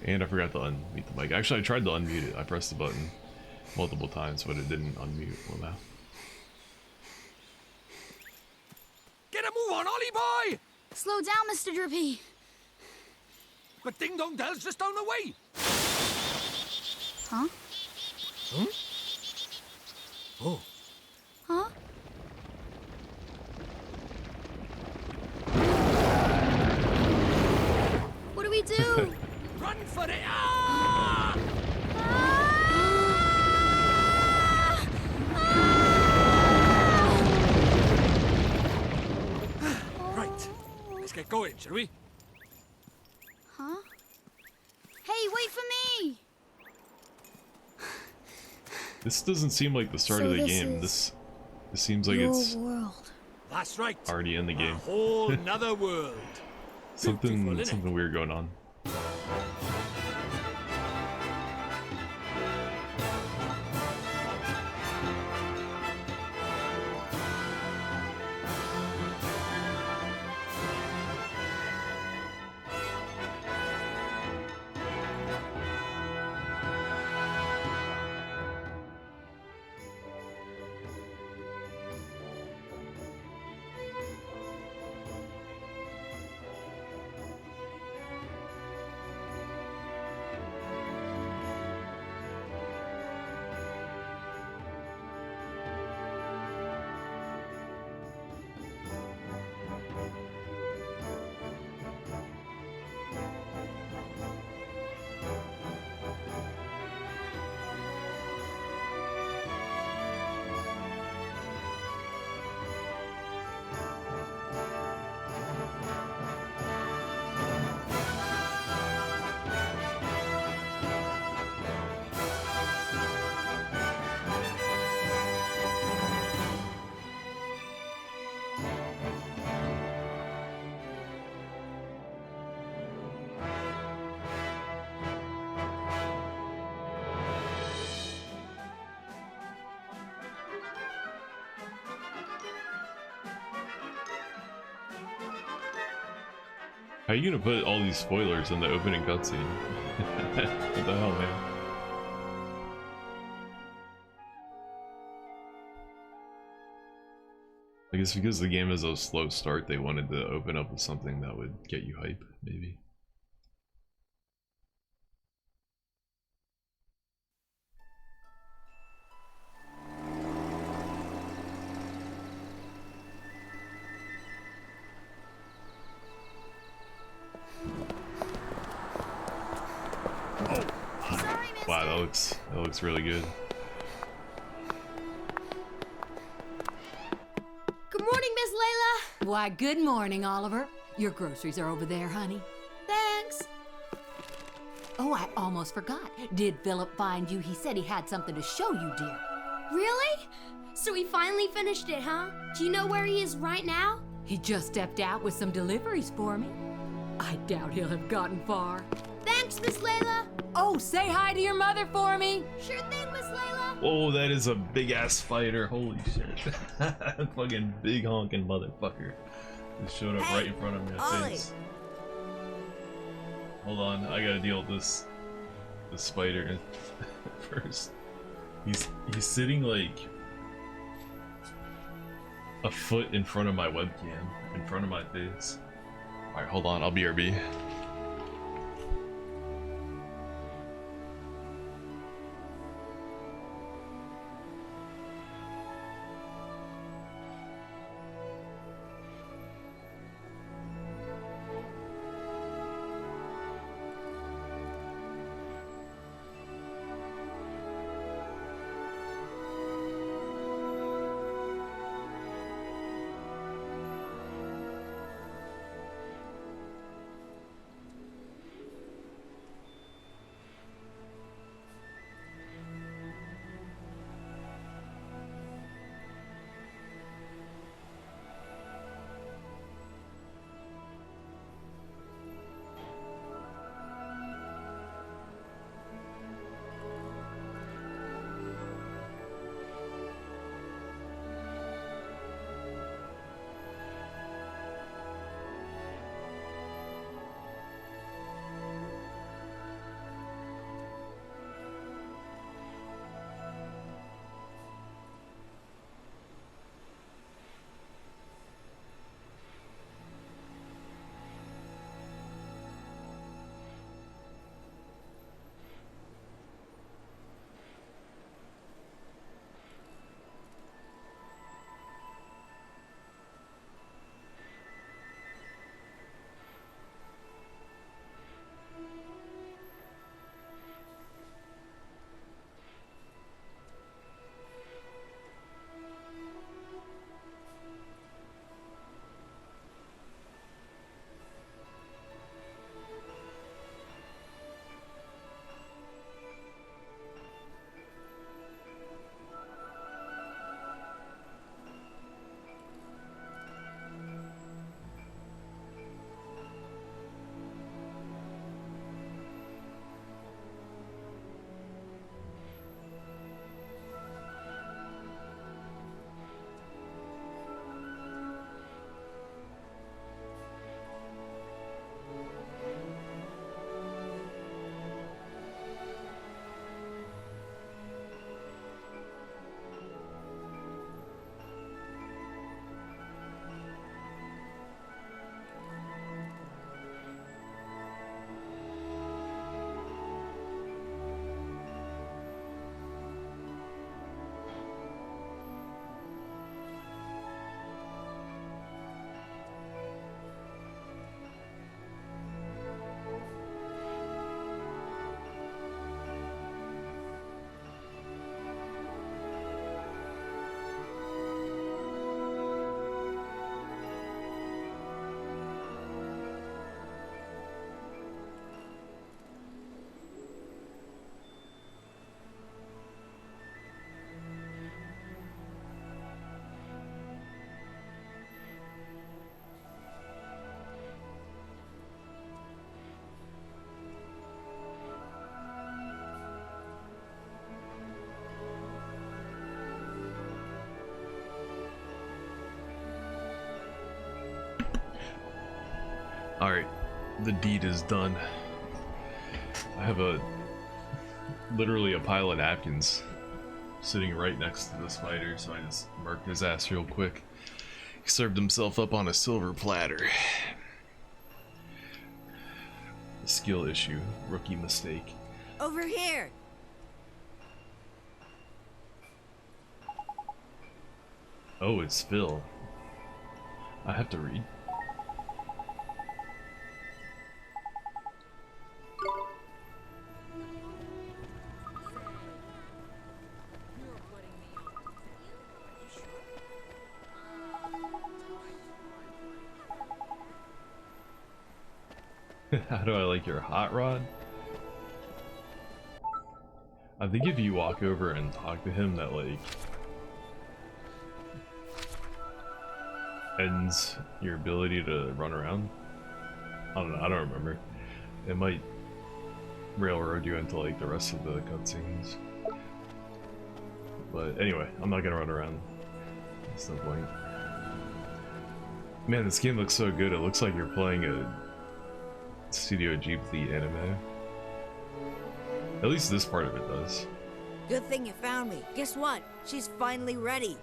And I forgot to unmute the mic. Actually, I tried to unmute it. I pressed the button multiple times, but it didn't unmute. Well, now. Get a move on, Ollie boy! Slow down, Mr. Drippy. But Ding Dong Dell's just down the way. Huh? Huh? Oh. Huh? What do we do? Run for it! Ah! Right. Let's get going, shall we? Huh? Hey, wait for me! This doesn't seem like the start So of the this game. is This seems like Your it's world. That's right. already in the A game. whole nother world. Beautiful, Something innit? weird going on. How are you gonna put all these spoilers in the opening cutscene? What the hell, man? I guess because the game is a slow start, they wanted to open up with something that would get you hype, maybe. Sorry, mister. Wow, that looks really good. Good morning, Miss Layla. Why, good morning, Oliver. Your groceries are over there, honey. Thanks. Oh, I almost forgot. Did Philip find you? He said he had something to show you, dear. Really? So he finally finished it, huh? Do you know where he is right now? He just stepped out with some deliveries for me. I doubt he'll have gotten far. Thanks, Miss Layla. Oh, say hi to your mother for me. Sure thing, Miss Layla. Oh, that is a big ass fighter. Holy shit. Fucking big honking motherfucker. Just showed up Hey, right in front of my Ollie. face. Hold on, I gotta deal with this spider first. He's sitting like a foot in front of my webcam, in front of my face. Alright, hold on, I'll BRB. Alright, the deed is done. I have literally a pile of napkins sitting right next to the spider, so I just marked his ass real quick. He served himself up on a silver platter. A skill issue, rookie mistake. Over here! Oh, it's Phil. I have to read. How do I like your hot rod? I think if you walk over and talk to him, that like ends your ability to run around. I don't know, I don't remember. It might railroad you into like the rest of the cutscenes. But anyway, I'm not gonna run around. There's no point. Man, this game looks so good. It looks like you're playing a Studio Ghibli anime. At least this part of it does. Good thing you found me. Guess what? She's finally ready.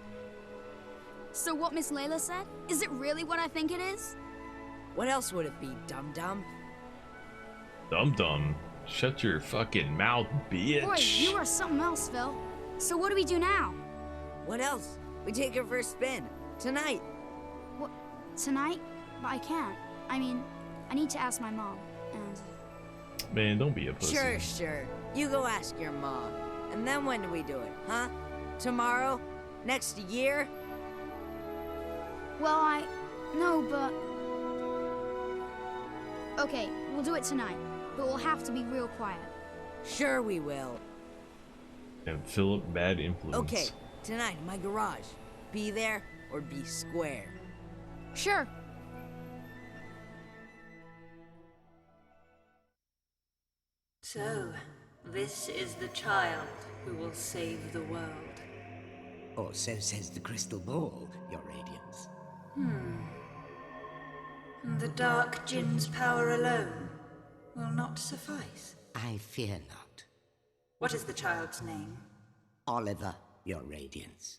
So what Miss Layla said? Is it really what I think it is? What else would it be, dum-dum? Dum-dum. Shut your fucking mouth, bitch. Boy, you are something else, Phil. So what do we do now? What else? We take her for a spin. Tonight. What? Tonight? But I can't. I mean, I need to ask my mom, and... Man, don't be a pussy. Sure. You go ask your mom. And then when do we do it, huh? Tomorrow? Next year? Well, no, but... Okay, we'll do it tonight, but we'll have to be real quiet. Sure we will. And Philip, bad influence. Okay, tonight in my garage. Be there or be square. Sure. So, this is the child who will save the world. Or so says the crystal ball, Your Radiance. The Dark Jinn's power alone will not suffice. I fear not. What is the child's name? Oliver, Your Radiance.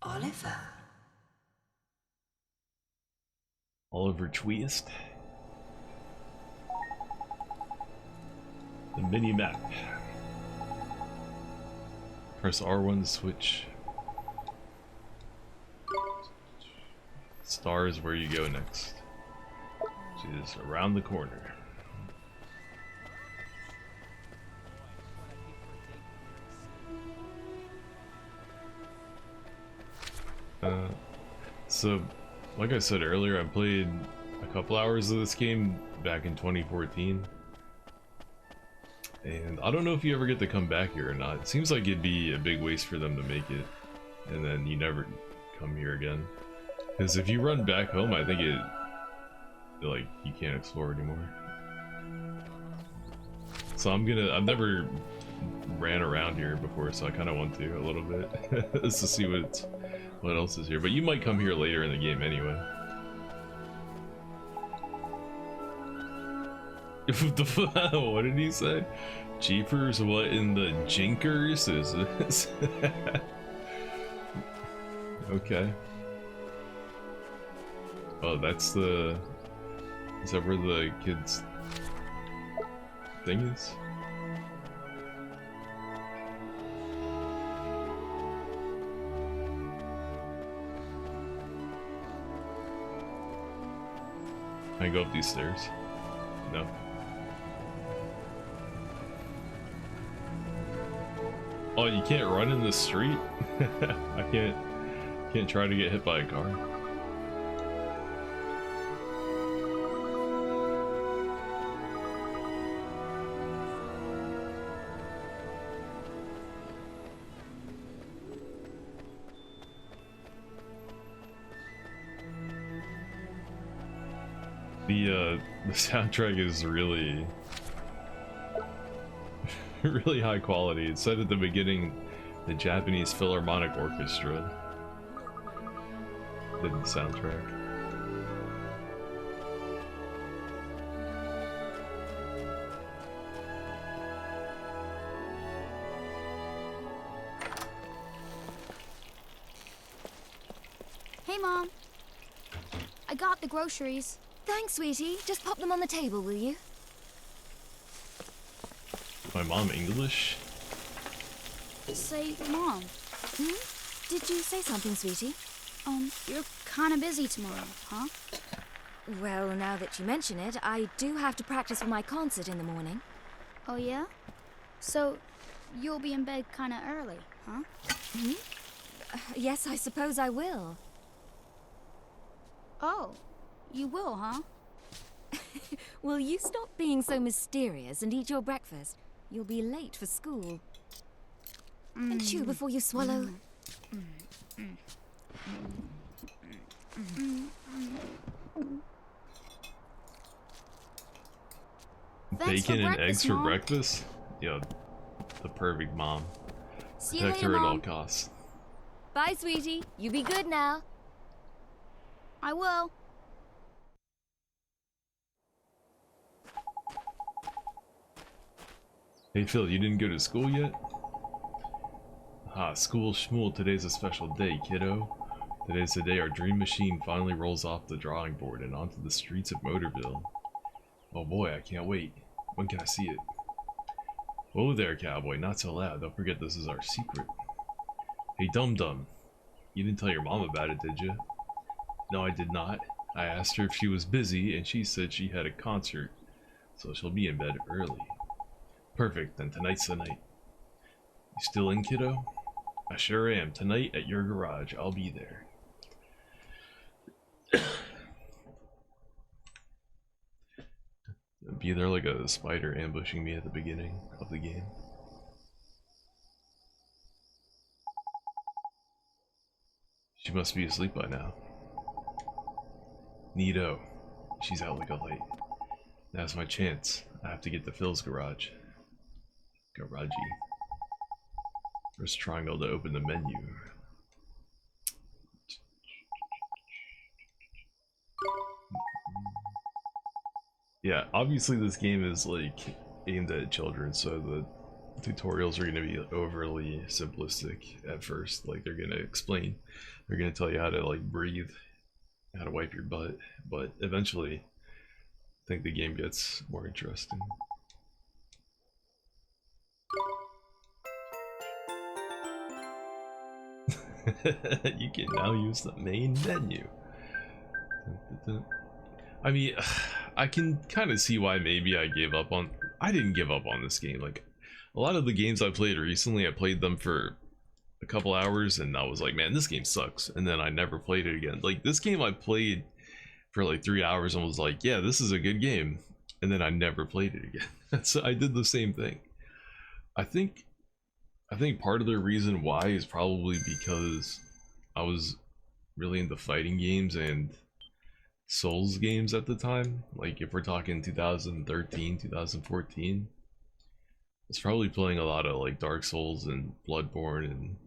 Oliver. Oliver Twist. The mini map. Press R1 to switch. Star is where you go next. Which is around the corner. So, like I said earlier, I played a couple hours of this game back in 2014. And I don't know if you ever get to come back here or not. It seems like it'd be a big waste for them to make it, and then you never come here again. Because if you run back home, I think like, you can't explore anymore. So I've never ran around here before, so I kind of want to a little bit, just to see what else is here. But you might come here later in the game anyway. What did he say? Jeepers, what in the jinkers is this? Okay. Oh, is that where the kid's thing is? Can I go up these stairs? No. Oh, you can't run in the street? I can't try to get hit by a car. The soundtrack is really really high quality. It said at the beginning the Japanese Philharmonic Orchestra did the soundtrack. Hey, Mom. I got the groceries. Thanks, sweetie. Just pop them on the table, will you? My mom English? Say, Mom. Did you say something, sweetie? You're kind of busy tomorrow, huh? Well, now that you mention it, I do have to practice for my concert in the morning. Oh, yeah? So, you'll be in bed kind of early, huh? Yes, I suppose I will. Oh, you will, huh? Will you stop being so mysterious and eat your breakfast? You'll be late for school. And chew before you swallow. Bacon and eggs for Mom. breakfast? Yo, the perfect mom. See you Protect later, her at all Mom. costs. Bye, sweetie. You be good now. I will. Hey Phil, you didn't go to school yet? School schmool, today's a special day, kiddo. Today's the day our dream machine finally rolls off the drawing board and onto the streets of Motorville. Oh boy, I can't wait. When can I see it? Whoa there, cowboy, not so loud. Don't forget this is our secret. Hey, dum-dum. You didn't tell your mom about it, did you? No, I did not. I asked her if she was busy, and she said she had a concert, so she'll be in bed early. Perfect, then tonight's the night. You still in, kiddo? I sure am. Tonight at your garage. I'll be there. Be there like a spider ambushing me at the beginning of the game. She must be asleep by now. Neato. She's out like a light. Now's my chance. I have to get to Phil's garage. Garagey. Press triangle to open the menu. Yeah, obviously this game is like aimed at children, so the tutorials are going to be overly simplistic at first. Like they're going to explain, they're going to tell you how to like breathe, how to wipe your butt, but eventually I think the game gets more interesting. You can now use the main menu. I mean, I can kind of see why maybe I gave up on... I didn't give up on this game. Like, a lot of the games I played recently, I played them for a couple hours and I was like, man, this game sucks. And then I never played it again. Like, this game I played for like 3 hours and was like, yeah, this is a good game. And then I never played it again. So I did the same thing. I think part of the reason why is probably because I was really into fighting games and Souls games at the time. Like if we're talking 2013, 2014, I was probably playing a lot of like Dark Souls and Bloodborne and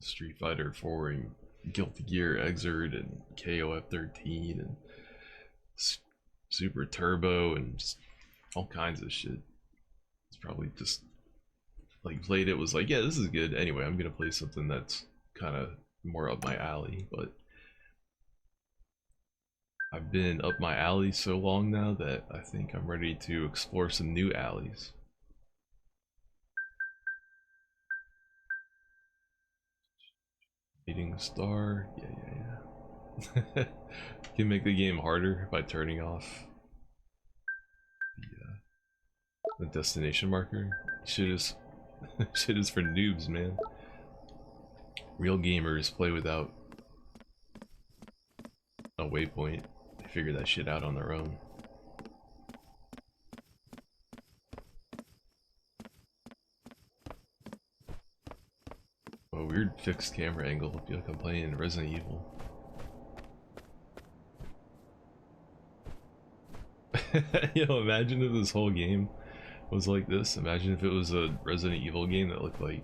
Street Fighter 4 and Guilty Gear Xrd and KOF 13 and Super Turbo and just all kinds of shit. It's probably just like played it, was like, yeah, this is good. Anyway, I'm gonna play something that's kind of more up my alley. But I've been up my alley so long now that I think I'm ready to explore some new alleys. Eating star, yeah. Can make the game harder by turning off the destination marker. Shit is shit is for noobs, man. Real gamers play without a waypoint. They figure that shit out on their own. A weird fixed camera angle. I feel like I'm playing Resident Evil. Yo, imagine if this whole game was like this. Imagine if it was a Resident Evil game that looked like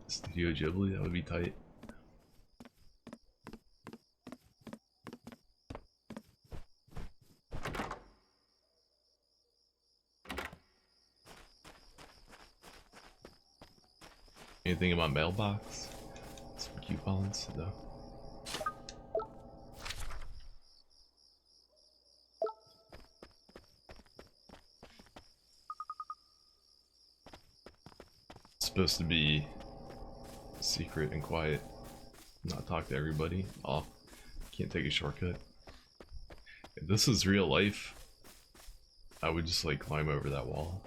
Studio Ghibli. That would be tight. Anything in my mailbox? Some coupons? No. supposed to be secret and quiet, not talk to everybody. Oh, can't take a shortcut. If this is real life, I would just like climb over that wall.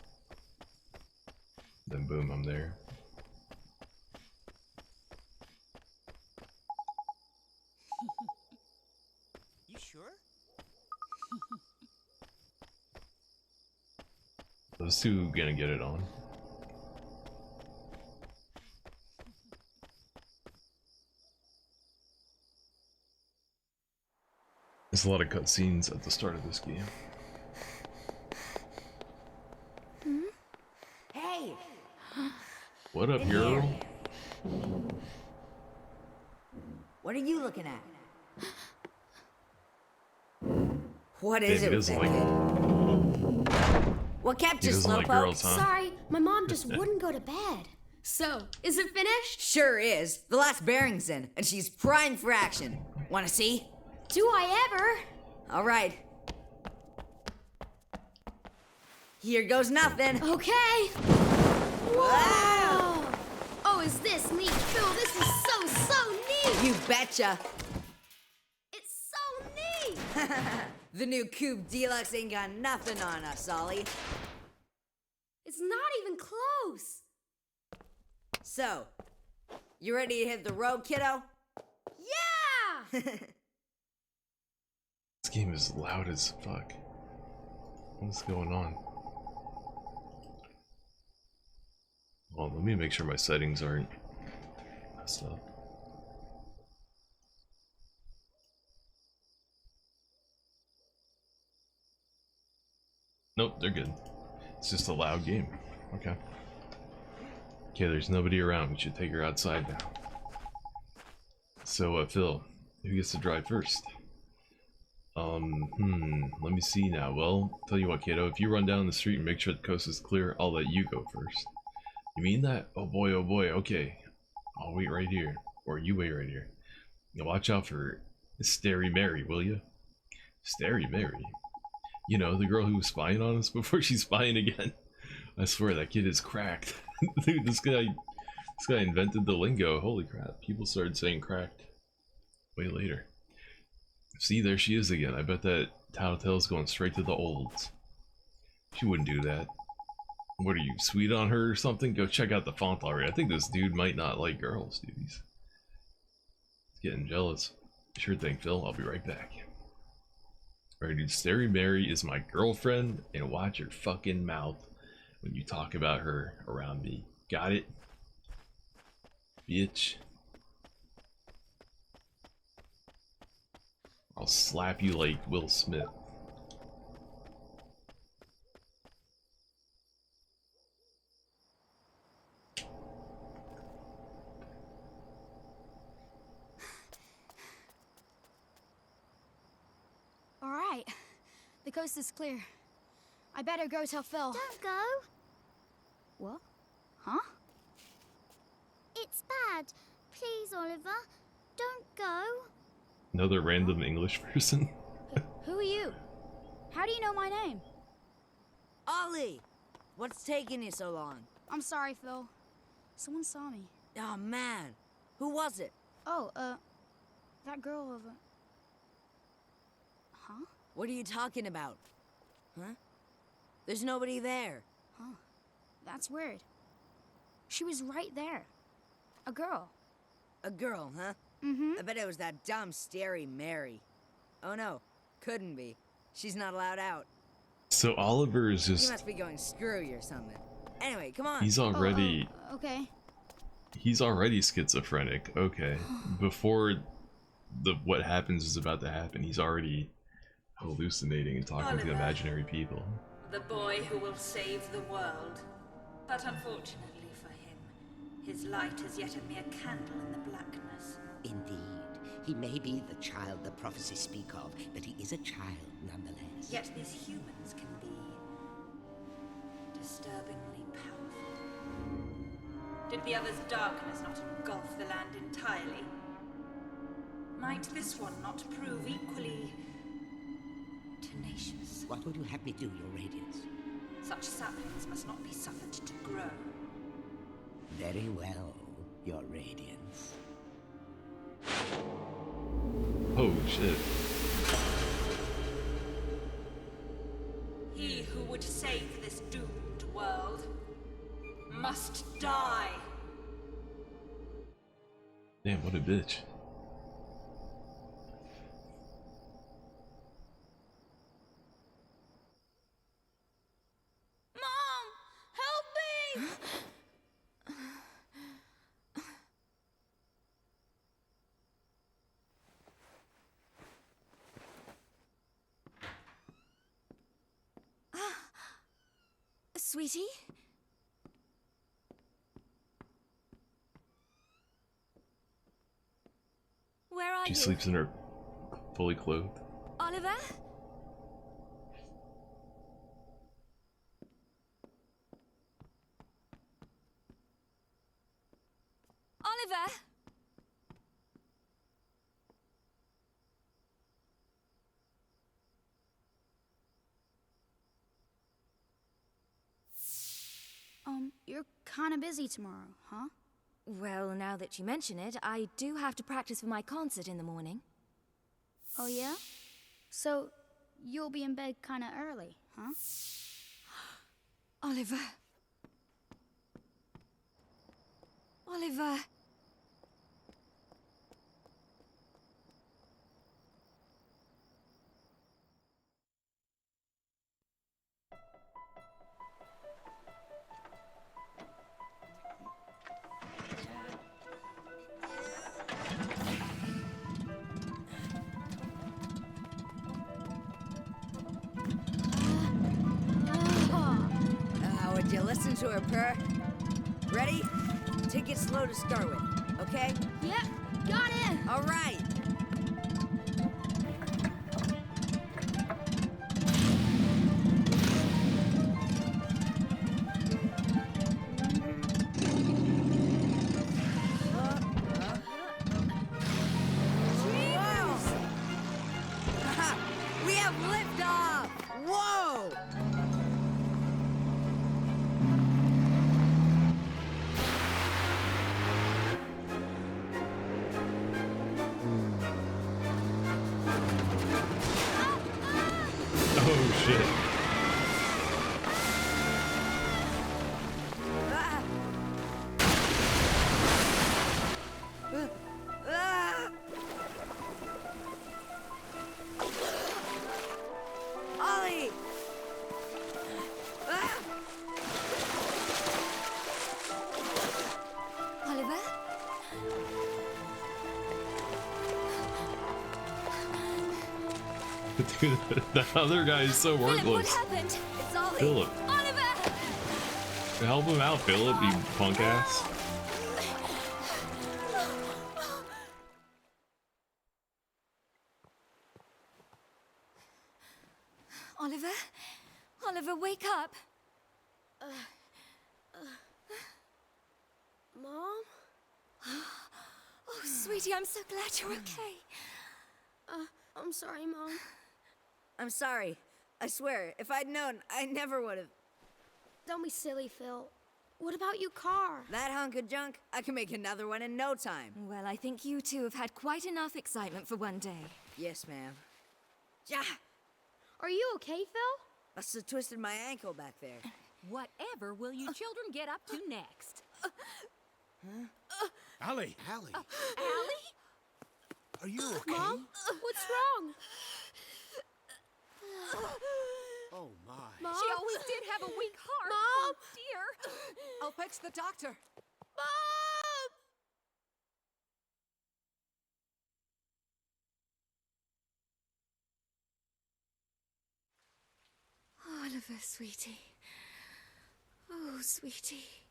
Then boom, I'm there. You sure? Those two gonna get it on. There's a lot of cutscenes at the start of this game. Hey! What up, hero? What are you looking at? What is Damn, it he with doesn't that like kid? What kept he you, doesn't like Slowpoke? girls, huh? Sorry, my mom just wouldn't go to bed. So, is it finished? Sure is. The last bearing's in, and she's primed for action. Wanna see? Do I ever? All right. Here goes nothing. Okay. Wow! Oh, is this neat, Phil? This is so neat. You betcha. It's so neat. The new Coupe Deluxe ain't got nothing on us, Ollie. It's not even close. So, you ready to hit the road, kiddo? Yeah. This game is loud as fuck. What's going on? Well, let me make sure my settings aren't messed up. Nope, they're good. It's just a loud game. Okay. Okay, there's nobody around. We should take her outside now. So, Phil, who gets to drive first? Let me see now. Well, tell you what, kiddo, if you run down the street and make sure the coast is clear, I'll let you go first. You mean that? Oh boy, okay. I'll wait right here. Or you wait right here. Now watch out for Starry Mary, will you? Starry Mary? You know, the girl who was spying on us before she's spying again. I swear, that kid is cracked. Dude, this guy invented the lingo. Holy crap. People started saying cracked way later. See, there she is again. I bet that Tattletale's going straight to the olds. She wouldn't do that. What are you, sweet on her or something? Go check out the font already. I think this dude might not like girls, dude. He's getting jealous. Sure thing, Phil. I'll be right back. Alright, dude. Starry Mary is my girlfriend, and watch your fucking mouth when you talk about her around me. Got it? Bitch. I'll slap you like Will Smith. All right. The coast is clear. I better go tell Phil. Don't go. What? Huh? It's bad. Please, Oliver. Don't go. Another random English person? Who are you? How do you know my name? Ollie! What's taking you so long? I'm sorry, Phil. Someone saw me. Oh, man. Who was it? Oh, that girl over... Huh? What are you talking about? Huh? There's nobody there. Huh. That's weird. She was right there. A girl. A girl, huh? Mm-hmm. I bet it was that dumb, Starry Mary. Oh no, couldn't be. She's not allowed out. So Oliver is You just... must be going screwy or something. Anyway, come on. He's already... Okay. He's already schizophrenic. Okay. Before what happens is about to happen, he's already hallucinating and talking to Oliver. imaginary people. The boy who will save the world. But unfortunately for him, his light is yet a mere candle in the blackness. Indeed. He may be the child the prophecies speak of, but he is a child nonetheless. Yet these humans can be disturbingly powerful. Did the other's darkness not engulf the land entirely? Might this one not prove equally tenacious? What would you have me do, Your Radiance? Such saplings must not be suffered to grow. Very well, Your Radiance. Oh shit. He who would save this doomed world must die. Damn, what a bitch. Mom, help me! Sweetie? Where are She you? sleeps in her fully clothed. Oliver? Oliver? You're kind of busy tomorrow, huh? Well, now that you mention it, I do have to practice for my concert in the morning. Oh, yeah? So, you'll be in bed kind of early, huh? Oliver. Oliver. Would you listen to her purr? Ready? Take it slow to start with, okay? Yep, got it! All right. We have liftoff! Whoa! Oh shit. Ollie! Oliver? Dude, the other guy is so Philip, what worthless. happened? It's Ollie! Philip. Oliver! Help him out, Philip, you punk ass. Oliver? Oliver, wake up! Mom? Oh, sweetie, I'm so glad you're okay. I'm sorry, Mom. I'm sorry. I swear, if I'd known, I never would have. Don't be silly, Phil. What about your car? That hunk of junk, I can make another one in no time. Well, I think you two have had quite enough excitement for one day. Yes, ma'am. Ja! Are you okay, Phil? Must have twisted my ankle back there. Whatever will you children get up to next? Allie! Allie? Are you okay? Mom? What's wrong? Oh, my. Mom? She always did have a weak heart. Mom? Oh, dear. I'll fetch the doctor. Mom! Oliver, sweetie. Oh, sweetie.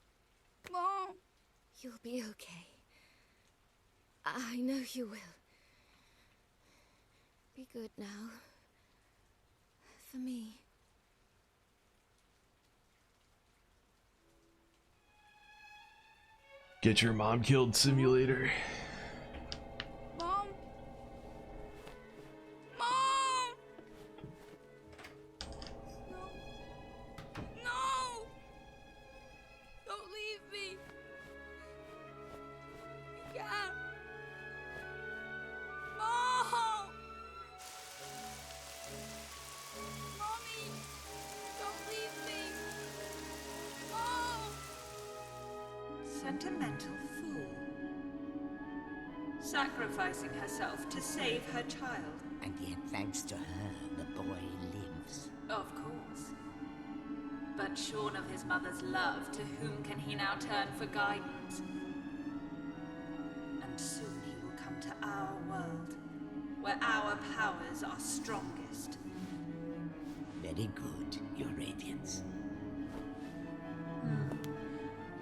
Mom! You'll be okay. I know you will. Be good now. For me. Get your mom killed simulator. Mom? Mom! No! No! Don't leave me! sentimental fool. Sacrificing herself to save her child. And yet, thanks to her, the boy lives. Of course. But shorn of his mother's love, to whom can he now turn for guidance? And soon he will come to our world, where our powers are strongest. Very good, Your Radiance.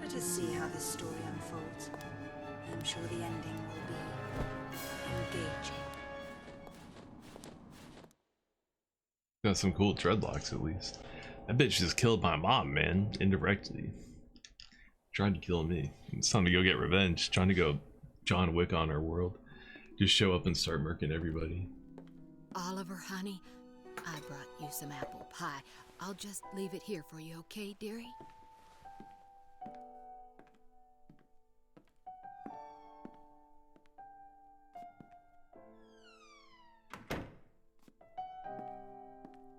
Let us see how this story unfolds. I'm sure the ending will be engaging. Got some cool dreadlocks at least. That bitch just killed my mom, man, indirectly. Trying to kill me. It's time to go get revenge. Trying to go John Wick on our world. Just show up and start murking everybody. Oliver, honey, I brought you some apple pie. I'll just leave it here for you, okay, dearie?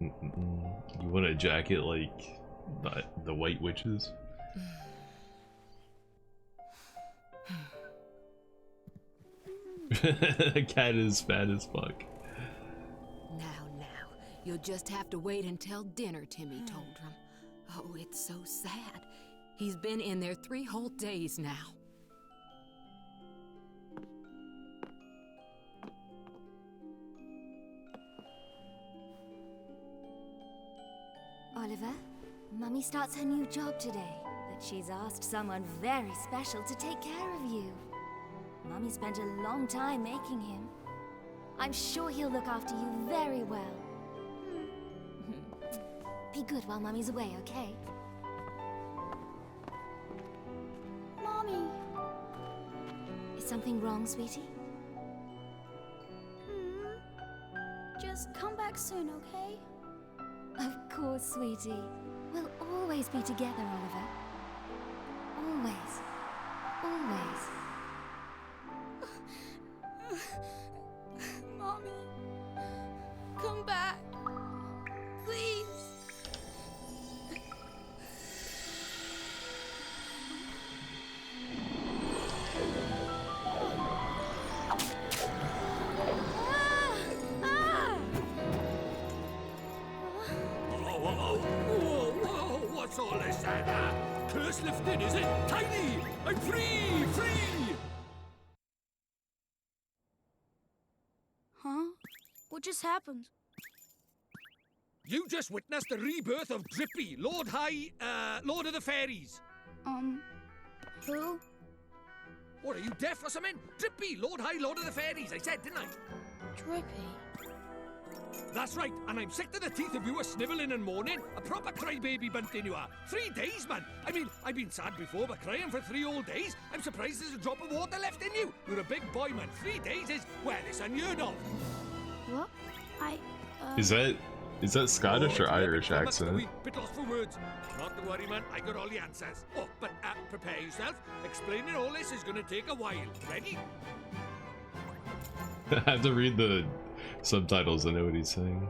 You want a jacket like the White Witches? The cat is fat as fuck. Now, you'll just have to wait until dinner, Timmy told him. Oh, it's so sad. He's been in there 3 whole days now. Oliver, Mummy starts her new job today, but she's asked someone very special to take care of you. Mummy spent a long time making him. I'm sure he'll look after you very well. Be good while Mummy's away, okay? Mommy. Is something wrong, sweetie? Just come back soon, okay? Of course, sweetie. We'll always be together, Oliver. Always. Always. Mommy. Come back. Please. Whoa, what's all this, Santa? Curse lifted, is it? Tiny! I'm free! Free! Huh? What just happened? You just witnessed the rebirth of Drippy, Lord of the Fairies. Who? What, are you deaf or something? Drippy, Lord of the Fairies, I said, didn't I? Drippy. That's right, and I'm sick to the teeth of you a snivelling and moaning. A proper crybaby bunting you are. 3 days, man. I mean, I've been sad before, but crying for 3 whole days? I'm surprised there's a drop of water left in you. You're a big boy, man. 3 days is, well, it's unheard of. What? Is that Scottish or Irish bit accent? Bit lost for words. Not to worry, man. I got all the answers. Oh, but prepare yourself. Explaining all this is going to take a while. Ready? I have to read the subtitles. I know what he's saying.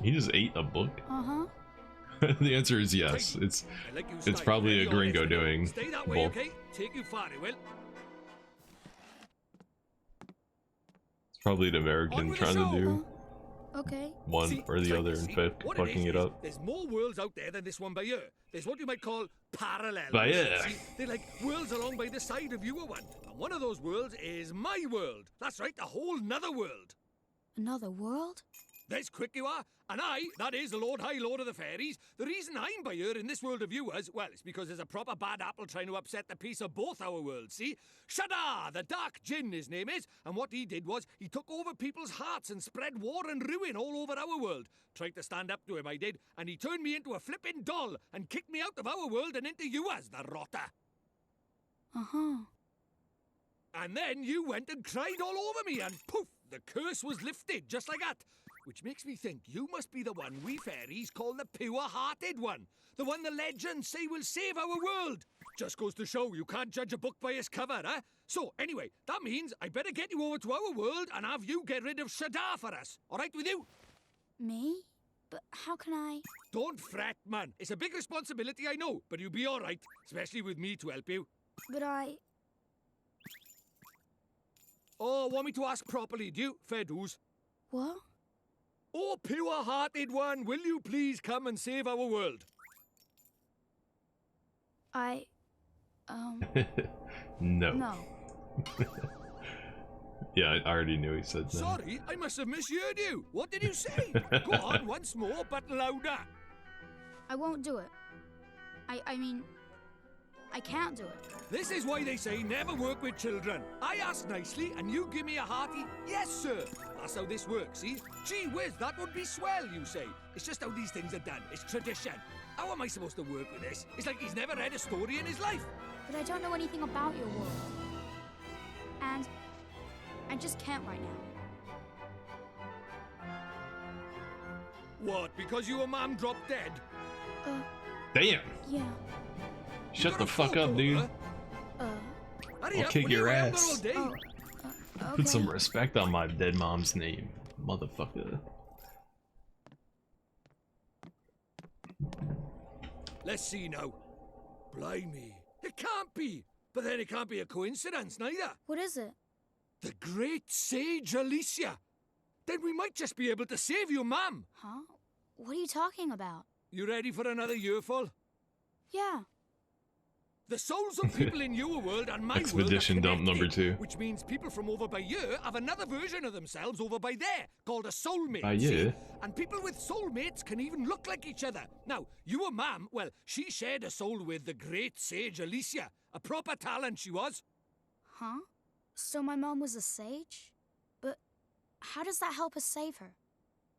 He just ate a book. Uh-huh. The answer is yes. It's probably a gringo doing Stay that way, both. okay? Take you far, it will. It's probably an American trying to do Okay. one See, or the so- other and see, what fucking it is, up. There's more worlds out there than this one by here. There's what you might call parallel. By worlds. ear. See, they're like worlds along by the side of your one. And one of those worlds is my world. That's right, a whole nother world. Another world? There's quick you are. And that is the Lord of the Fairies. The reason I'm by here in this world of yours, well, it's because there's a proper bad apple trying to upset the peace of both our worlds, see? Shadar, the Dark Djinn, his name is. And what he did was, he took over people's hearts and spread war and ruin all over our world. Tried to stand up to him, I did. And he turned me into a flippin' doll and kicked me out of our world and into yours, the rotter. Uh-huh. And then you went and cried all over me, and poof, the curse was lifted, just like that. Which makes me think you must be the one we fairies call the pure-hearted one. The one the legends say will save our world. Just goes to show you can't judge a book by its cover, eh? So, anyway, that means I better get you over to our world and have you get rid of Shadar for us. All right with you? Me? But how can I? Don't fret, man. It's a big responsibility, I know, but you'll be all right, especially with me to help you. But Oh, want me to ask properly, do you? Fair dues. What? Oh, pure-hearted one, will you please come and save our world? No. No. Yeah, I already knew he said no. Sorry, I must have misheard you. What did you say? Go on, once more, but louder. I won't do it. I mean, I can't do it. This is why they say never work with children. I ask nicely, and you give me a hearty, yes, sir. That's how this works, see? Gee whiz, that would be swell, you say. It's just how these things are done. It's tradition. How am I supposed to work with this? It's like he's never read a story in his life. But I don't know anything about your world. And I just can't right now. What, because your mom dropped dead? Damn! Yeah. Shut the fuck up, dude. I'll kick your ass. Okay. Put some respect on my dead mom's name, motherfucker. Let's see now. Blimey. It can't be. But then it can't be a coincidence, neither. What is it? The great sage Alicia. Then we might just be able to save your mum. Huh? What are you talking about? You ready for another yearful? Yeah. The souls of people in your world and my Expedition world are dump number connected, 2. which means people from over by here have another version of themselves over by there, called a soulmate. By see? here? And people with soulmates can even look like each other. Now, your mum, well, she shared a soul with the great sage Alicia. A proper talent she was. Huh? So my mom was a sage? But how does that help us save her?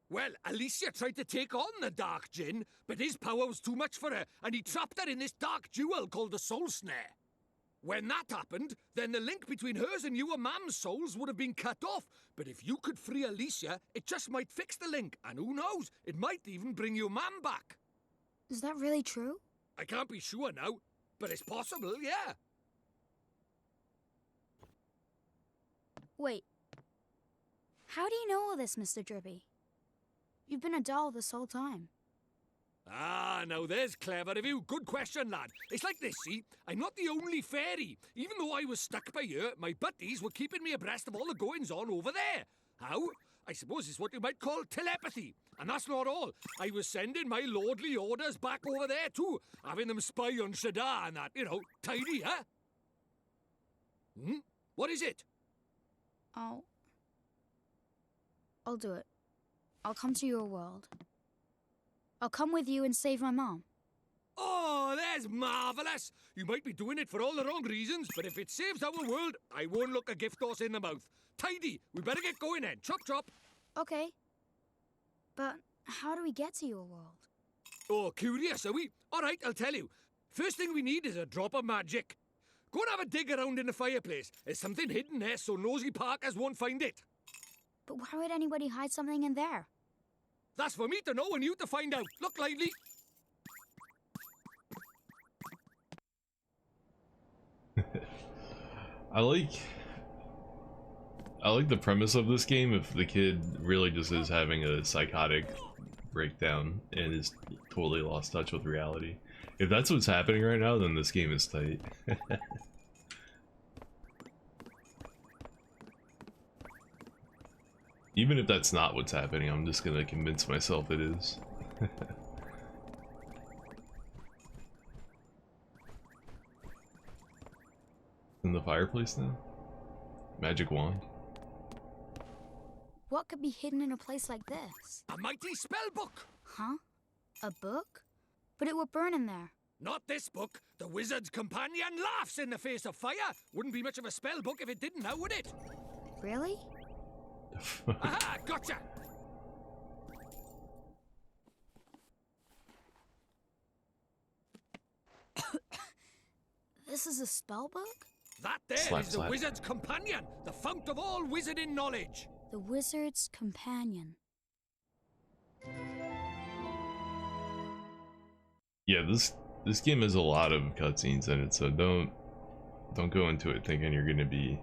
Well, Alicia tried to take on the Dark Djinn, but his power was too much for her, and he trapped her in this dark jewel called the Soul Snare. When that happened, then the link between hers and your mum's souls would have been cut off. But if you could free Alicia, it just might fix the link, and who knows, it might even bring your mum back. Is that really true? I can't be sure now, but it's possible, yeah. Wait. How do you know all this, Mr. Drippy? You've been a doll this whole time. Ah, now there's clever of you. Good question, lad. It's like this, see? I'm not the only fairy. Even though I was stuck by here, my buddies were keeping me abreast of all the goings-on over there. How? I suppose it's what you might call telepathy. And that's not all. I was sending my lordly orders back over there, too. Having them spy on Shadar and that, you know, tidy, huh? What is it? I'll do it. I'll come to your world. I'll come with you and save my mom. Oh, that's marvellous! You might be doing it for all the wrong reasons, but if it saves our world, I won't look a gift horse in the mouth. Tidy! We better get going then. Chop chop! Okay. But how do we get to your world? Oh, curious, are we? Alright, I'll tell you. First thing we need is a drop of magic. Go and have a dig around in the fireplace. There's something hidden there so nosy Parkers won't find it. But why would anybody hide something in there? That's for me to know and you to find out. Look lively. I like the premise of this game if the kid really just is having a psychotic breakdown and is totally lost touch with reality. If that's what's happening right now, then this game is tight. Even if that's not what's happening, I'm just gonna convince myself it is. In the fireplace now? Magic wand? What could be hidden in a place like this? A mighty spell book! Huh? A book? But it would burn in there. Not this book. The Wizard's Companion laughs in the face of fire. Wouldn't be much of a spell book if it didn't now, would it? Really? Aha! Gotcha! This is a spell book? That there Slap, is the slap. Wizard's Companion, the fount of all wizarding knowledge. The Wizard's Companion. Yeah, this game has a lot of cutscenes in it, so don't go into it thinking you're gonna be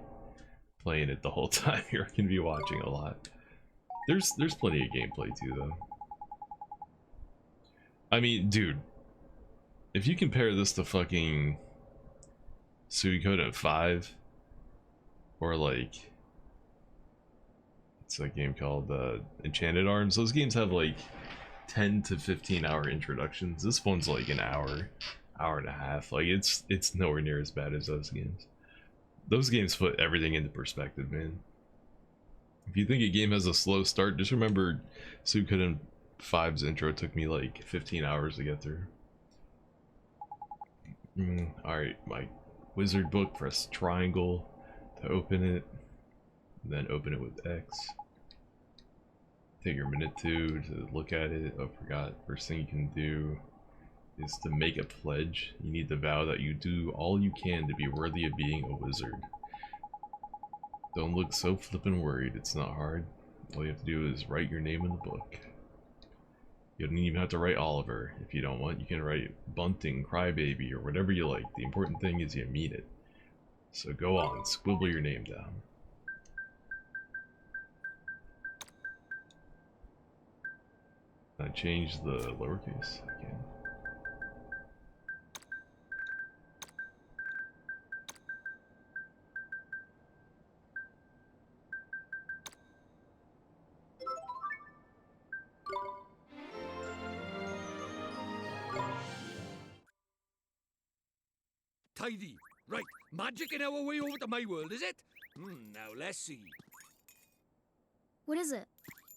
playing it the whole time. You're gonna be watching a lot. There's plenty of gameplay too, though. I mean, dude, if you compare this to fucking Suikoden 5 or like It's a game called Enchanted Arms. Those games have like 10 to 15 hour introductions. This one's like an hour and a half. Like it's nowhere near as bad as those games. Those games put everything into perspective, man. If you think a game has a slow start, just remember Suikoden 5's intro took me like 15 hours to get through. Alright, my wizard book, press triangle to open it, then open it with X. Take your minute to look at it. Oh, forgot. First thing you can do is to make a pledge. You need to vow that you do all you can to be worthy of being a wizard. Don't look so flippin' worried. It's not hard. All you have to do is write your name in the book. You don't even have to write Oliver if you don't want. You can write Bunting, Crybaby, or whatever you like. The important thing is you mean it. So go on, scribble your name down. I change the lowercase again. Tidy. Right, magic in our way over to my world, is it? Now let's see. What is it?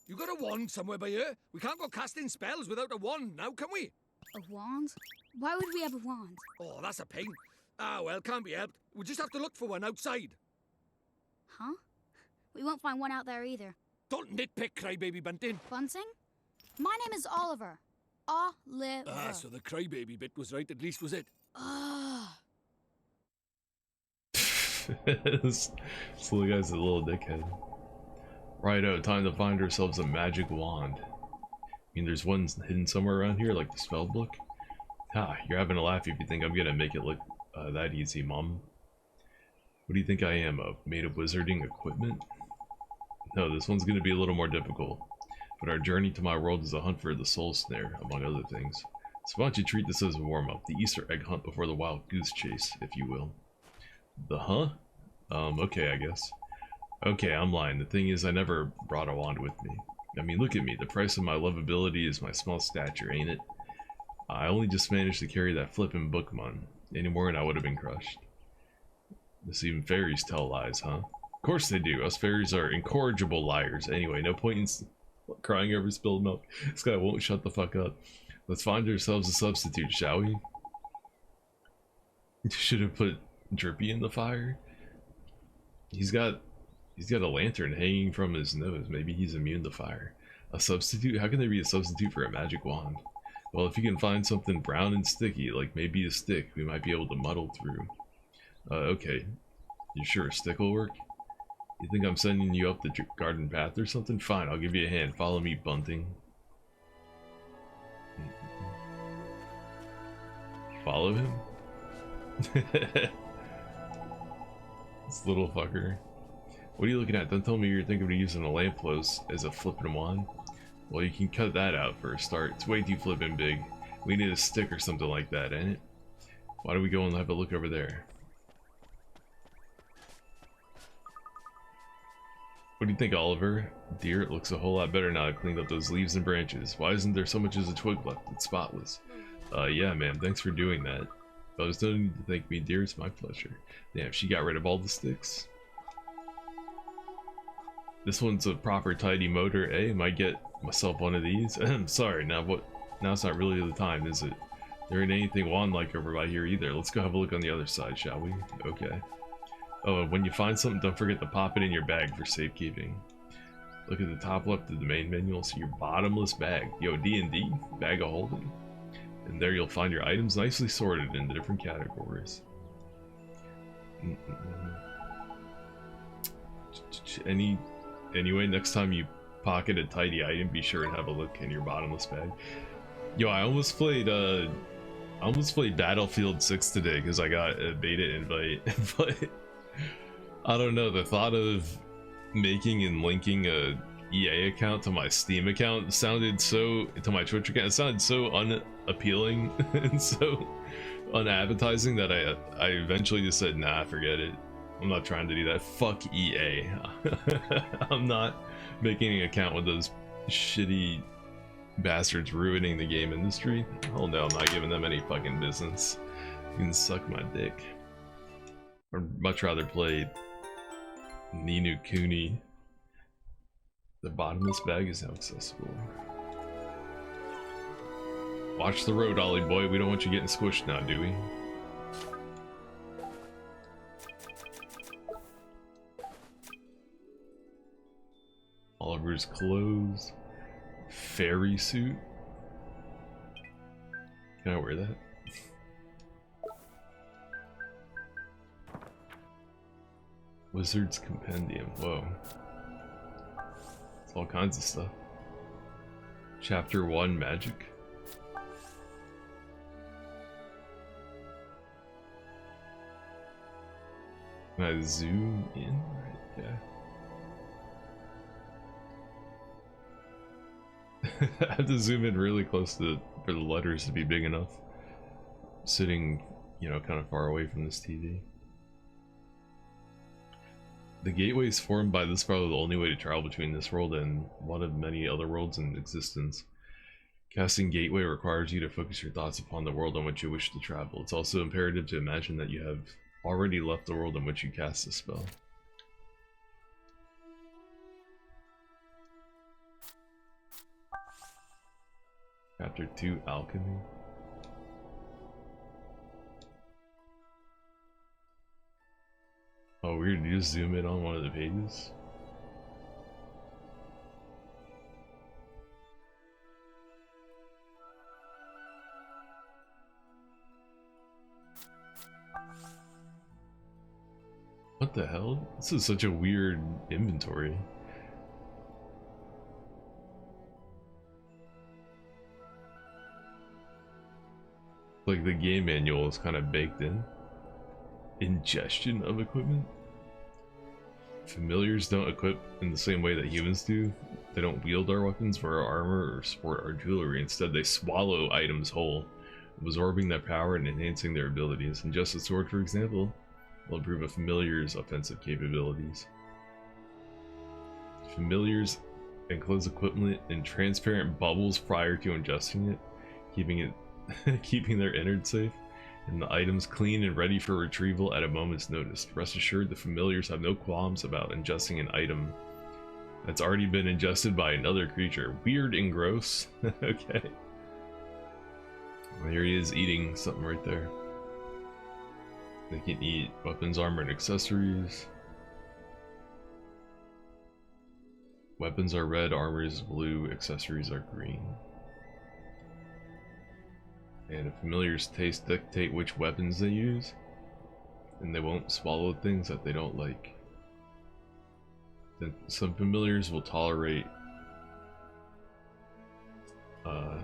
You got a wand somewhere by here? We can't go casting spells without a wand now, can we? A wand? Why would we have a wand? Oh, that's a pain. Ah, well, can't be helped. We'll just have to look for one outside. Huh? We won't find one out there either. Don't nitpick, Crybaby Bunting. Bunting? My name is Oliver. Oliver. Ah, so the Crybaby bit was right, at least was it? This little guy's a little dickhead. Righto, time to find ourselves a magic wand. I mean, there's one hidden somewhere around here, like the spell book. Ha, you're having a laugh if you think I'm gonna make it look that easy, Mom. What do you think I am, made of wizarding equipment? No, this one's gonna be a little more difficult. But our journey to my world is a hunt for the soul snare, among other things. So why don't you treat this as a warm-up, the Easter egg hunt before the wild goose chase, if you will. The huh? Okay, I guess. Okay, I'm lying. The thing is, I never brought a wand with me. I mean, look at me. The price of my lovability is my small stature, ain't it? I only just managed to carry that flippin' book, man. Any more and I would have been crushed. This even fairies tell lies, huh? Of course they do. Us fairies are incorrigible liars. Anyway, no point in crying over spilled milk. This guy won't shut the fuck up. Let's find ourselves a substitute, shall we? Should have put Drippy in the fire. He's got a lantern hanging from his nose. Maybe he's immune to fire. A substitute? How can there be a substitute for a magic wand? Well, if you can find something brown and sticky, like maybe a stick, we might be able to muddle through. Okay. You sure a stick will work? You think I'm sending you up the garden path or something? Fine, I'll give you a hand. Follow me, Bunting. Follow him? This little fucker. What are you looking at? Don't tell me you're thinking of using a lamppost as a flippin' wand. Well, you can cut that out for a start. It's way too flippin' big. We need a stick or something like that, ain't it? Why don't we go and have a look over there? What do you think, Oliver? Dear, it looks a whole lot better now I cleaned up those leaves and branches. Why isn't there so much as a twig left? It's spotless. Yeah, ma'am, thanks for doing that. Fellas, don't need to thank me, dear. It's my pleasure. Damn, she got rid of all the sticks. This one's a proper tidy motor, eh? Might get myself one of these. Sorry, now it's not really the time, is it? There ain't anything wand-like over by here either. Let's go have a look on the other side, shall we? Okay. Oh, and when you find something, don't forget to pop it in your bag for safekeeping. Look at the top left of the main menu, you'll see your bottomless bag. Yo, D&D, bag of holding. And there you'll find your items nicely sorted into different categories. Anyway, next time you pocket a tidy item, be sure to have a look in your bottomless bag. Yo, I almost played Battlefield 6 today because I got a beta invite, but I don't know, the thought of making and linking a EA account to my Steam account sounded so, to my Twitch account, it sounded so unappealing and so unappetizing that I eventually just said, nah, forget it. I'm not trying to do that. Fuck EA. I'm not Making an account with those shitty bastards ruining the game industry. Oh no, I'm not giving them any fucking business. You can suck my dick. I'd much rather play Ninu Kuni. The bottomless bag is now accessible. Watch the road, Ollie boy. We don't want you getting squished now, do we? Oliver's clothes. Fairy suit. Can I wear that? Wizard's Compendium. Whoa. It's all kinds of stuff. Chapter 1 Magic. Can I zoom in? Right, yeah. I have to zoom in really close to for the letters to be big enough. Sitting, you know, kind of far away from this TV. The gateway is formed by this probably the only way to travel between this world and one of many other worlds in existence. Casting gateway requires you to focus your thoughts upon the world on which you wish to travel. It's also imperative to imagine that you have already left the world in which you cast the spell. Chapter 2 Alchemy. Oh weird, you just zoom in on one of the pages? What the hell? This is such a weird inventory. Like the game manual is kind of baked in. Ingestion of equipment? Familiars don't equip in the same way that humans do. They don't wield our weapons, wear our armor, or sport our jewelry. Instead, they swallow items whole, absorbing their power and enhancing their abilities. Ingest a sword, for example, will improve a familiar's offensive capabilities. Familiars enclose equipment in transparent bubbles prior to ingesting it, keeping their innards safe, and the items clean and ready for retrieval at a moment's notice. Rest assured, the familiars have no qualms about ingesting an item that's already been ingested by another creature. Weird and gross. Okay. Well, here he is eating something right there. They can eat weapons, armor, and accessories. Weapons are red, armor is blue, accessories are green. And a familiar's taste dictate which weapons they use, and they won't swallow things that they don't like. Then some familiars will tolerate okay,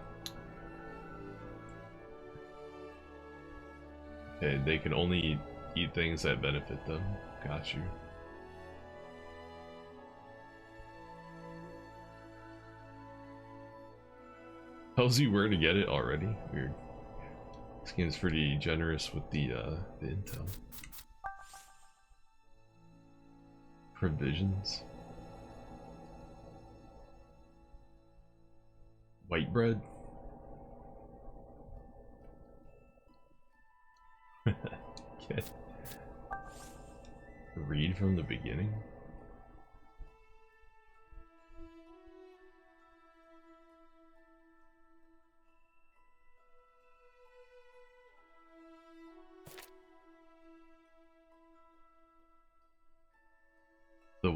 they can only eat things that benefit them. Got you. Tells you where to get it already. Weird. This game is pretty generous with the intel. Provisions. White bread. Okay. Read from the beginning. The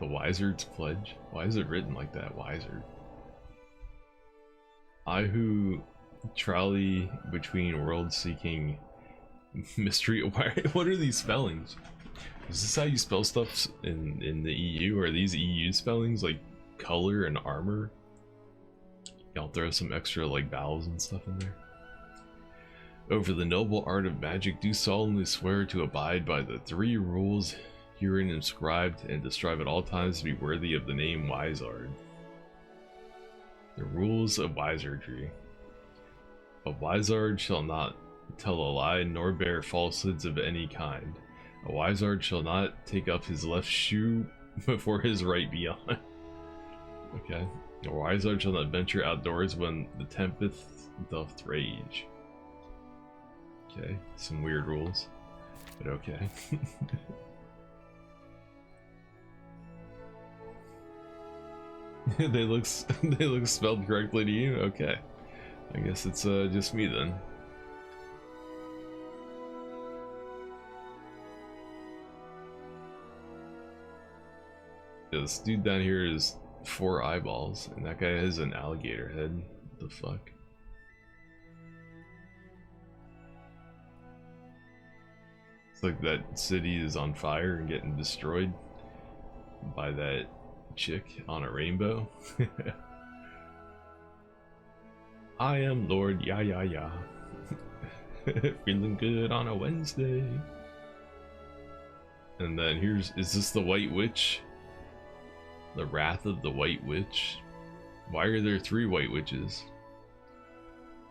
Wizard's Pledge? Why is it written like that, Wizard? I who trolley between worlds seeking mystery. What are these spellings? Is this how you spell stuff in the EU? Or are these EU spellings like color and armor? Y'all throw some extra like vowels and stuff in there. Over the noble art of magic, do solemnly swear to abide by the 3 rules herein inscribed, and to strive at all times to be worthy of the name Wizard. The rules of wizardry. A wizard shall not tell a lie, nor bear falsehoods of any kind. A wizard shall not take up his left shoe before his right beyond. Okay. Wise art shall not venture outdoors when the tempest doth rage. Okay, some weird rules, but okay. they look spelled correctly to you. Okay, I guess it's just me then. Yeah, this dude down here is 4 eyeballs, and that guy has an alligator head. What the fuck? It's like that city is on fire and getting destroyed by that chick on a rainbow. I am Lord Ya Ya Ya. Feeling good on a Wednesday. And then is this the White Witch? The Wrath of the White Witch? Why are there 3 White Witches?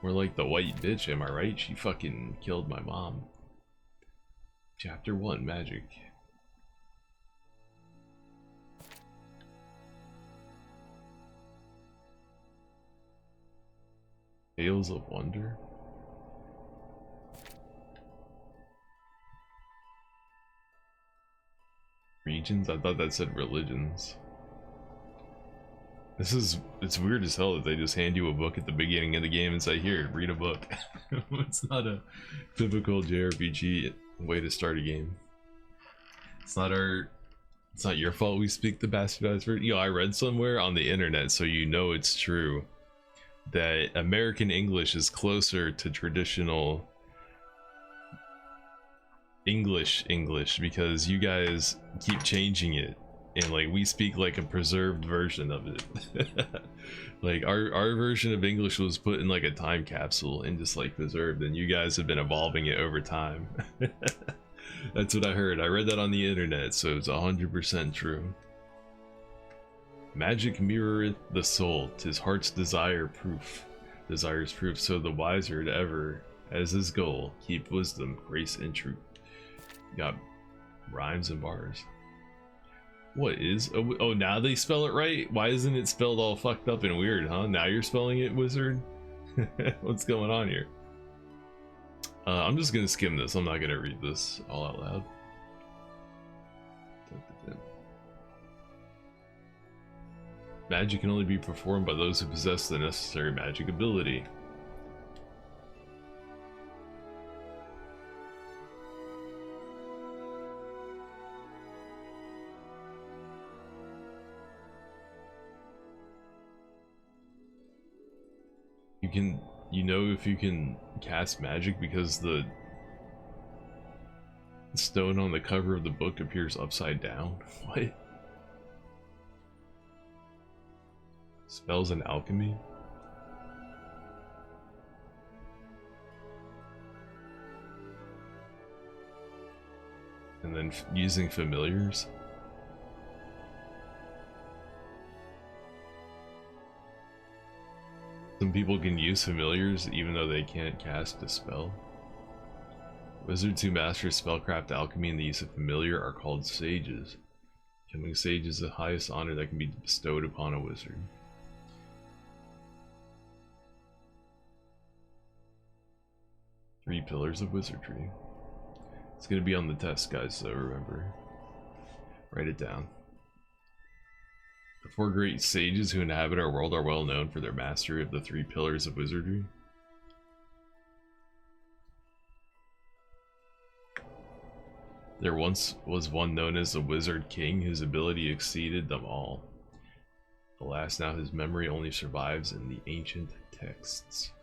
We're like the White Bitch, am I right? She fucking killed my mom. Chapter 1, Magic. Tales of Wonder? Regions? I thought that said religions. It's weird as hell that they just hand you a book at the beginning of the game and say, here, read a book. It's not a typical JRPG way to start a game. It's not your fault we speak the bastardized version. Yo, I read somewhere on the internet, so you know it's true, that American English is closer to traditional English because you guys keep changing it. And like we speak like a preserved version of it. Like our version of English was put in like a time capsule and just like preserved, and you guys have been evolving it over time. That's what I heard. I read that on the internet, so it's 100% true. Magic mirroreth the soul, 'tis heart's desires proof, so the wiser to ever as his goal keep wisdom, grace, and truth. Got rhymes and bars. What is? Oh, now they spell it right? Why isn't it spelled all fucked up and weird, huh? Now you're spelling it, wizard? What's going on here? I'm just gonna skim this. I'm not gonna read this all out loud. Magic can only be performed by those who possess the necessary magic ability. You know if you can cast magic because the stone on the cover of the book appears upside down. What? Spells and alchemy? And then using familiars? Some people can use familiars even though they can't cast a spell. Wizards who master spellcraft, alchemy, and the use of familiar are called sages. Becoming sage is the highest honor that can be bestowed upon a wizard. Three pillars of wizardry. It's gonna be on the test, guys, so remember. Write it down. The 4 great sages who inhabit our world are well known for their mastery of the 3 pillars of wizardry. There once was one known as the Wizard King whose ability exceeded them all. Alas, now his memory only survives in the ancient texts.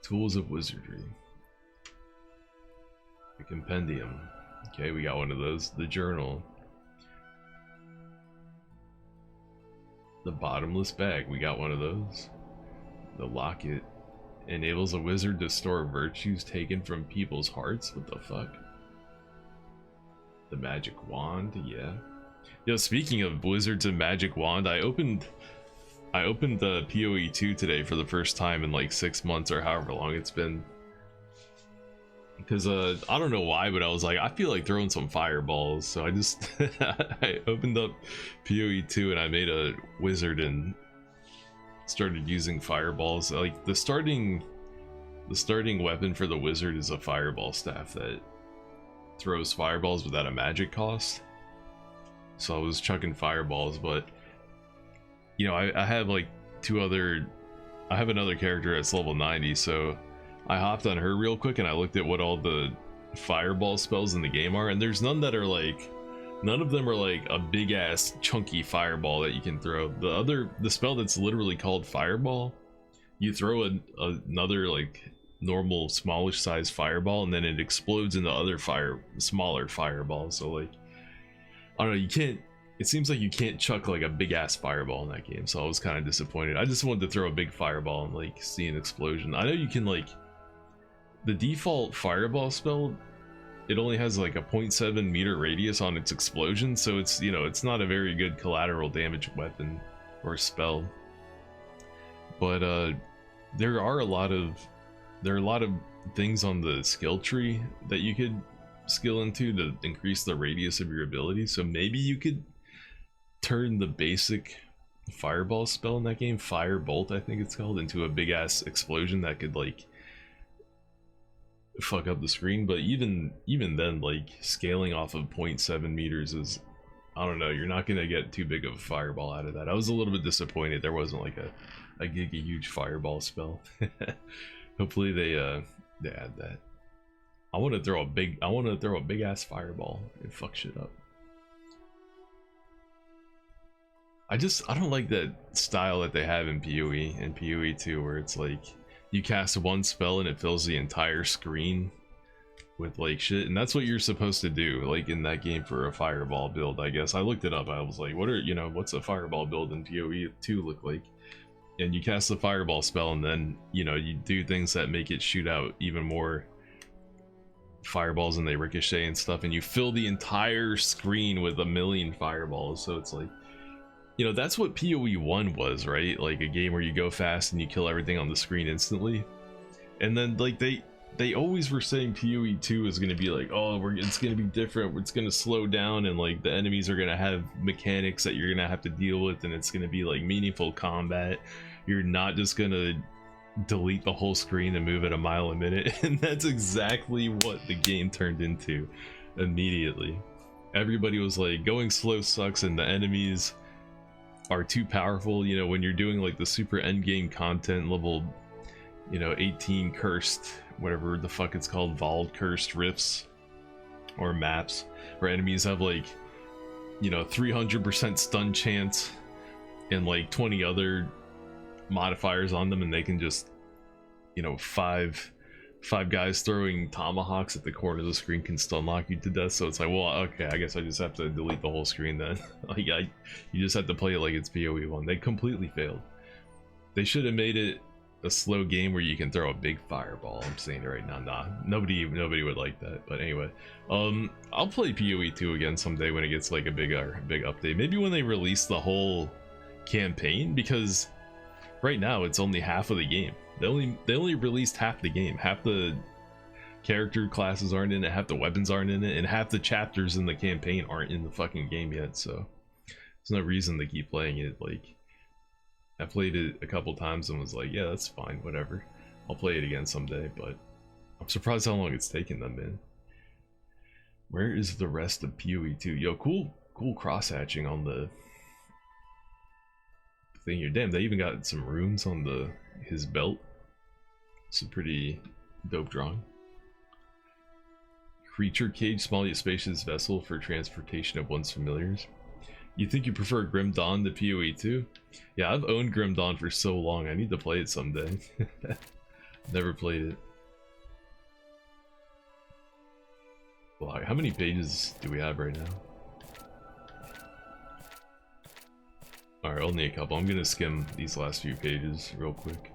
Tools of wizardry. The compendium. Okay, we got one of those. The journal. The bottomless bag, we got one of those. The locket enables a wizard to store virtues taken from people's hearts. What the fuck? The magic wand, yeah. Yo, speaking of wizards and magic wand, I opened the PoE 2 today for the first time in like 6 months or however long it's been. because I don't know why, but I was like, I feel like throwing some fireballs, so I just I opened up PoE 2 and I made a wizard and started using fireballs. Like the starting weapon for the wizard is a fireball staff that throws fireballs without a magic cost. So I was chucking fireballs, but you know, I have like I have another character that's level 90, so I hopped on her real quick and I looked at what all the fireball spells in the game are, and there's none of them are like a big ass chunky fireball that you can throw. The spell that's literally called fireball, you throw another like normal smallish size fireball and then it explodes into other smaller fireballs. So like, I don't know, it seems like you can't chuck like a big ass fireball in that game, so I was kind of disappointed. I just wanted to throw a big fireball and like see an explosion. I know you can, like, the default fireball spell, it only has like a 0.7 meter radius on its explosion, so it's, you know, it's not a very good collateral damage weapon or spell. But there are a lot of things on the skill tree that you could skill into to increase the radius of your ability, so maybe you could turn the basic fireball spell in that game, Firebolt I think it's called, into a big ass explosion that could like fuck up the screen. But even then, like, scaling off of 0.7 meters is, I don't know, you're not gonna get too big of a fireball out of that. I was a little bit disappointed there wasn't like a huge fireball spell. Hopefully they add that. I want to throw a big ass fireball and fuck shit up. I don't like that style that they have in PoE and PoE 2, where it's like you cast one spell and it fills the entire screen with like shit, and that's what you're supposed to do like in that game for a fireball build, I guess. I looked it up. I was like, what's a fireball build in PoE 2 look like? And you cast the fireball spell and then, you know, you do things that make it shoot out even more fireballs and they ricochet and stuff, and you fill the entire screen with a million fireballs. So it's like, you know, that's what PoE 1 was, right? Like a game where you go fast and you kill everything on the screen instantly. And then like they always were saying PoE 2 is going to be like, oh, it's going to be different, it's going to slow down, and like the enemies are going to have mechanics that you're going to have to deal with, and it's going to be like meaningful combat. You're not just going to delete the whole screen and move at a mile a minute. And that's exactly what the game turned into immediately. Everybody was like, going slow sucks and the enemies are too powerful. You know, when you're doing like the super end game content, level, you know, 18 cursed, whatever the fuck it's called, Vald cursed rifts or maps, where enemies have like, you know, 300% stun chance and like 20 other modifiers on them, and they can just, you know, five guys throwing tomahawks at the corner of the screen can stun lock you to death. So it's like, well, okay, I guess I just have to delete the whole screen then. Like, you just have to play it like it's PoE 1. They completely failed. They should have made it a slow game where you can throw a big fireball. I'm saying it right now. Nah, nobody would like that. But anyway, I'll play PoE 2 again someday when it gets like a big update. Maybe when they release the whole campaign, because right now it's only half of the game. They only released half the game. Half the character classes aren't in it, half the weapons aren't in it, and half the chapters in the campaign aren't in the fucking game yet. So there's no reason to keep playing it. Like, I played it a couple times and was like, yeah, that's fine, whatever. I'll play it again someday, but I'm surprised how long it's taken them, man. Where is the rest of PoE 2? Yo, cool cross-hatching on the thing here. Damn, they even got some runes on his belt. It's a pretty dope drawing. Creature cage, small yet spacious vessel for transportation of one's familiars. You think you prefer Grim Dawn to PoE 2? Yeah, I've owned Grim Dawn for so long. I need to play it someday. Never played it. Well, how many pages do we have right now? Alright, only a couple. I'm gonna skim these last few pages real quick.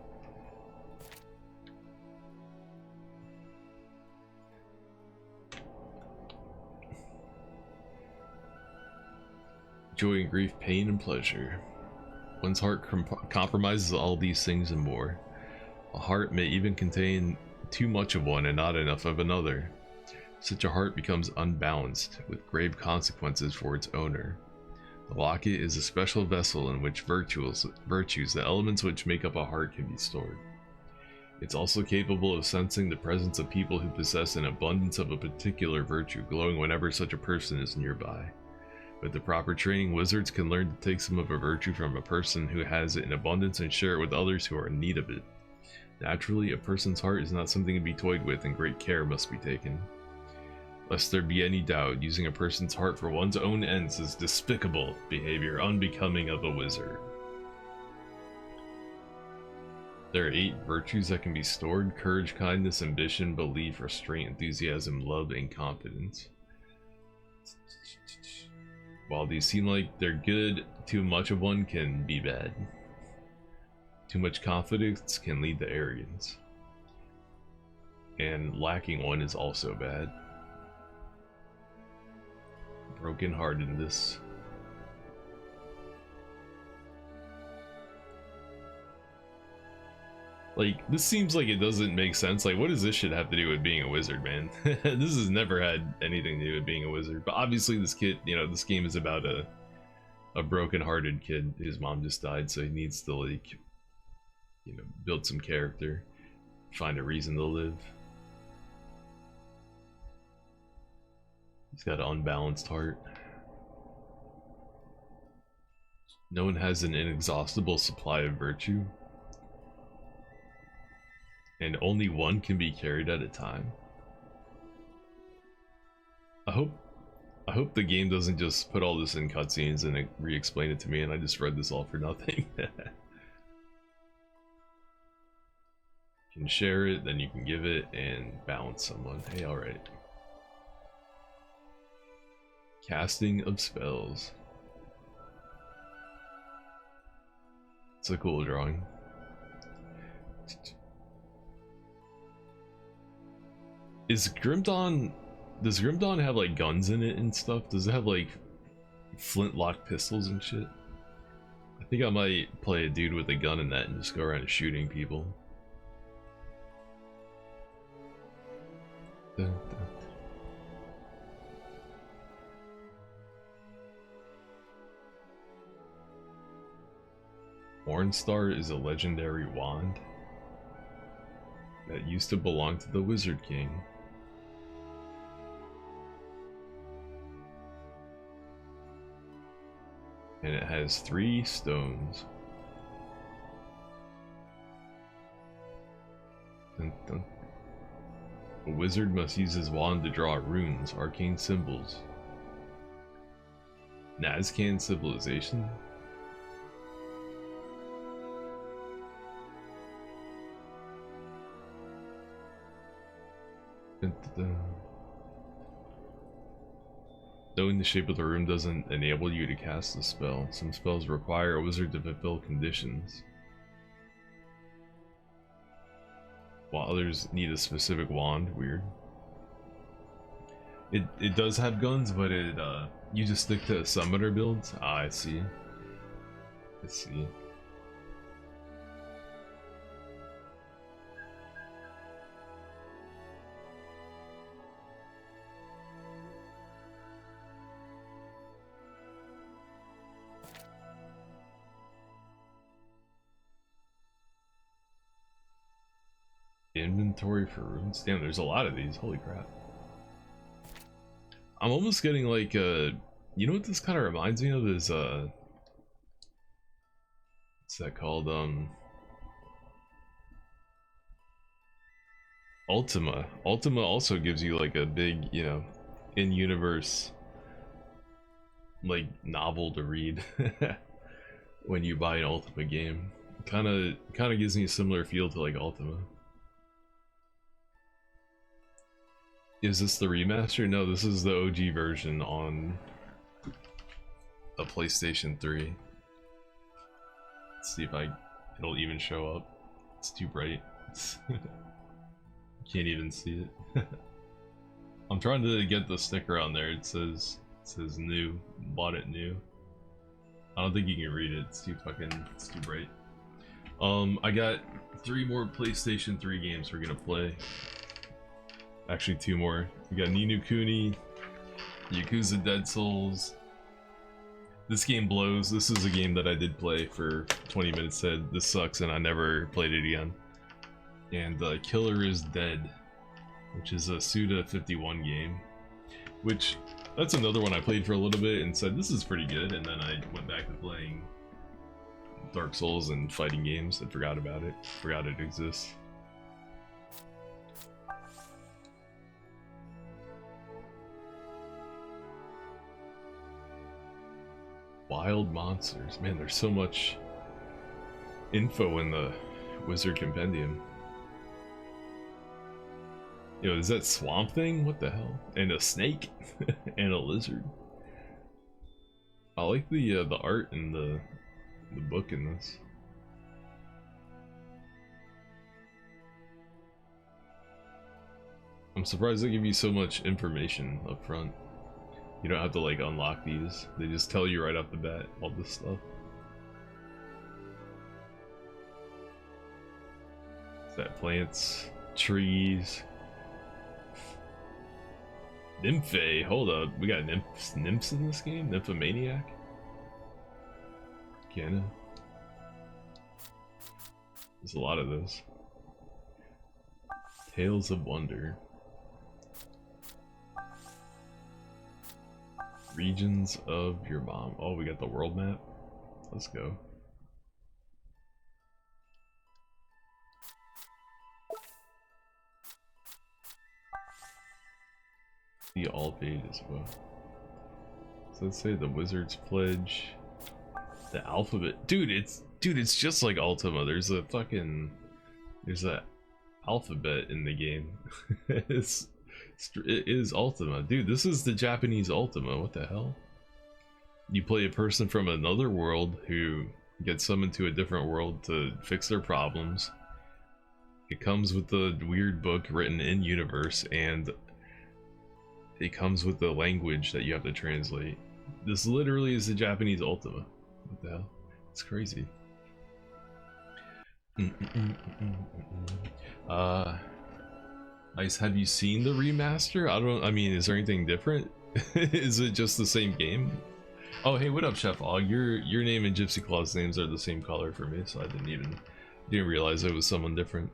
Joy and grief, pain and pleasure. One's heart compromises all these things and more. A heart may even contain too much of one and not enough of another. Such a heart becomes unbalanced, with grave consequences for its owner. The locket is a special vessel in which virtues, the elements which make up a heart, can be stored. It's also capable of sensing the presence of people who possess an abundance of a particular virtue, glowing whenever such a person is nearby. With the proper training, wizards can learn to take some of a virtue from a person who has it in abundance and share it with others who are in need of it. Naturally, a person's heart is not something to be toyed with, and great care must be taken. Lest there be any doubt, using a person's heart for one's own ends is despicable behavior unbecoming of a wizard. There are 8 virtues that can be stored: courage, kindness, ambition, belief, restraint, enthusiasm, love, and confidence. While these seem like they're good, too much of one can be bad. Too much confidence can lead to arrogance. And lacking one is also bad. Brokenheartedness. Like, this seems like it doesn't make sense. Like, what does this shit have to do with being a wizard, man? This has never had anything to do with being a wizard. But obviously this kid, you know, this game is about a broken-hearted kid whose mom just died, so he needs to, like, you know, build some character, find a reason to live. He's got an unbalanced heart. No one has an inexhaustible supply of virtue. And only one can be carried at a time. I hope the game doesn't just put all this in cutscenes and re-explain it to me and I just read this all for nothing. You can share it, then you can give it and balance someone. Hey, alright. Casting of spells. It's a cool drawing. Does Grim Dawn have like guns in it and stuff? Does it have like flintlock pistols and shit? I think I might play a dude with a gun in that and just go around shooting people. Dun, dun. Mornstar is a legendary wand that used to belong to the Wizard King. And it has 3 stones. Dun, dun. A wizard must use his wand to draw runes, arcane symbols. Nazcan civilization? Dun, dun, dun. Knowing the shape of the room doesn't enable you to cast the spell. Some spells require a wizard to fulfill conditions, while others need a specific wand. Weird. It does have guns, but it you just stick to summoner builds. Ah, I see. I see. Inventory for runes. Damn, there's a lot of these. Holy crap. I'm almost getting like you know what this kind of reminds me of is what's that called? Ultima. Ultima also gives you like a big, you know, in-universe like novel to read when you buy an Ultima game. Kind of gives me a similar feel to like Ultima. Is this the remaster? No, this is the OG version on a PlayStation 3. Let's see if it'll even show up. It's too bright. Can't even see it. I'm trying to get the sticker on there. It says new. Bought it new. I don't think you can read it. It's too bright. I got 3 more PlayStation 3 games we're gonna play. Actually, 2 more. We got Ni no Kuni, Yakuza Dead Souls. This game blows. This is a game that I did play for 20 minutes, said this sucks, and I never played it again. And Killer is Dead, which is a Suda 51 game, which that's another one I played for a little bit and said this is pretty good, and then I went back to playing Dark Souls and fighting games and forgot about it, forgot it exists. Wild monsters. Man, there's so much info in the Wizard Compendium. Yo, is that Swamp Thing? What the hell? And a snake? And a lizard. I like the art and the book in this. I'm surprised they give you so much information up front. You don't have to like unlock these. They just tell you right off the bat all this stuff. Is that plants, trees, Nymphe? Hold up, we got nymphs in this game? Nymphomaniac? Canna. There's a lot of those. Tales of Wonder. Regions of your mom. Oh, we got the world map. Let's go. The all paid as well. So let's say the Wizard's Pledge. The alphabet. Dude, it's just like Ultima. There's a alphabet in the game. It is Ultima. Dude, this is the Japanese Ultima. What the hell? You play a person from another world who gets summoned to a different world to fix their problems. It comes with the weird book written in universe, and it comes with the language that you have to translate. This literally is the Japanese Ultima. What the hell? It's crazy. Ice, have you seen the remaster? I mean, is there anything different? Is it just the same game? Oh, hey, what up, Chef Og? Your name and Gypsy Claw's names are the same color for me, so I didn't realize it was someone different.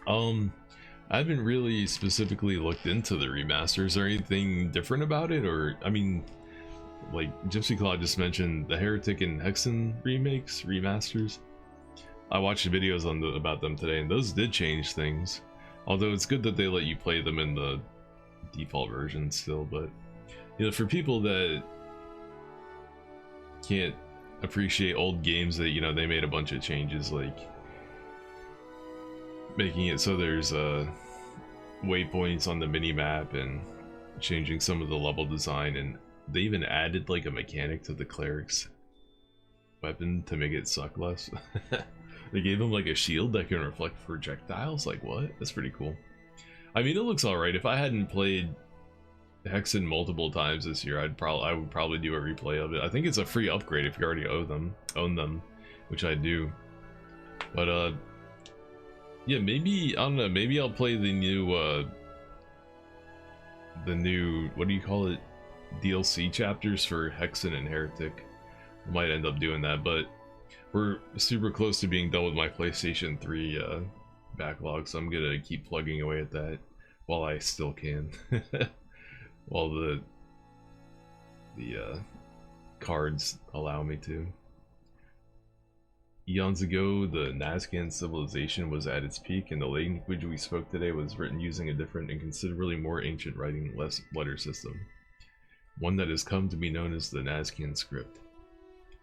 I haven't really specifically looked into the remaster. Is there anything different about it? Or, I mean, like Gypsy Claw just mentioned the Heretic and Hexen remasters. I watched videos about them today, and those did change things. Although it's good that they let you play them in the default version still, but you know, for people that can't appreciate old games, that, you know, they made a bunch of changes, like making it so there's waypoints on the mini-map and changing some of the level design, and they even added like a mechanic to the cleric's weapon to make it suck less. They gave him like a shield that can reflect projectiles. Like, what? That's pretty cool. I mean, it looks alright. If I hadn't played Hexen multiple times this year, I would probably do a replay of it. I think it's a free upgrade if you already own them, which I do. But yeah, maybe, I don't know, maybe I'll play the new what do you call it, DLC chapters for Hexen and Heretic. I might end up doing that, but we're super close to being done with my PlayStation 3 backlog, so I'm gonna keep plugging away at that while I still can. While the cards allow me to. Eons ago, the Nazcan civilization was at its peak, and the language we spoke today was written using a different and considerably more ancient writing letter system. One that has come to be known as the Nazcan script.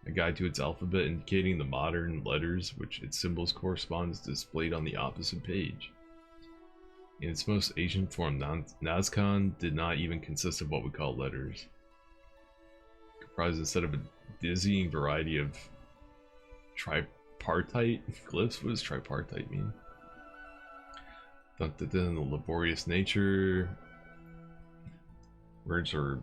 A guide to its alphabet indicating the modern letters which its symbols correspond is displayed on the opposite page. In its most ancient form, Nazcan did not even consist of what we call letters. Comprised instead of a dizzying variety of tripartite glyphs. What does tripartite mean? The laborious nature. Words are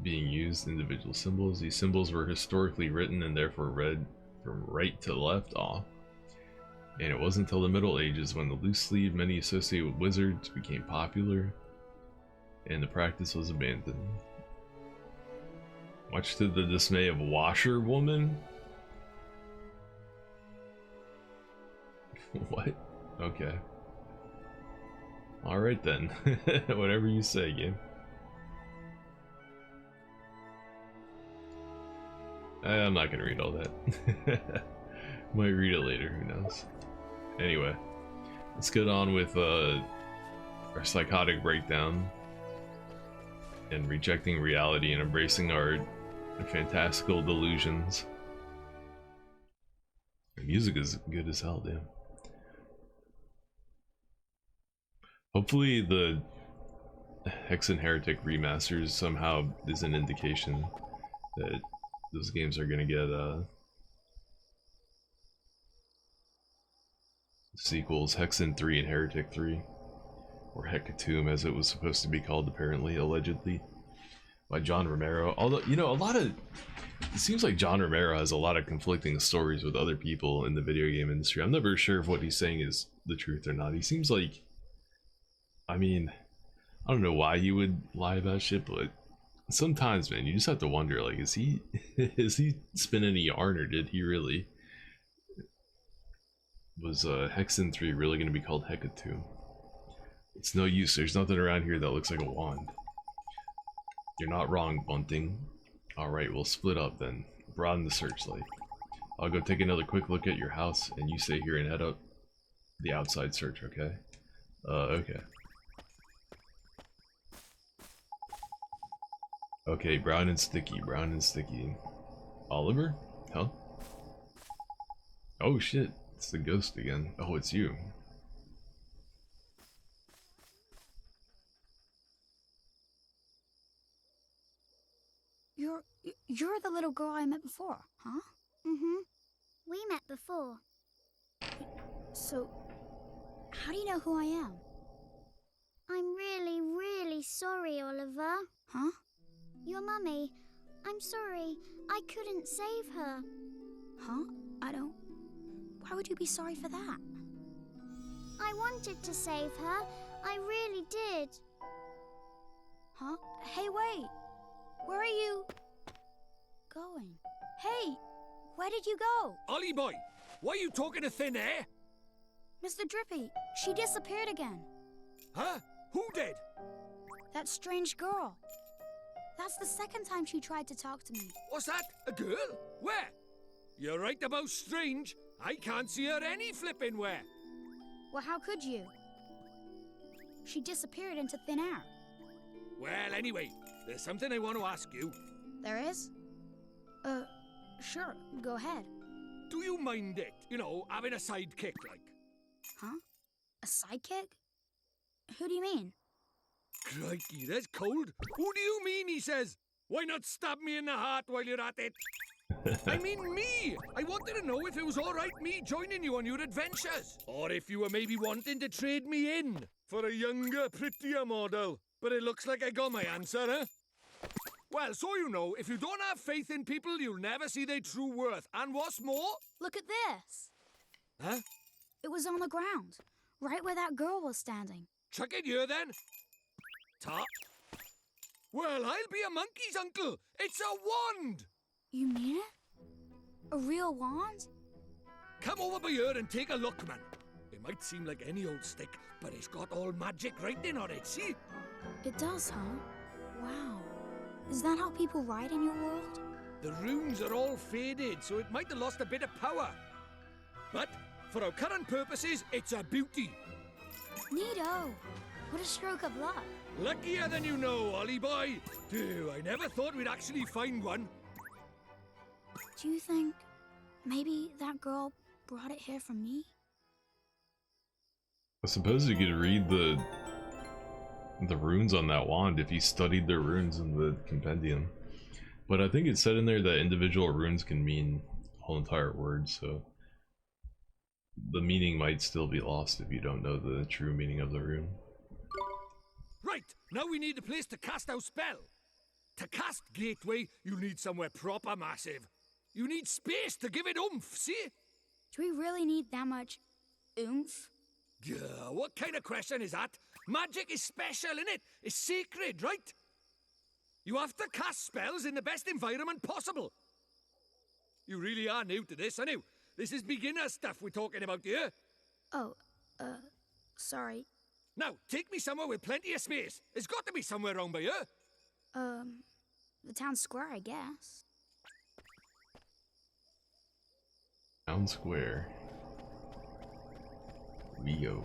being used, individual symbols. These symbols were historically written and therefore read from right to left. Aw. And it wasn't until the Middle Ages when the loose sleeve many associate with wizards became popular and the practice was abandoned. Much to the dismay of washerwoman? What? Okay. Alright then. Whatever you say, game. I'm not gonna read all that. Might read it later, who knows. Anyway, let's get on with our psychotic breakdown and rejecting reality and embracing our fantastical delusions. The music is good as hell, damn. Hopefully the Hex and Heretic remasters somehow is an indication that those games are gonna get sequels, Hexen 3 and Heretic 3, or Hecatomb as it was supposed to be called apparently, allegedly, by John Romero. Although, you know, it seems like John Romero has a lot of conflicting stories with other people in the video game industry. I'm never sure if what he's saying is the truth or not. He seems like, I mean, I don't know why he would lie about shit, but sometimes, man, you just have to wonder, like, is he spinning a yarn, or did he really? Was Hexen 3 really going to be called Hecatomb? It's no use, there's nothing around here that looks like a wand. You're not wrong, Bunting. Alright, we'll split up then. Broaden the searchlight. I'll go take another quick look at your house, and you stay here and head up the outside search, okay? Okay. Okay, brown and sticky, brown and sticky. Oliver? Huh? Oh shit. It's the ghost again. Oh, it's you. You're the little girl I met before, huh? Mm-hmm. We met before. So, how do you know who I am? I'm really, really sorry, Oliver. Huh? Your mummy. I'm sorry. I couldn't save her. Huh? I don't... Why would you be sorry for that? I wanted to save her. I really did. Huh? Hey, wait! Where are you going? Hey! Where did you go? Ollie boy, why are you talking to thin air? Mr. Drippy, she disappeared again. Huh? Who did? That strange girl. That's the second time she tried to talk to me. What's that? A girl? Where? You're right about strange. I can't see her any flipping where. Well, how could you? She disappeared into thin air. Well, anyway, there's something I want to ask you. There is? Sure, go ahead. Do you mind it? You know, having a sidekick like? Huh? A sidekick? Who do you mean? Crikey, that's cold. Who do you mean, he says? Why not stab me in the heart while you're at it? I mean me! I wanted to know if it was alright me joining you on your adventures. Or if you were maybe wanting to trade me in for a younger, prettier model. But it looks like I got my answer, huh? Well, so you know, if you don't have faith in people, you'll never see their true worth. And what's more... Look at this. Huh? It was on the ground, right where that girl was standing. Chuck it here, then. Ta. Well, I'll be a monkey's uncle. It's a wand! You mean it? A real wand? Come over by here and take a look, man. It might seem like any old stick, but it's got all magic writing on it, see? It does, huh? Wow. Is that how people write in your world? The runes are all faded, so it might have lost a bit of power. But, for our current purposes, it's a beauty. Neato. What a stroke of luck. Luckier than you know, Ollie boy. Dude, I never thought we'd actually find one. Do you think maybe that girl brought it here for me? I suppose you could read the runes on that wand if you studied the runes in the compendium. But I think it said in there that individual runes can mean whole entire words, so the meaning might still be lost if you don't know the true meaning of the rune. Right, now we need a place to cast our spell. To cast Gateway, you'll need somewhere proper massive. You need space to give it oomph, see? Do we really need that much oomph? Yeah, what kind of question is that? Magic is special, innit? It's sacred, right? You have to cast spells in the best environment possible. You really are new to this, aren't you? This is beginner stuff we're talking about here. Oh, sorry. Now, take me somewhere with plenty of space. There's got to be somewhere around by here. The town square, I guess. Town square. Rio.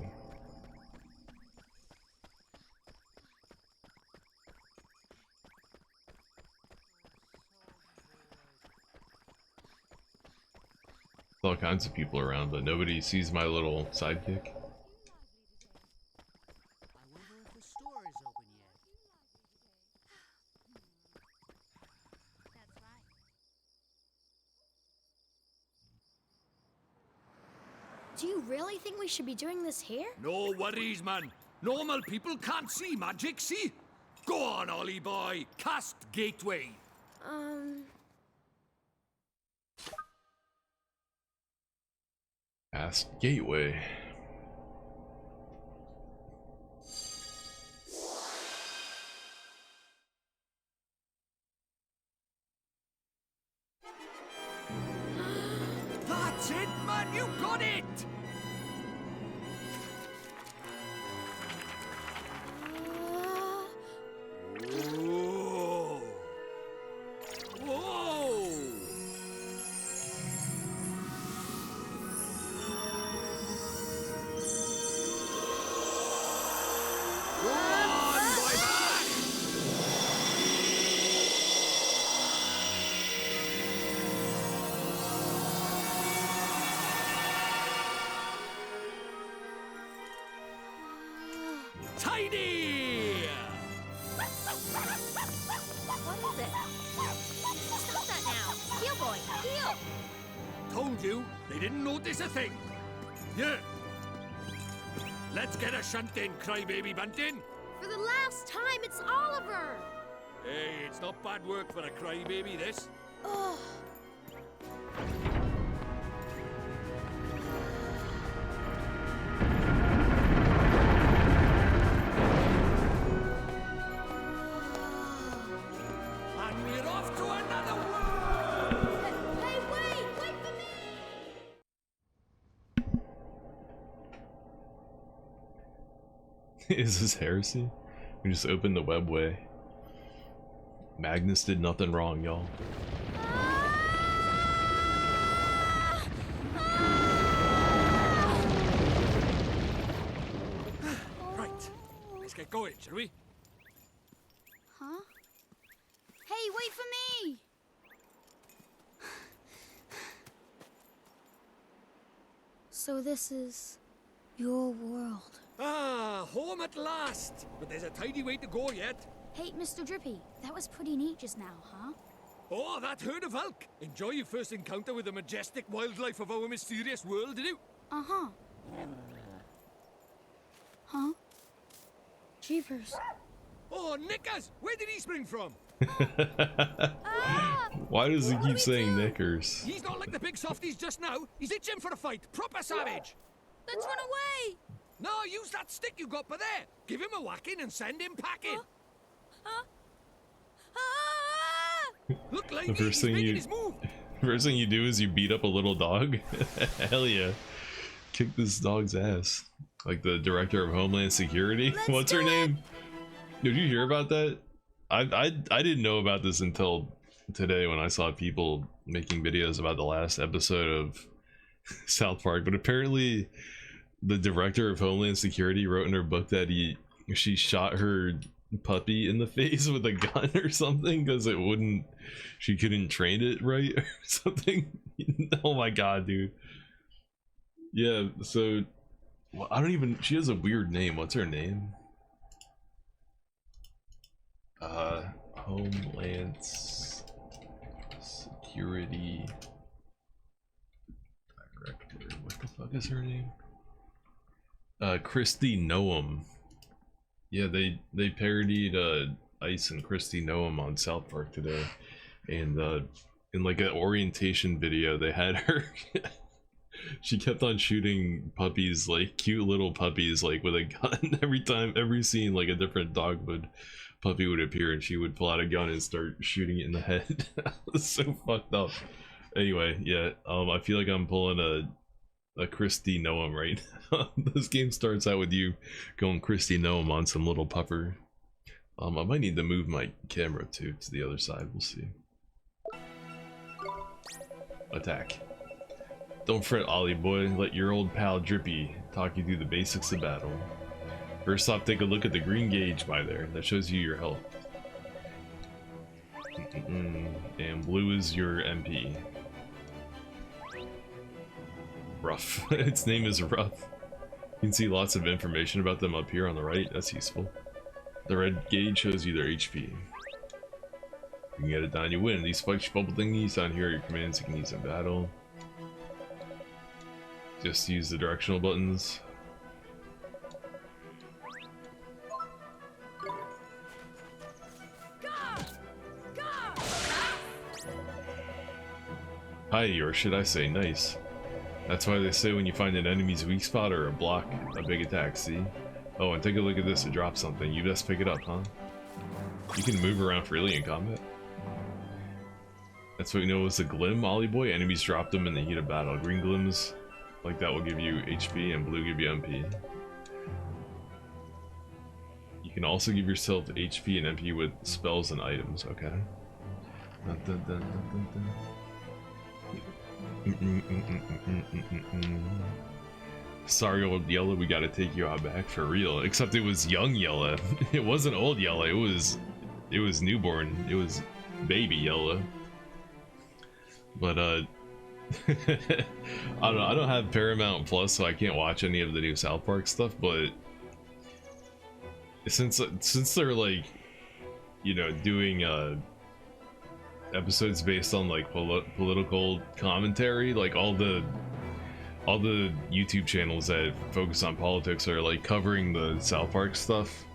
All kinds of people around, but nobody sees my little sidekick. Do you really think we should be doing this here? No worries, man. Normal people can't see magic, see? Go on, Ollie boy. Cast Gateway. Past Gateway. That's it, man. You got it. Whoa. Whoa. Tidy! What is it? Stop that now! Heel boy, heel! Told you, they didn't notice a thing. Yeah. Let's get a shunt in, crybaby bunting. For the last time, it's Oliver! Hey, it's not bad work for a crybaby, this. Ugh. And we're off to another world! Hey, wait! Wait for me! Is this heresy? We just opened the webway. Magnus did nothing wrong, y'all. Right, let's get going, shall we? Huh? Hey, wait for me! So this is your world. Ah, home at last! But there's a tidy way to go yet. Hey, Mr. Drippy, that was pretty neat just now, huh? Oh, that herd of elk! Enjoy your first encounter with the majestic wildlife of our mysterious world, did you? Uh-huh. Huh? Jeepers. Oh, Knickers! Where did he spring from? Why does he keep saying knickers? He's not like the big softies just now. He's itching for a fight. Proper savage. Let's run away! No, use that stick you got by there. Give him a whacking and send him packing. Look like The he's making his move. first thing you do is you beat up a little dog. Hell yeah. Kick this dog's ass. Like the director of Homeland Security. What's her name? Did you hear about that? I didn't know about this until today when I saw people making videos about the last episode of South Park, but apparently the director of Homeland Security wrote in her book that she shot her puppy in the face with a gun or something because she couldn't train it right or something. Oh my god, dude. Yeah, so well, she has a weird name. What's her name? Homeland Security Director. What the fuck is her name? Christy Noam. Yeah, they parodied Ice and Christy Noam on South Park today, and in like an orientation video, they had her. She kept on shooting puppies, like cute little puppies, like with a gun. Every scene, like a different puppy would appear, and she would pull out a gun and start shooting it in the head. That was so fucked up. Anyway, yeah, I feel like I'm pulling a Christy Noam right now. This game starts out with you going Christy Noam on some little pupper. I might need to move my camera too to the other side. We'll see. Attack. Don't fret, Ollie boy. Let your old pal Drippy talk you through the basics of battle. First off, take a look at the green gauge by there. That shows you your health. And blue is your MP. Rough. Its name is Rough. You can see lots of information about them up here on the right. That's useful. The red gauge shows you their HP. You can get it down, you win. These spiked bubble thingies down here are your commands you can use in battle. Just use the directional buttons. Hi, or should I say nice. That's why they say when you find an enemy's weak spot or a block, a big attack, see? Oh, and take a look at this, it drops something. You best pick it up, huh? You can move around freely in combat. That's what you know was a glim, Ollie boy. Enemies drop them in the heat of battle. Green glims like that will give you HP, and blue give you MP. You can also give yourself HP and MP with spells and items, okay? Dun, dun, dun, dun, dun, dun. Sorry, old Yellow, we gotta take you out back for real. Except it was young Yellow. It wasn't old Yellow. It was newborn. It was baby Yellow. But I don't have Paramount Plus, so I can't watch any of the new South Park stuff. But since they're like, you know, doing episodes based on like political commentary, like all the YouTube channels that focus on politics are like covering the South Park stuff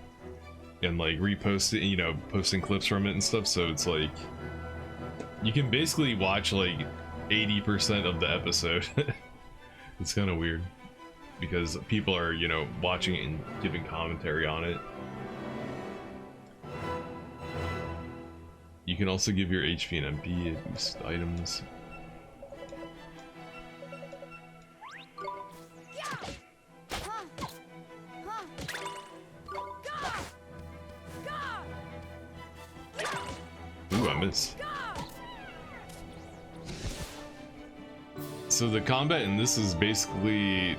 and like reposting, you know, posting clips from it and stuff. So it's like you can basically watch like 80% of the episode. It's kind of weird because people are, you know, watching it and giving commentary on it. You can also give your HP and MP, boost items. Ooh, I missed. So the combat in this is basically...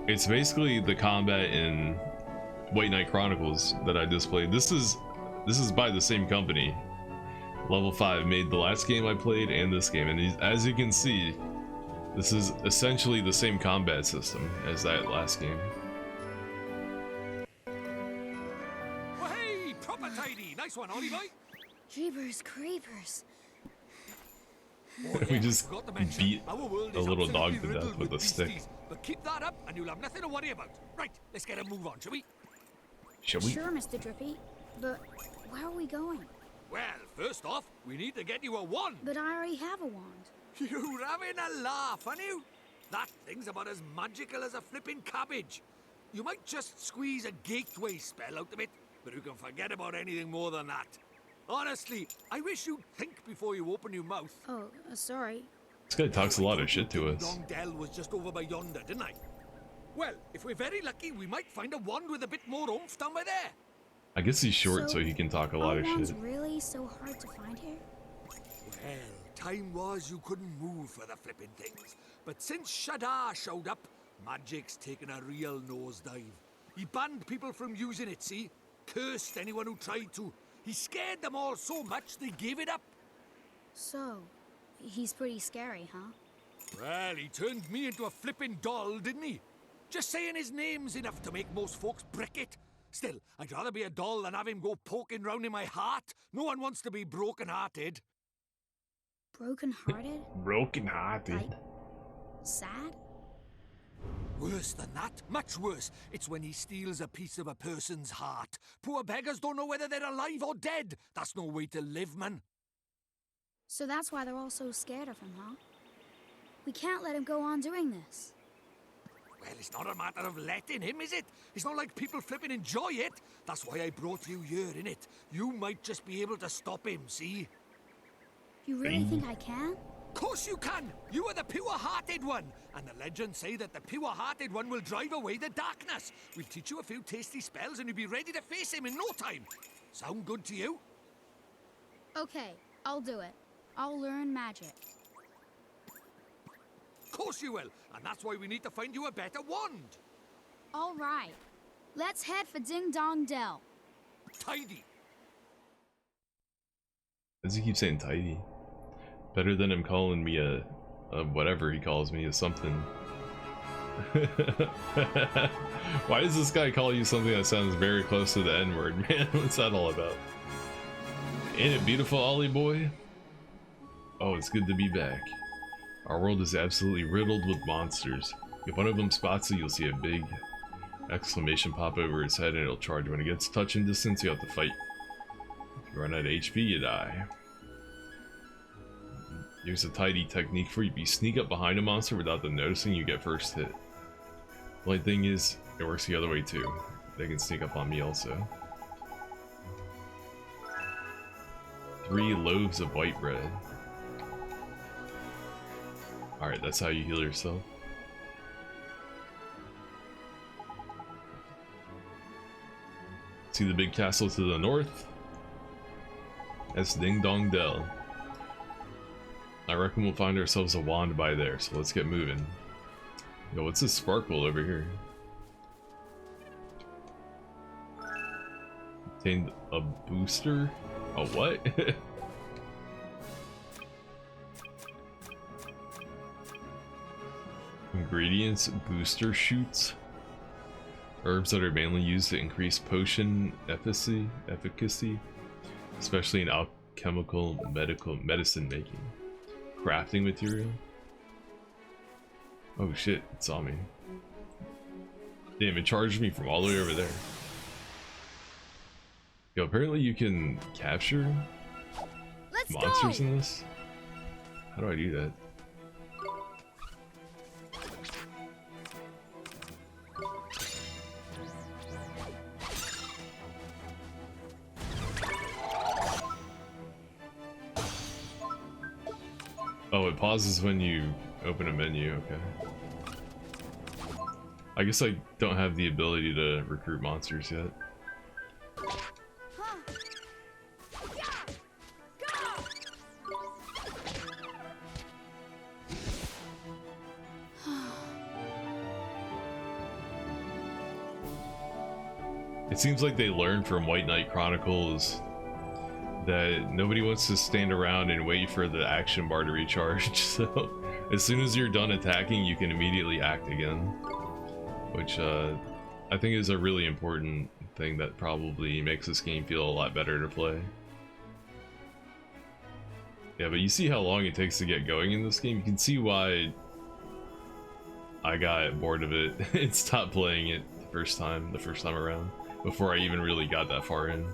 It's basically the combat in White Knight Chronicles that I just played. This is by the same company. Level 5 made the last game I played and this game, and as you can see, this is essentially the same combat system as that last game. Well, hey, proper tidy. Nice one, Ollie boy. Jeepers creepers. We just beat a little dog to death with a stick. But keep that up and you'll have nothing to worry about. Right, let's get a move on, shall we? Shall we? Sure, Mr. Drippy, but where are we going? Well, first off, we need to get you a wand. But I already have a wand. You're having a laugh, aren't you? That thing's about as magical as a flipping cabbage. You might just squeeze a gateway spell out of it, but you can forget about anything more than that. Honestly, I wish you'd think before you open your mouth. Oh, sorry. This guy talks a lot of shit to us. Long Dell was just over by yonder, didn't I? Well, if we're very lucky, we might find a wand with a bit more oomph down by there. I guess he's short, so he can talk a lot of shit. Are wands really so hard to find here? Well, time was you couldn't move for the flipping things. But since Shadar showed up, magic's taken a real nosedive. He banned people from using it, see? Cursed anyone who tried to. He scared them all so much they gave it up. So, he's pretty scary, huh? Well, he turned me into a flipping doll, didn't he? Just saying his name's enough to make most folks brick it. Still, I'd rather be a doll than have him go poking round in my heart. No one wants to be broken-hearted. Broken-hearted? Broken-hearted. Like, sad? Worse than that, much worse. It's when he steals a piece of a person's heart. Poor beggars don't know whether they're alive or dead. That's no way to live, man. So that's why they're all so scared of him, huh? We can't let him go on doing this. Well, it's not a matter of letting him, is it? It's not like people flipping enjoy it. That's why I brought you here, innit? You might just be able to stop him, see? You really think I can? Of course you can! You are the pure-hearted one! And the legends say that the pure-hearted one will drive away the darkness. We'll teach you a few tasty spells and you'll be ready to face him in no time. Sound good to you? Okay, I'll do it. I'll learn magic. Of course you will, and that's why we need to find you a better wand. All right. Let's head for Ding Dong Dell. Tidy. Why does he keep saying tidy? Better than him calling me a whatever he calls me, a something. Why does this guy call you something that sounds very close to the N-word, man? What's that all about? Ain't it beautiful, Ollie boy? Oh, it's good to be back. Our world is absolutely riddled with monsters. If one of them spots you, you'll see a big exclamation pop over his head and it'll charge. When it gets touching distance, you have to fight. If you run out of HP, you die. Here's a tidy technique for you. You sneak up behind a monster without them noticing, you get first hit. The only thing is, it works the other way too. They can sneak up on me also. 3 loaves of white bread. Alright, that's how you heal yourself. See the big castle to the north? That's Ding Dong Dell. I reckon we'll find ourselves a wand by there, so let's get moving. Yo, what's this sparkle over here? Obtained a booster? A what? Ingredients, booster shoots. Herbs that are mainly used to increase potion efficacy, especially in alchemical medicine making. Crafting material. Oh shit, it saw me. Damn, it charged me from all the way over there. Yo, apparently you can capture monsters in this. How do I do that? Oh, it pauses when you open a menu, okay. I guess I don't have the ability to recruit monsters yet. It seems like they learned from White Knight Chronicles that nobody wants to stand around and wait for the action bar to recharge, so as soon as you're done attacking, you can immediately act again. Which, I think is a really important thing that probably makes this game feel a lot better to play. Yeah, but you see how long it takes to get going in this game? You can see why I got bored of it and stopped playing it the first time around, before I even really got that far in.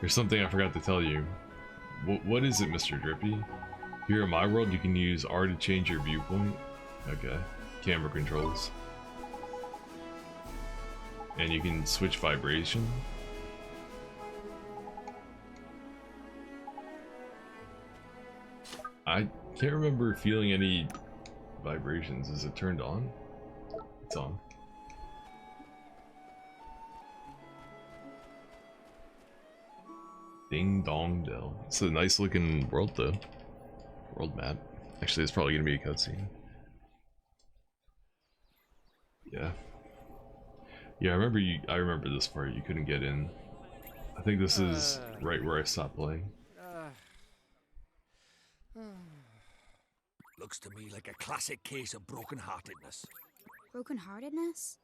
There's something I forgot to tell you. What is it, Mr. Drippy? Here in my world, you can use R to change your viewpoint. Okay. Camera controls. And you can switch vibration. I can't remember feeling any vibrations. Is it turned on? It's on. Ding Dong Dell. It's a nice looking world though. World map. Actually, it's probably gonna be a cutscene. Yeah. Yeah, I remember this part. You couldn't get in. I think this is right where I stopped playing. Looks to me like a classic case of broken-heartedness. Broken-heartedness?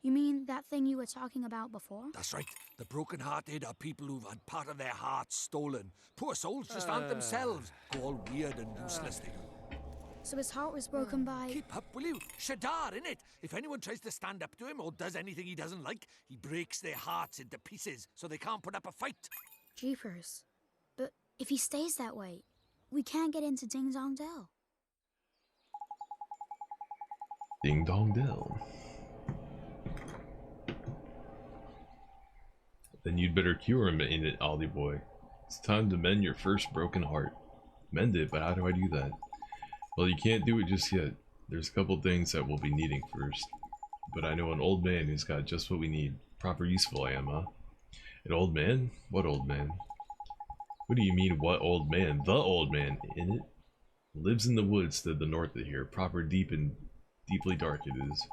You mean that thing you were talking about before? That's right. The broken-hearted are people who've had part of their hearts stolen. Poor souls just aren't themselves. Go all weird and useless they do. So his heart was broken by... Keep up, will you? Shadar, innit? If anyone tries to stand up to him or does anything he doesn't like, he breaks their hearts into pieces so they can't put up a fight. Jeepers. But if he stays that way, we can't get into Ding Dong Dell. Ding Dong Dell. Then you'd better cure him in it, Ollie boy. It's time to mend your first broken heart. Mend it, but how do I do that? Well, you can't do it just yet. There's a couple things that we'll be needing first. But I know an old man who's got just what we need. Proper useful I am, huh? An old man? What old man? What do you mean, what old man? The old man, in it? Lives in the woods to the north of here. Proper deep and deeply dark it is.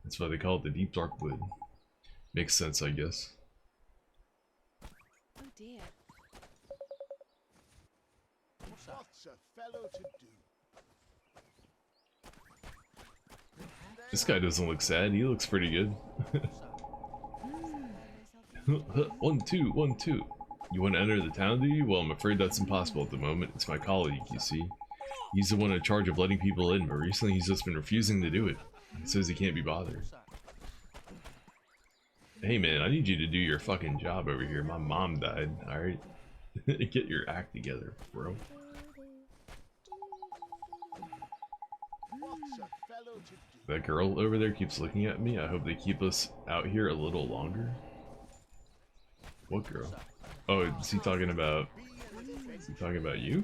That's why they call it the deep dark wood. Makes sense, I guess. Oh dear. What's a fellow to do? This guy doesn't look sad, he looks pretty good. 1, 2, 1, 2. You want to enter the town, do you? Well, I'm afraid that's impossible at the moment. It's my colleague, you see. He's the one in charge of letting people in, but recently he's just been refusing to do it. He says he can't be bothered. Hey man, I need you to do your fucking job over here. My mom died, alright? Get your act together, bro. That girl over there keeps looking at me. I hope they keep us out here a little longer. What girl? Oh, is he talking about... Is he talking about you?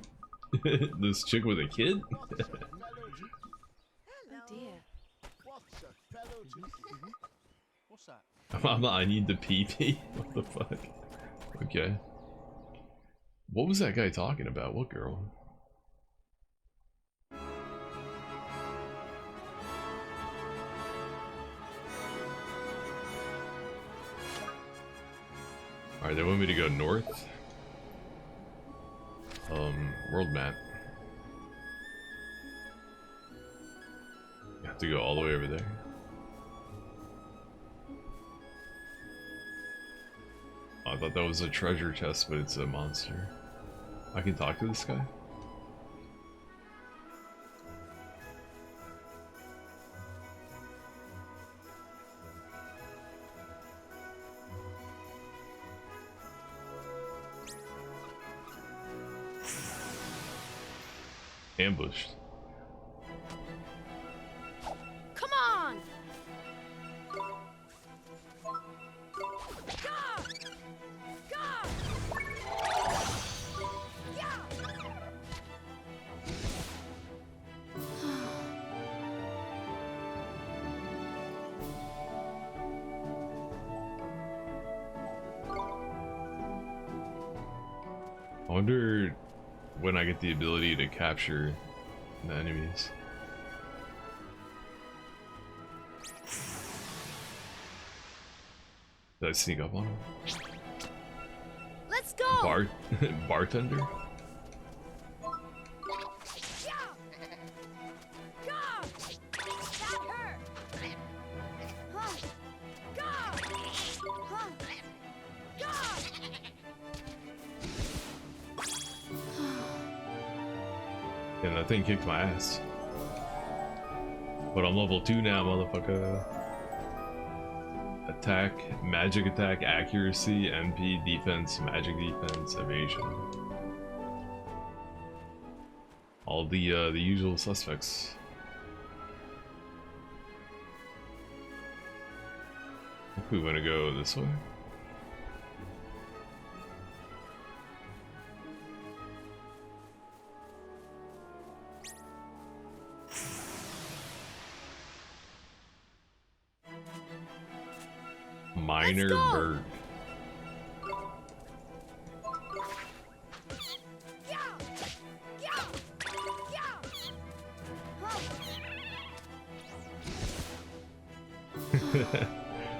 This chick with a kid? Oh dear. What's that? Mama, I need the pee-pee? What the fuck? Okay. What was that guy talking about? What girl? Alright, they want me to go north. World map. You have to go all the way over there. Oh, I thought that was a treasure chest, but it's a monster. I can talk to this guy? Ambushed. Come on! I wonder when I get the ability to capture the enemies. Did I sneak up on him? Let's go! Bartender? And that thing kicked my ass. But I'm level 2 now, motherfucker. Attack, magic attack, accuracy, MP, defense, magic defense, evasion. All the usual suspects. I think we want to go this way. Minor bird.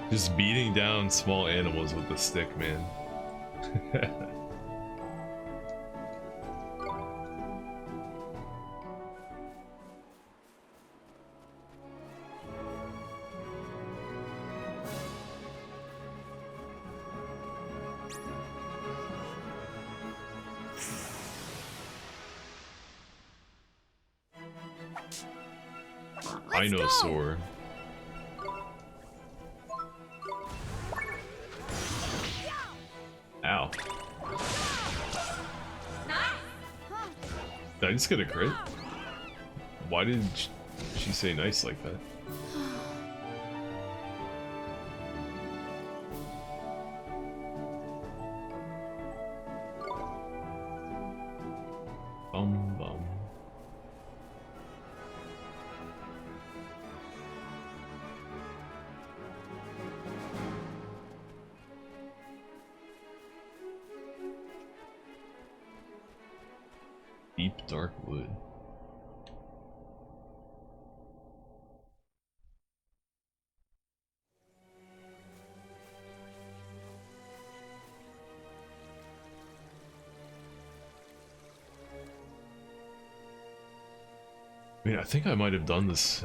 Just beating down small animals with the stick, man. Dinosaur. Ow. Did I just get a crit? Why did she say nice like that? Bum bum. Deep dark wood. I mean, I think I might have done this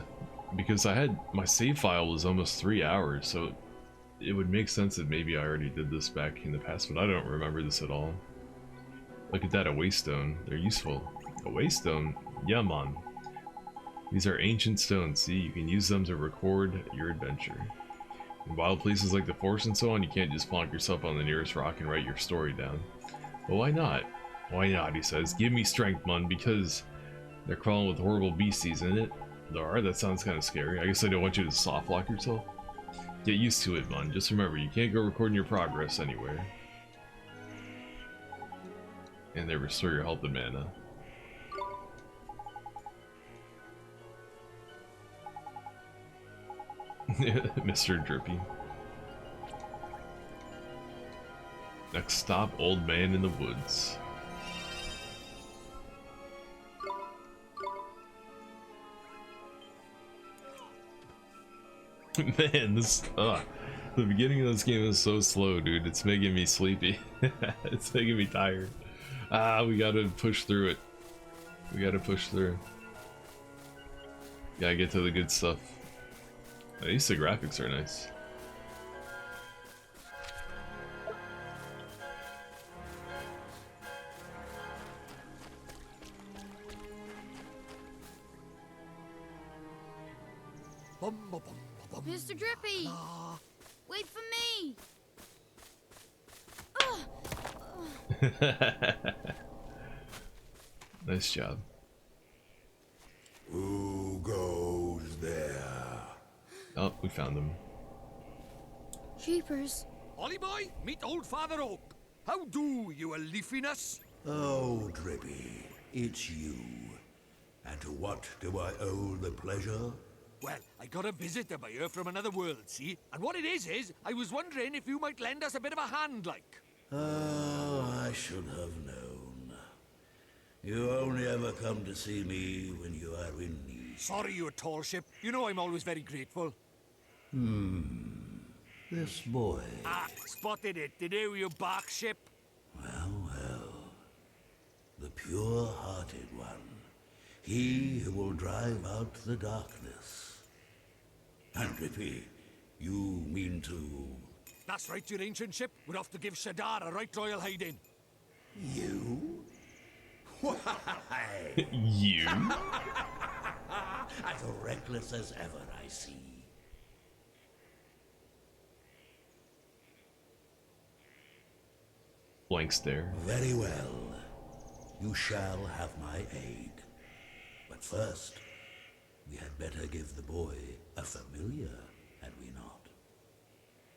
because my save file was almost 3 hours, so it would make sense that maybe I already did this back in the past, but I don't remember this at all. Look at that, a waystone. They're useful. A waystone? Yeah, man. These are ancient stones, see? You can use them to record your adventure. In wild places like the forest and so on, you can't just plonk yourself on the nearest rock and write your story down. But why not? Why not, he says. Give me strength, man, because they're crawling with horrible beasties in it. Alright, that sounds kind of scary. I guess I don't want you to soft lock yourself. Get used to it, man. Just remember, you can't go recording your progress anywhere. And they restore your health and mana. Mr. Drippy. Next stop, Old Man in the Woods. Man, this the beginning of this game is so slow, dude. It's making me sleepy. It's making me tired. We gotta push through it. We gotta push through. Gotta get to the good stuff. At least the graphics are nice. Mr. Drippy! Wait for me! Nice job. Who goes there? Oh, we found him. Jeepers. Ollie boy, meet old Father Oak. How do, you a leafiness? Oh, Drippy, it's you. And to what do I owe the pleasure? Well, I got a visitor by here from another world, see? And what it is I was wondering if you might lend us a bit of a hand, like. Oh, I should have known. You only ever come to see me when you are in need. Sorry, you tall ship. You know I'm always very grateful. This boy. Ah, spotted it. Did you bark ship? Well, well. The pure-hearted one. He who will drive out the darkness. And Drippy, you mean to... That's right, your ancient ship. We're off to give Shadar a right royal hiding. You? Why? You? As reckless as ever, I see. Blank stare. Very well. You shall have my aid. But first, we had better give the boy a familiar, had we not?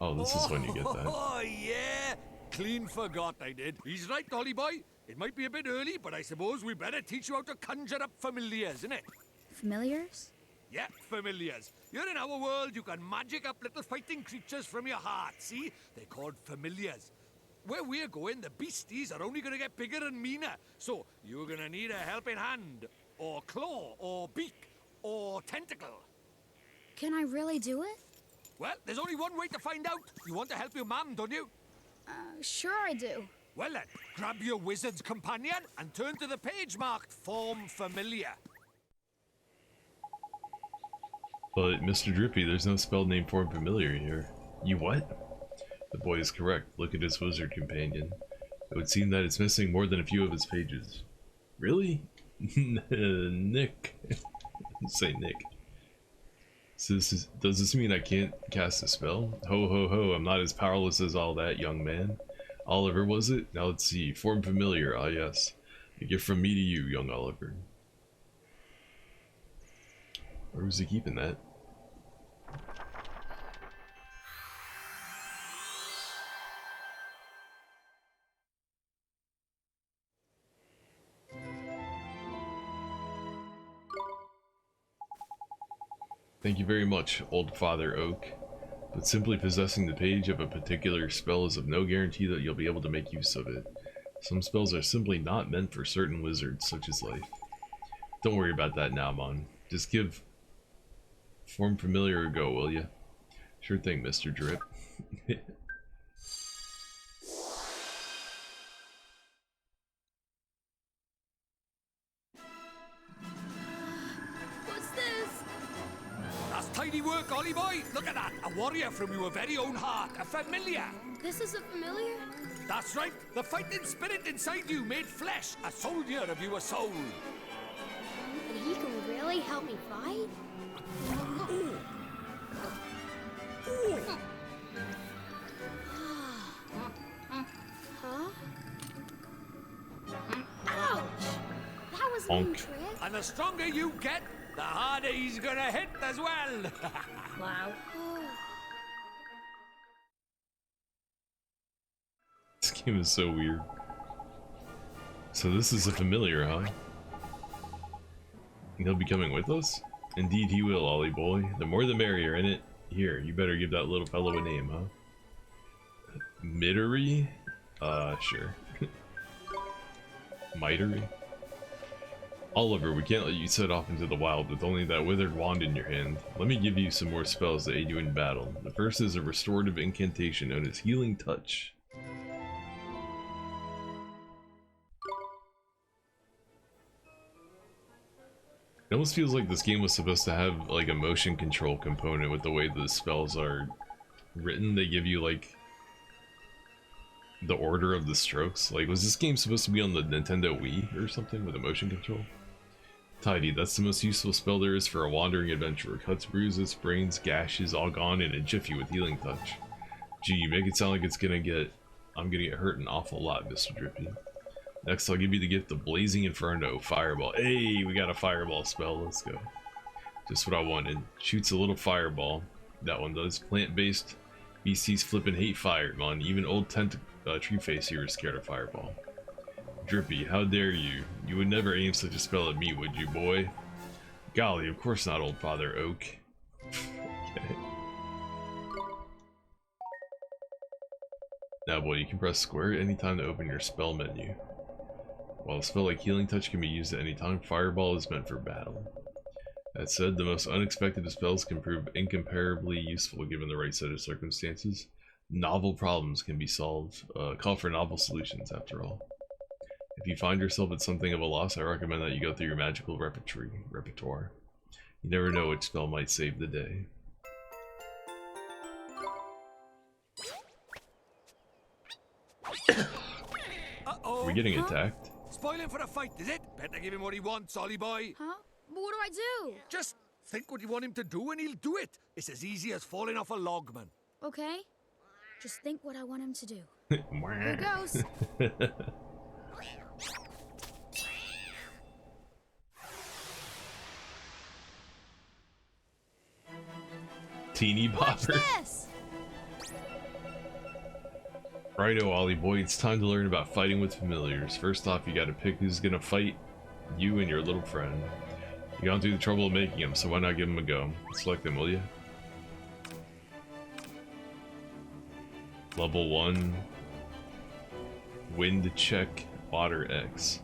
Oh, this is when you get that. Oh, yeah! Clean forgot I did. He's right, Ollie boy. It might be a bit early, but I suppose we better teach you how to conjure up familiars, innit? Familiars? Yeah, familiars. Here in our world, you can magic up little fighting creatures from your heart, see? They're called familiars. Where we're going, the beasties are only gonna get bigger and meaner. So, you're gonna need a helping hand, or claw, or beak, or tentacle. Can I really do it? Well, there's only one way to find out. You want to help your mum, don't you? Sure I do. Well then, grab your wizard's companion and turn to the page marked Form Familiar. But, Mr. Drippy, there's no spell named Form Familiar here. You what? The boy is correct. Look at his wizard companion. It would seem that it's missing more than a few of its pages. Really? Nick. Say Nick. So does this mean I can't cast a spell? Ho ho ho, I'm not as powerless as all that, young man. Oliver, was it? Now let's see. Form Familiar, ah yes. A gift from me to you, young Oliver. Where was he keeping that? Thank you very much, old Father Oak. But simply possessing the page of a particular spell is of no guarantee that you'll be able to make use of it. Some spells are simply not meant for certain wizards, such as life. Don't worry about that now, Mon. Just give Form Familiar a go, will ya? Sure thing, Mr. Drip. What's this? That's tidy work, Ollie boy. Look at that. A warrior from your very own heart. A familiar. This is a familiar? That's right. The fighting spirit inside you made flesh. A soldier of your soul. And he can really help me fight? Huh? Ouch! That was a mean trick. And the stronger you get, the harder he's gonna hit as well. Wow. This game is so weird. So this is a familiar, huh? And he'll be coming with us? Indeed he will, Ollie boy. The more the merrier, innit? Here, you better give that little fellow a name, huh? Mittery? Sure. Mitery? Oliver, we can't let you set off into the wild with only that withered wand in your hand. Let me give you some more spells to aid you in battle. The first is a restorative incantation known as Healing Touch. It almost feels like this game was supposed to have like a motion control component with the way the spells are written. They give you like the order of the strokes. Like, was this game supposed to be on the Nintendo Wii or something with a motion control? Tidy, that's the most useful spell there is for a wandering adventurer. Cuts, bruises, sprains, gashes, all gone in a jiffy with Healing Touch. Gee, you make it sound like I'm gonna get hurt an awful lot, Mr. Drippy. Next, I'll give you the gift of Blazing Inferno, Fireball. Hey, we got a Fireball spell, let's go. Just what I wanted. Shoots a little fireball. That one does. Plant-based. BC's flippin' hate fire, man. Even old Tree Face here is scared of Fireball. Drippy, how dare you? You would never aim such a spell at me, would you, boy? Golly, of course not, old Father Oak. Okay. Now, boy, you can press square at any time to open your spell menu. While a spell like Healing Touch can be used at any time, Fireball is meant for battle. That said, the most unexpected of spells can prove incomparably useful given the right set of circumstances. Novel problems can be solved. Call for novel solutions, after all. If you find yourself at something of a loss, I recommend that you go through your magical repertoire. You never know which spell might save the day. Uh-oh. Are we getting attacked? Spoiling for a fight, is it? Better give him what he wants, Ollie boy. Huh? But what do I do? Just think what you want him to do and he'll do it. It's as easy as falling off a log, man. Okay. Just think what I want him to do. Here goes. Teeny bopper. This? Righto, Ollie boy, it's time to learn about fighting with familiars. First off, you gotta pick who's gonna fight you and your little friend. You gone through the trouble of making them, so why not give them a go? Select them, will you? Level 1. Wind check, water X.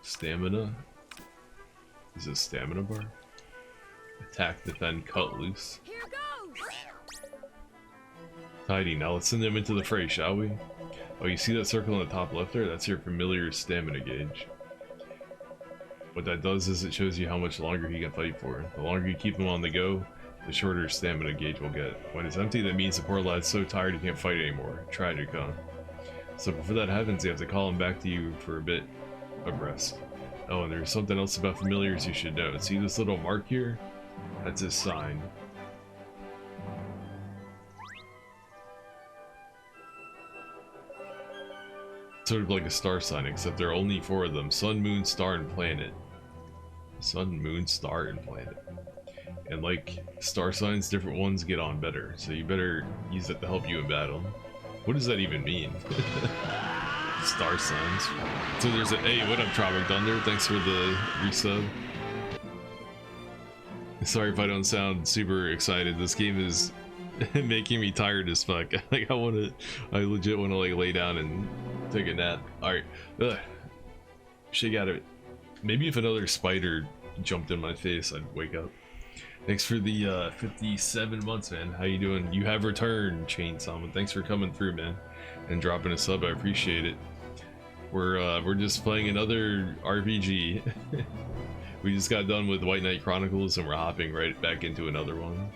Stamina? Is it stamina bar? Attack, defend, cut loose. Here goes. Tidy, now let's send them into the fray, shall we? Oh, you see that circle on the top left there? That's your familiar stamina gauge. What that does is it shows you how much longer he can fight for. The longer you keep him on the go, the shorter stamina gauge will get. When it's empty, that means the poor lad's so tired he can't fight anymore. Tragic, huh? So before that happens, you have to call him back to you for a bit of rest. Oh, and there's something else about familiars you should know. See this little mark here? That's his sign. sort of like a star sign, except there are only 4 of them: sun, moon, star, and planet. Sun, moon, star, and planet. And like star signs, different ones get on better, so you better use it to help you in battle. What does that even mean? Star signs. So there's a hey, what up, Tropic Thunder? Thanks for the resub. Sorry if I don't sound super excited. This game is making me tired as fuck. Like I legit want to like lay down and take a nap. All right, shake out of it. Maybe if another spider jumped in my face, I'd wake up. Thanks for the 57 months, man. How you doing? You have returned, Chainsaw. Thanks for coming through, man, and dropping a sub. I appreciate it. We're just playing another RPG. We just got done with White Knight Chronicles, and we're hopping right back into another one.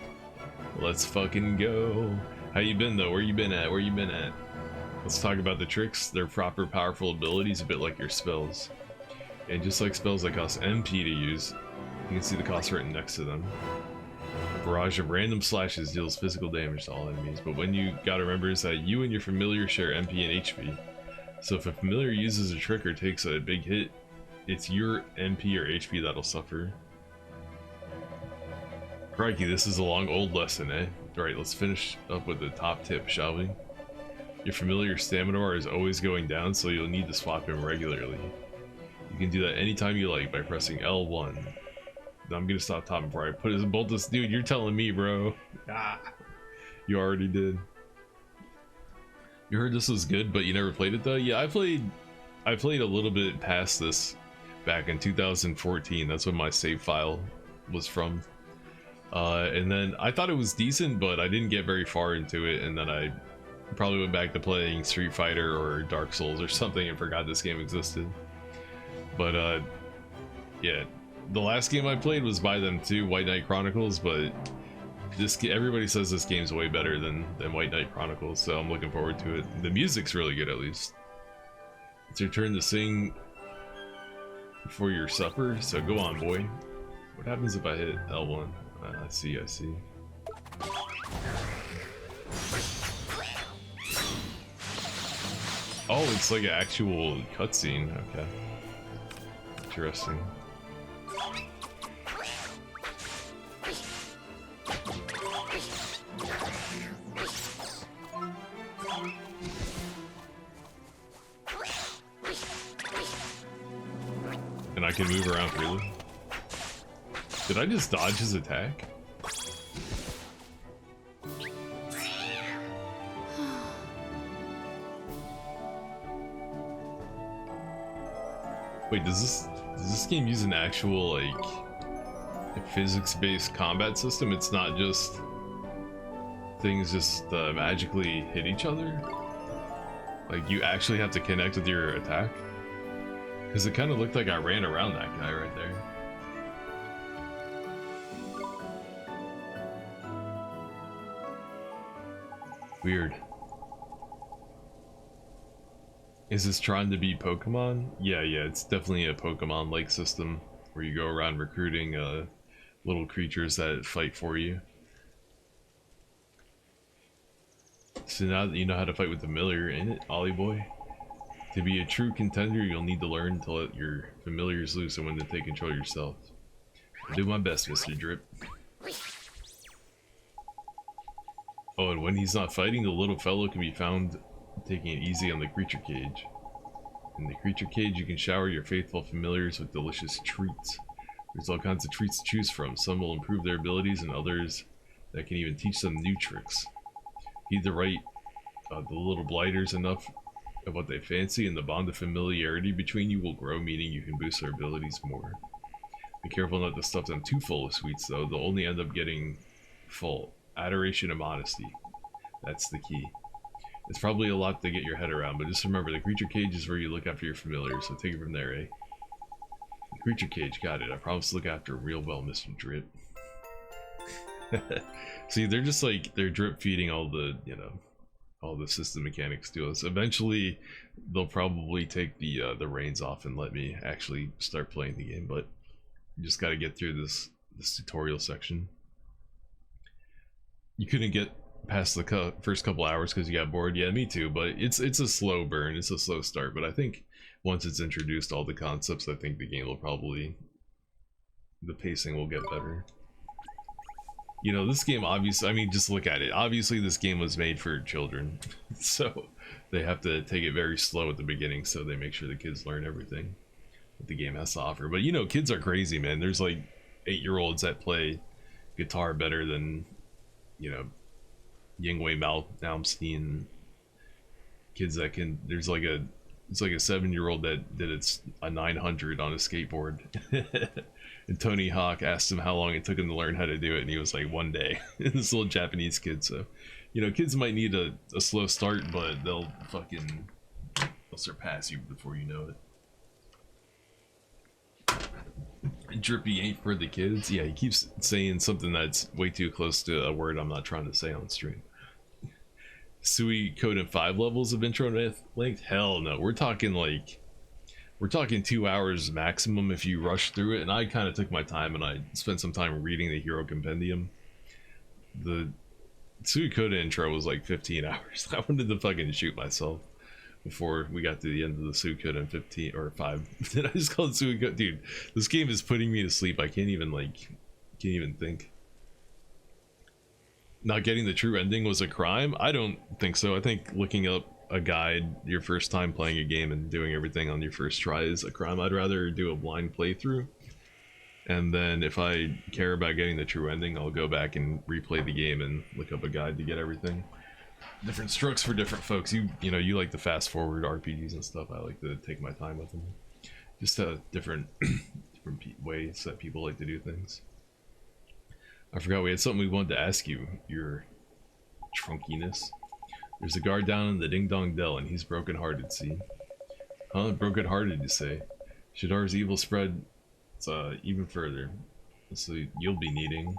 Let's fucking go. How you been though? Where you been at? Where you been at? Let's talk about the tricks. They're proper, powerful abilities, a bit like your spells. And just like spells that cost MP to use, you can see the cost written next to them. A barrage of random slashes deals physical damage to all enemies, but when you gotta remember is that you and your familiar share MP and HP. So if a familiar uses a trick or takes a big hit, it's your MP or HP that'll suffer. Crikey, this is a long old lesson, eh? Alright, let's finish up with the top tip, shall we? Your familiar stamina bar is always going down, so you'll need to swap him regularly. You can do that anytime you like by pressing L1. Now I'm gonna stop talking before I put his bolt this dude. You're telling me, bro. Ah, you already did. You heard this was good, but you never played it though? Yeah, I played a little bit past this back in 2014. That's when my save file was from. And then I thought it was decent, but I didn't get very far into it, and then I probably went back to playing Street Fighter or Dark Souls or something and forgot this game existed. But yeah, the last game I played was by them too, White Knight Chronicles, but everybody says this game's way better than White Knight Chronicles, so I'm looking forward to it. The music's really good, at least. It's your turn to sing for your supper, so go on, boy. What happens if I hit L1? I see. Oh, it's like an actual cutscene. Okay. Interesting. And I can move around freely. Did I just dodge his attack? Wait, does this game use an actual like physics-based combat system? It's not just things just magically hit each other? Like you actually have to connect with your attack? Because it kind of looked like I ran around that guy right there. Weird. Is this trying to be Pokemon? Yeah, it's definitely a Pokemon-like system where you go around recruiting little creatures that fight for you. So now that you know how to fight with the familiar, ain't it, Ollie boy? To be a true contender, you'll need to learn to let your familiars loose and when to take control yourself. I'll do my best, Mr. Drip. Oh, and when he's not fighting, the little fellow can be found taking it easy on the creature cage. In the creature cage, you can shower your faithful familiars with delicious treats. There's all kinds of treats to choose from. Some will improve their abilities, and others that can even teach them new tricks. Heed the right, the little blighters enough of what they fancy, and the bond of familiarity between you will grow, meaning you can boost their abilities more. Be careful not to stuff them too full of sweets, though. They'll only end up getting full. Adoration and modesty. That's the key. It's probably a lot to get your head around, but just remember, the creature cage is where you look after your familiar, so take it from there, eh? The creature cage, got it. I promise to look after it real well, Mr. Drip. See, they're just like, they're drip feeding all the, you know, all the system mechanics to us. Eventually, they'll probably take the reins off and let me actually start playing the game, but you just gotta get through this tutorial section. You couldn't get past the first couple hours because you got bored. Yeah, me too. But it's a slow burn. It's a slow start. But I think once it's introduced all the concepts, I think the game will probably, the pacing will get better. You know, this game obviously, I mean, just look at it. Obviously, this game was made for children, so they have to take it very slow at the beginning, so they make sure the kids learn everything that the game has to offer. But you know, kids are crazy, man. There's like 8-year-olds that play guitar better than, you know, Yngwie Malmsteen. Kids that can, it's like a 7-year-old that did a 900 on a skateboard. And Tony Hawk asked him how long it took him to learn how to do it, and he was like, 1 day. This little Japanese kid. So, you know, kids might need a slow start, but they'll surpass you before you know it. Drippy ain't for the kids. Yeah, he keeps saying something that's way too close to a word I'm not trying to say on stream. Suikoden 5 levels of intro length? Hell no. We're talking 2 hours maximum if you rush through it, and I kind of took my time and I spent some time reading the Hero Compendium. The Suikoden intro was like 15 hours. I wanted to fucking shoot myself before we got to the end of the Suikoden 15 or 5. Did I just call it Suikoden? Dude, this game is putting me to sleep. I can't even think. Not getting the true ending was a crime? I don't think so. I think looking up a guide your first time playing a game and doing everything on your first try is a crime. I'd rather do a blind playthrough, and then if I care about getting the true ending, I'll go back and replay the game and look up a guide to get everything. Different strokes for different folks. You know, you like the fast forward RPGs and stuff. I like to take my time with them. Just different ways that people like to do things. I forgot we had something we wanted to ask you, your trunkiness. There's a guard down in the Ding Dong Dell, and he's broken-hearted, see? Huh? Broken-hearted, you say? Shadar's evil spread even further. So you'll be needing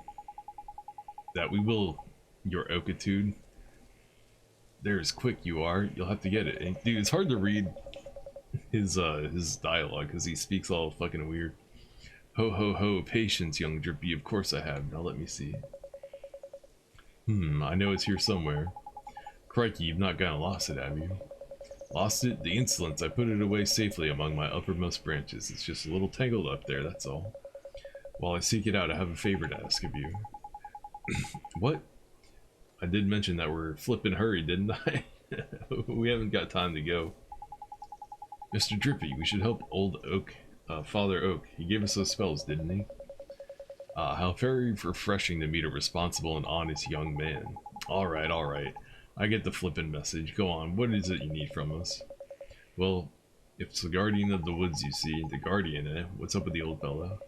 that. We will, your Okitude. There's quick you are. You'll have to get it. And, dude, it's hard to read his dialogue because he speaks all fucking weird. Ho ho ho, patience, young Drippy. Of course I have. Now let me see. I know it's here somewhere. Crikey, you've not gone and lost it, have you? Lost it? The insolence. I put it away safely among my uppermost branches. It's just a little tangled up there, that's all. While I seek it out, I have a favor to ask of you. What? I did mention that we're flippin' hurry, didn't I? We haven't got time to go. Mr. Drippy, we should help old Oak, Father Oak. He gave us those spells, didn't he? How very refreshing to meet a responsible and honest young man. Alright, alright. I get the flippin' message. Go on, what is it you need from us? Well, if it's the guardian of the woods, you see. The guardian, eh? What's up with the old fellow?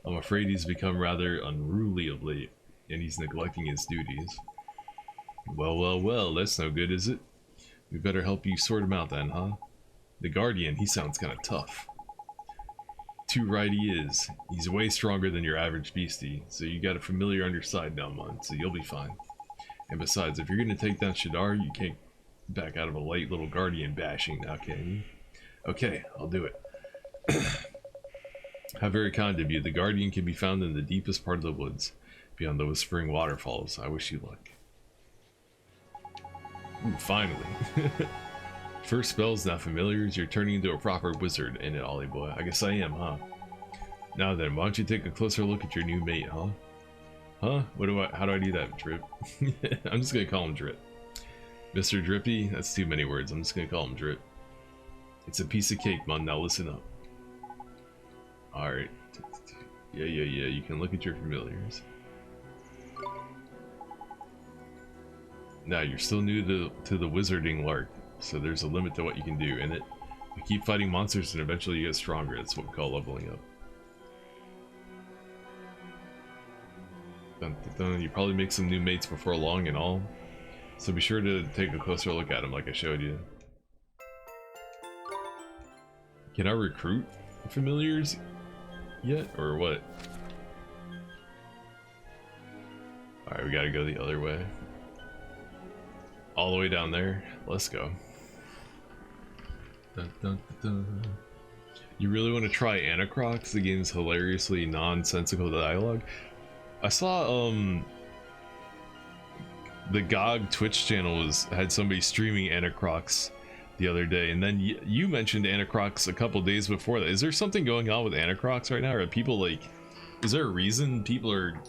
I'm afraid he's become rather unruly of late, and he's neglecting his duties. Well, well, well, that's no good, is it? We better help you sort him out then, huh? The guardian, he sounds kinda tough. Too right he is. He's way stronger than your average beastie, so you got a familiar on your side now, man, so you'll be fine. And besides, if you're gonna take down Shadar, you can't back out of a light little guardian bashing now, can you? Okay, I'll do it. How very kind of you. The guardian can be found in the deepest part of the woods, beyond the whispering waterfalls. I wish you luck. Ooh, finally. First spells, now familiars. You're turning into a proper wizard, ain't it, Ollie boy? I guess I am, huh? Now then, why don't you take a closer look at your new mate, huh? Huh? How do I do that, Drip? I'm just gonna call him Drip. Mr. Drippy? That's too many words. I'm just gonna call him Drip. It's a piece of cake, man. Now listen up. Alright. Yeah. You can look at your familiars. Now, you're still new to the wizarding lark, so there's a limit to what you can do in it. You keep fighting monsters and eventually you get stronger. That's what we call leveling up. Dun, dun, dun. You probably make some new mates before long and all. So be sure to take a closer look at them like I showed you. Can I recruit familiars yet, or what? Alright, we gotta go the other way. All the way down there. Let's go. Dun, dun, dun. You really want to try Anacrox? The game's hilariously nonsensical dialogue. I saw the GOG Twitch channel had somebody streaming Anacrox the other day, and then you mentioned Anacrox a couple days before that. Is there something going on with Anacrox right now? Or are people like, is there a reason people are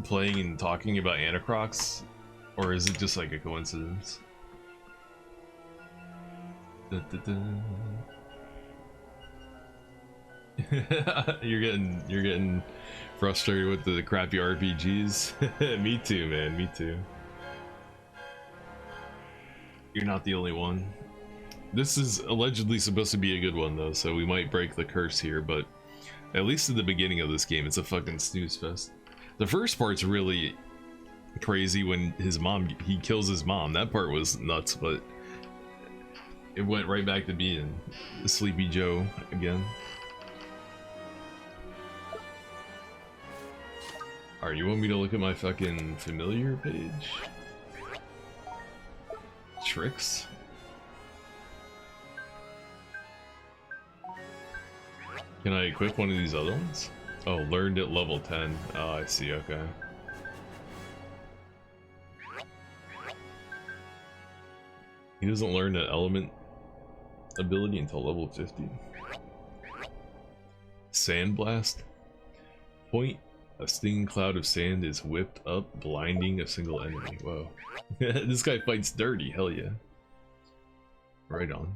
playing and talking about Anacrox, or is it just like a coincidence? Da, da, da. You're getting frustrated with the crappy RPGs. Me too, man. Me too. You're not the only one. This is allegedly supposed to be a good one though, so we might break the curse here, but at least at the beginning of this game, it's a fucking snooze fest. The first part's really crazy when he kills his mom. That part was nuts, but it went right back to being Sleepy Joe again. Alright, you want me to look at my fucking familiar page? Tricks? Can I equip one of these other ones? Oh, learned at level 10. Oh, I see, okay. He doesn't learn the element ability until level 50. Sandblast. Point. A stinging cloud of sand is whipped up, blinding a single enemy. Whoa. This guy fights dirty, hell yeah. Right on.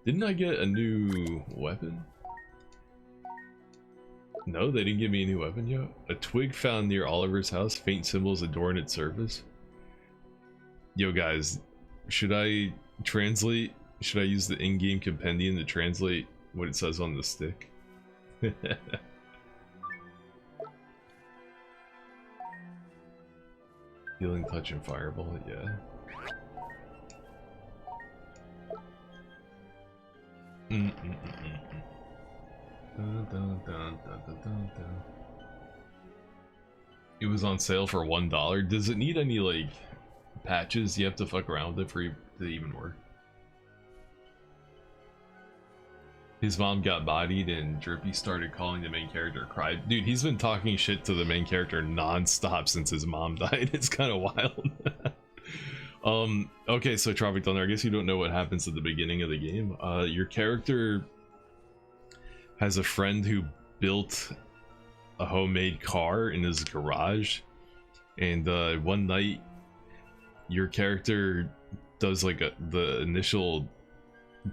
Didn't I get a new weapon? No, they didn't give me a new weapon yet. A twig found near Oliver's house. Faint symbols adorn its surface. Yo guys, should I translate? Should I use the in-game compendium to translate what it says on the stick? Healing touch and fireball, yeah. It was on sale for $1. Does it need any like patches you have to fuck around with it for it to even work? His mom got bodied and Drippy started calling the main character Cry. Dude, he's been talking shit to the main character non-stop since his mom died. It's kind of wild. Okay, so Tropic Thunder, I guess you don't know what happens at the beginning of the game. Your character has a friend who built a homemade car in his garage, and one night your character does like the initial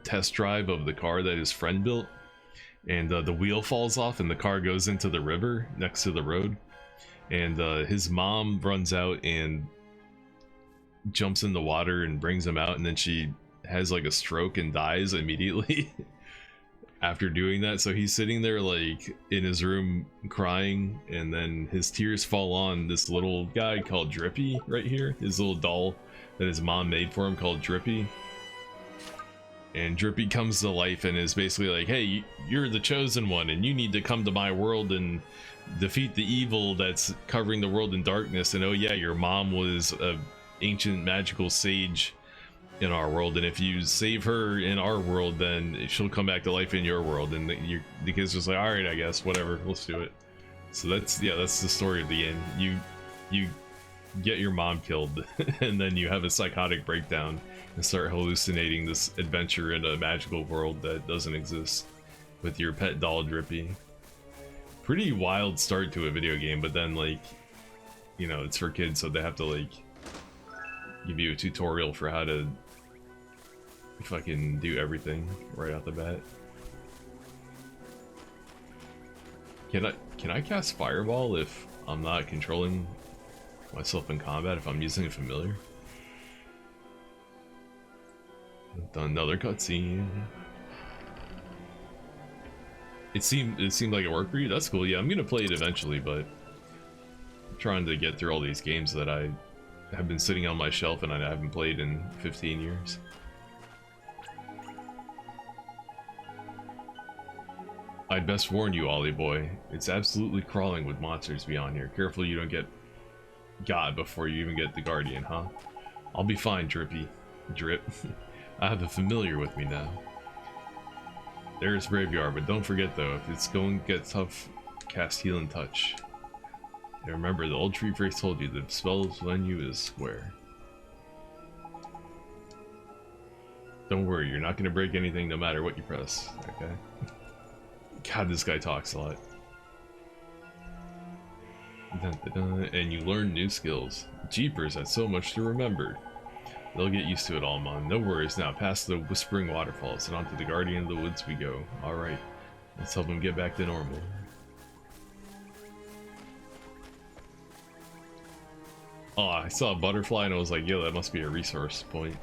test drive of the car that his friend built, and the wheel falls off and the car goes into the river next to the road, and his mom runs out and jumps in the water and brings him out, and then she has like a stroke and dies immediately after doing that. So he's sitting there like in his room crying, and then his tears fall on this little guy called Drippy right here, his little doll that his mom made for him called Drippy. And Drippy comes to life and is basically like, hey, you're the chosen one and you need to come to my world and defeat the evil that's covering the world in darkness. And oh yeah, your mom was a ancient magical sage in our world, and if you save her in our world, then she'll come back to life in your world. And the kid's just like, all right, I guess, whatever, let's do it. So that's the story of the game. You get your mom killed and then you have a psychotic breakdown and start hallucinating this adventure in a magical world that doesn't exist with your pet doll Drippy. Pretty wild start to a video game, but then like, you know, it's for kids, so they have to like give you a tutorial for how to fucking do everything right out the bat. Can I cast Fireball if I'm not controlling myself in combat, if I'm using a familiar? Done another cutscene. It seemed like it worked for you. That's cool. Yeah, I'm gonna play it eventually, but I'm trying to get through all these games that I have been sitting on my shelf and I haven't played in 15 years. I'd best warn you, Ollie boy. It's absolutely crawling with monsters beyond here. Careful you don't get God before you even get the Guardian, huh? I'll be fine, Drippy. Drip. I have a familiar with me now. There's Graveyard, but don't forget though, if it's going to get tough, cast Heal and Touch. And remember, the old tree phrase told you the spell's menu is square. Don't worry, you're not gonna break anything no matter what you press, okay? God, this guy talks a lot. Dun, dun, dun. And you learn new skills. Jeepers, that's so much to remember. They'll get used to it all, Mom. No worries, now past the Whispering Waterfalls and onto the Guardian of the Woods we go. Alright, let's help him get back to normal. Oh, I saw a butterfly and I was like, yo, that must be a resource point.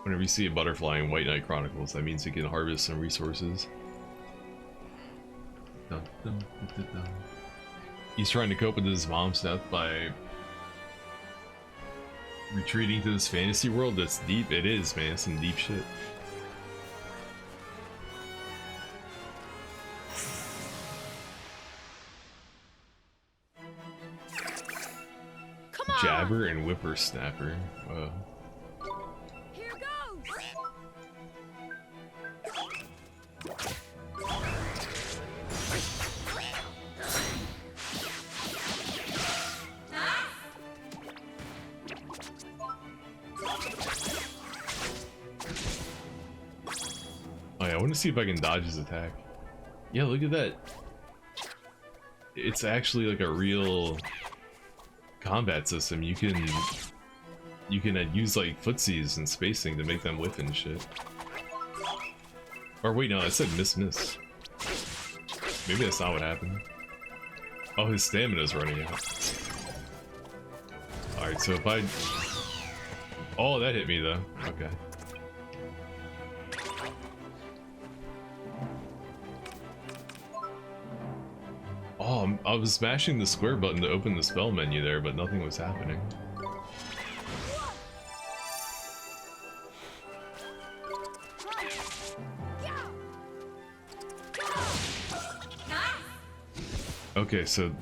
Whenever you see a butterfly in White Knight Chronicles, that means you can harvest some resources. Dun, dun, dun, dun, dun. He's trying to cope with his mom's death by retreating to this fantasy world that's deep. It is, man. It's some deep shit. Come on! Jabber and Whippersnapper. Whoa. Here goes! Oh yeah, I want to see if I can dodge his attack. Yeah, look at that. It's actually like a real combat system. You can use like footsies and spacing to make them whiff and shit. Or wait, no, I said miss. Maybe that's not what happened. Oh, his stamina's running out. Alright, so if I... Oh, that hit me though. Okay. Oh, I was smashing the square button to open the spell menu there, but nothing was happening. Okay, so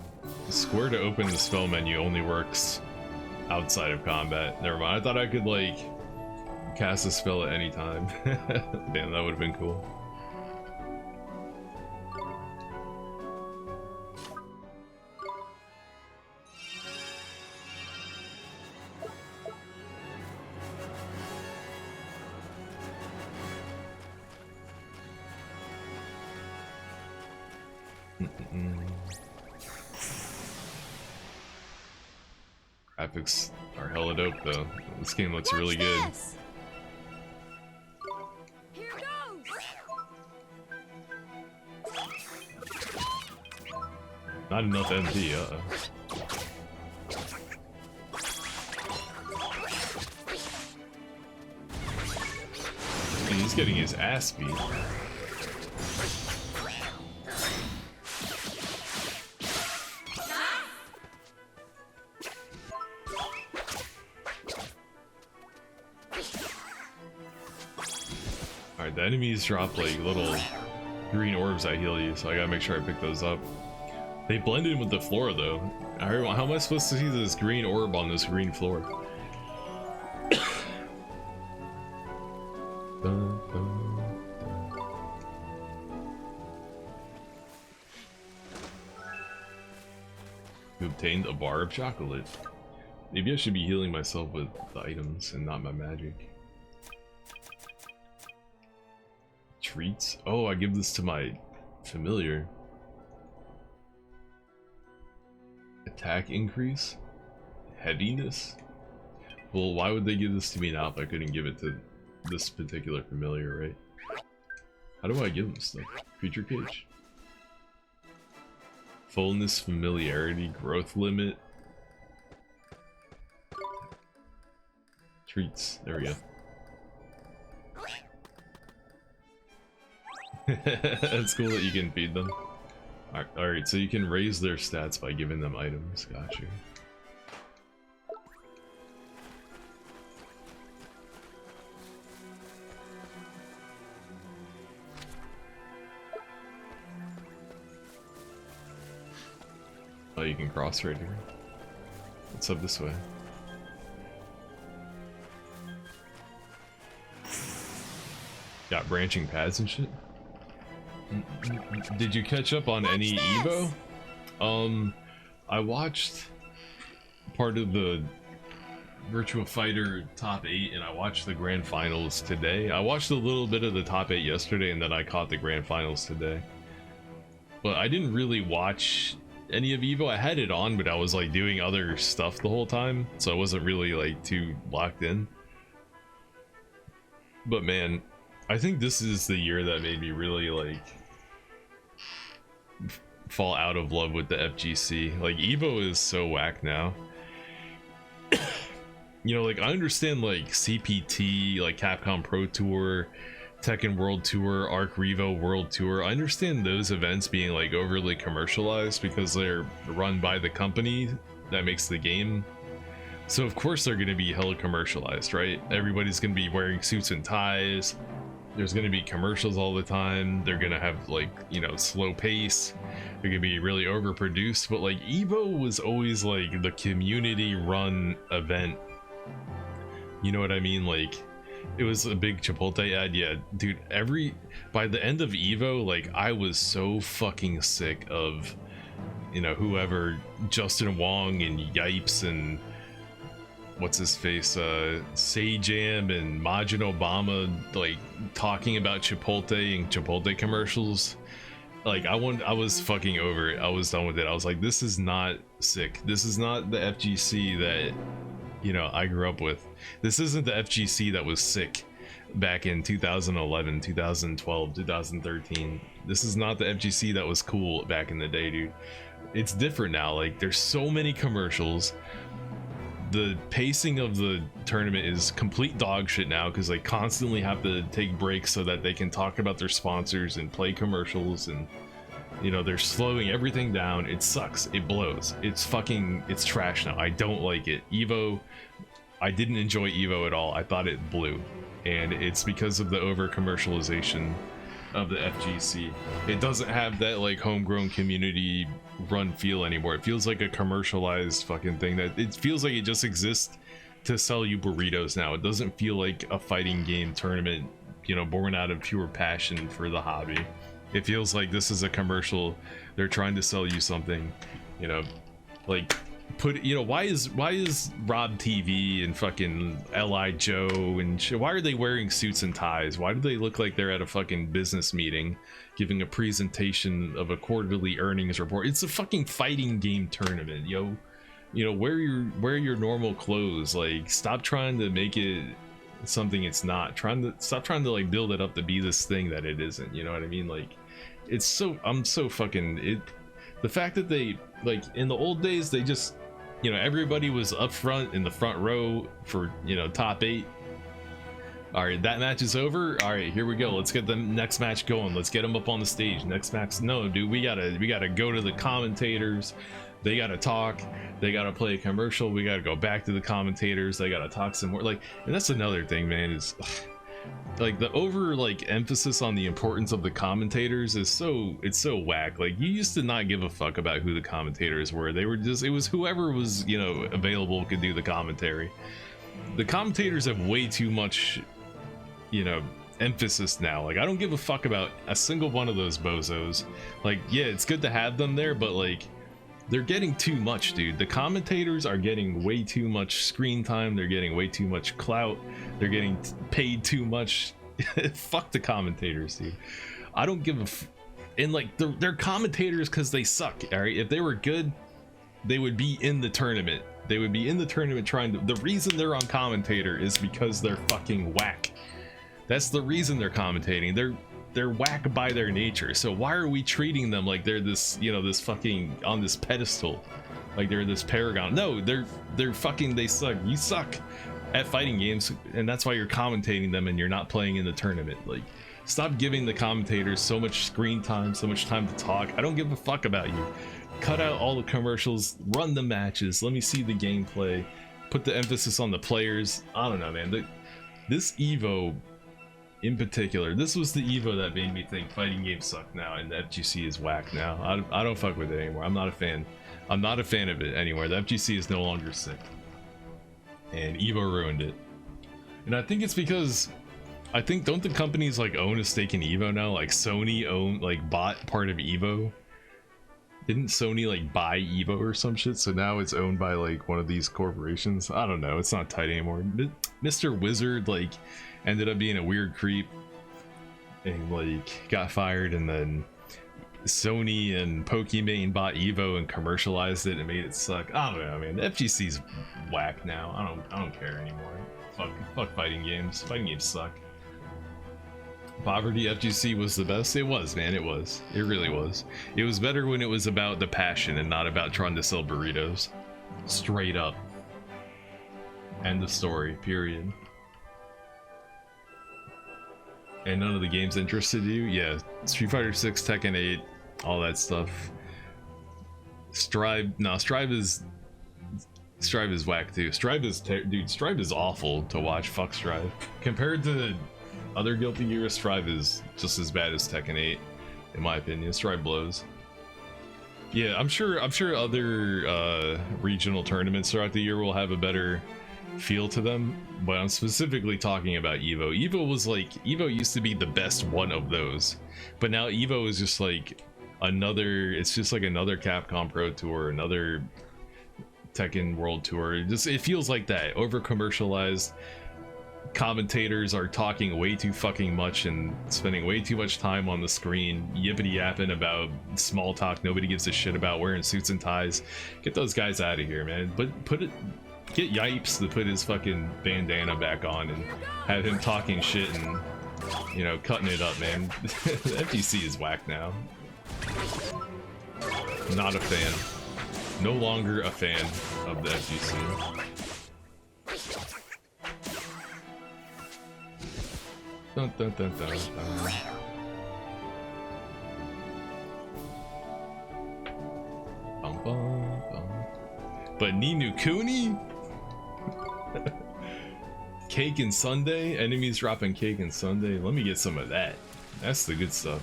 the square to open the spell menu only works outside of combat. Never mind, I thought I could, like, cast a spell at any time. Damn, that would have been cool. Graphics are hella dope though. This game looks really good. Here goes! Not enough MP, He's getting his ass beat. Alright, the enemies drop like little green orbs that heal you, so I gotta make sure I pick those up. They blend in with the floor though. How am I supposed to see this green orb on this green floor? Dun, dun, dun. You obtained a bar of chocolate. Maybe I should be healing myself with the items and not my magic. Treats? Oh, I give this to my familiar. Attack increase? Headiness? Well, why would they give this to me now if I couldn't give it to this particular familiar, right? How do I give them stuff? Creature cage? Fullness, familiarity, growth limit. Treats. There we go. It's cool that you can feed them. Alright, so you can raise their stats by giving them items. Gotcha. Oh, you can cross right here. What's up this way? Got branching paths and shit? Did you catch up on any Evo? I watched part of the Virtua Fighter top 8 and I watched the grand finals today. I watched a little bit of the top 8 yesterday and then I caught the grand finals today. But I didn't really watch any of Evo. I had it on, but I was like doing other stuff the whole time, so I wasn't really like too locked in. But man, I think this is the year that made me really like fall out of love with the FGC. Like Evo is so whack now. You know, like I understand like CPT, like Capcom Pro Tour, Tekken World Tour, Arc Revo World Tour. I understand those events being like overly commercialized because they're run by the company that makes the game. So of course they're going to be hella commercialized, right? Everybody's going to be wearing suits and ties. There's going to be commercials all the time. They're going to have like, you know, slow pace. They're going to be really overproduced. But like Evo was always like the community run event. You know what I mean? Like it was a big Chipotle ad. Yeah, dude, by the end of Evo, like I was so fucking sick of, you know, whoever, Justin Wong and Yipes and what's his face, Sajam and Majin Obama, like talking about Chipotle and Chipotle commercials. Like I was fucking over it. I was done with it. I was like, this is not sick. This is not the FGC that, you know, I grew up with. This isn't the FGC that was sick back in 2011, 2012, 2013. This is not the FGC that was cool back in the day, dude. It's different now. Like there's so many commercials. The pacing of the tournament is complete dog shit now because they constantly have to take breaks so that they can talk about their sponsors and play commercials, and you know, they're slowing everything down. It sucks. It blows. It's trash now. I don't like it. Evo, I didn't enjoy Evo at all. I thought it blew, and it's because of the over commercialization of the FGC. It doesn't have that like homegrown community run feel anymore. It feels like a commercialized fucking thing that it feels like it just exists to sell you burritos now. It doesn't feel like a fighting game tournament, you know, born out of pure passion for the hobby. It feels like this is a commercial. They're trying to sell you something, you know, like why is Rob TV and fucking Li Joe and shit, why are they wearing suits and ties? Why do they look like they're at a fucking business meeting giving a presentation of a quarterly earnings report? It's a fucking fighting game tournament, yo. You know, wear your normal clothes. Like, stop trying to make it something it's not. Stop trying to like build it up to be this thing that it isn't. You know what I mean? Like, I'm so fucking the fact that they, like, in the old days, they just, you know, everybody was up front in the front row for, you know, top 8. All right, that match is over. All right, here we go. Let's get the next match going. Let's get them up on the stage. Next match. No, dude, we gotta go to the commentators. They gotta talk. They gotta play a commercial. We gotta go back to the commentators. They gotta talk some more. Like, and that's another thing, man, is like the over like emphasis on the importance of the commentators is it's so whack. Like, you used to not give a fuck about who the commentators were. They were just, it was whoever was, you know, available could do the commentary. The commentators have way too much, you know, emphasis now. Like, I don't give a fuck about a single one of those bozos. Like, yeah, it's good to have them there, but like, they're getting too much, dude. The commentators are getting way too much screen time. They're getting way too much clout. They're getting paid too much. Fuck the commentators, dude. I don't give a and like, they're commentators because they suck. All right, if they were good, they would be in the tournament. They would be in the tournament trying to. The reason they're on commentator is because they're fucking whack. That's the reason they're commentating. They're whack by their nature. So why are we treating them like they're this, you know, this fucking on this pedestal, like they're this paragon? No, they're fucking, they suck. You suck at fighting games, and that's why you're commentating them and you're not playing in the tournament. Like, stop giving the commentators so much screen time, so much time to talk. I don't give a fuck about you. Cut out all the commercials, run the matches, let me see the gameplay, put the emphasis on the players. I don't know, man. This Evo in particular, this was the Evo that made me think fighting games suck now and the FGC is whack now. I don't fuck with it anymore. I'm not a fan. I'm not a fan of it anymore. The FGC is no longer sick, and Evo ruined it. And I think it's because I think, don't the companies like own a stake in Evo now? Like Sony bought part of Evo. Didn't Sony like buy Evo or some shit? So now it's owned by like one of these corporations. I don't know. It's not tight anymore. Mr. Wizard like ended up being a weird creep and like got fired, and then Sony and Pokimane bought Evo and commercialized it and made it suck. I don't know, man. The FGC's whack now. I don't care anymore. Fuck fighting games. Fighting games suck. Poverty FGC was the best. It was, man. It was. It really was. It was better when it was about the passion and not about trying to sell burritos. Straight up. End of story. Period. And none of the games interested you? Yeah. Street Fighter 6, Tekken 8, all that stuff. Strive. No, Strive is whack too. Dude, Strive is awful to watch. Fuck Strive. Compared to other Guilty Gear, Strive is just as bad as Tekken 8, in my opinion. Strive blows. Yeah, I'm sure other regional tournaments throughout the year will have a better feel to them, but I'm specifically talking about Evo. Evo used to be the best one of those, but now Evo is just like it's just like another Capcom Pro Tour, another Tekken World Tour. It feels like that, over commercialized. Commentators are talking way too fucking much and spending way too much time on the screen yippity yapping about small talk nobody gives a shit about, wearing suits and ties. Get those guys out of here, man. But get Yipes to put his fucking bandana back on and have him talking shit and, you know, cutting it up, man. The FGC is whack now. Not a fan. No longer a fan of the FGC. Dun, dun, dun, dun, dun. Bum, bum, bum. But Ni Kuni? Cake and sundae? Enemies dropping cake and sundae? Let me get some of that. That's the good stuff.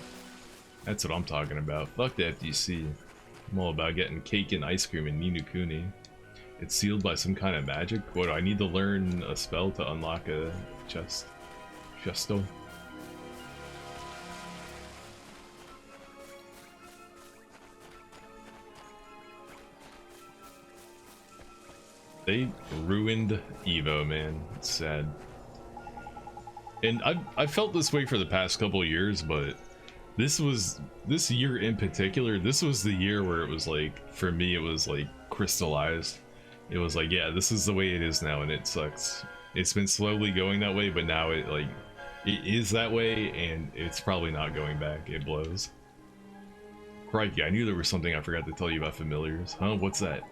That's what I'm talking about. Fuck the FGC. I'm all about getting cake and ice cream in Ni Kuni. It's sealed by some kind of magic? What, do I need to learn a spell to unlock a chest? Chesto. They ruined Evo, man. It's sad. And I felt this way for the past couple of years, but this year in particular, this was the year where it was like, for me, it was like crystallized. It was like, yeah, this is the way it is now, and it sucks. It's been slowly going that way, but now it is that way, and it's probably not going back. It blows. Crikey, I knew there was something I forgot to tell you about familiars. Huh? What's that?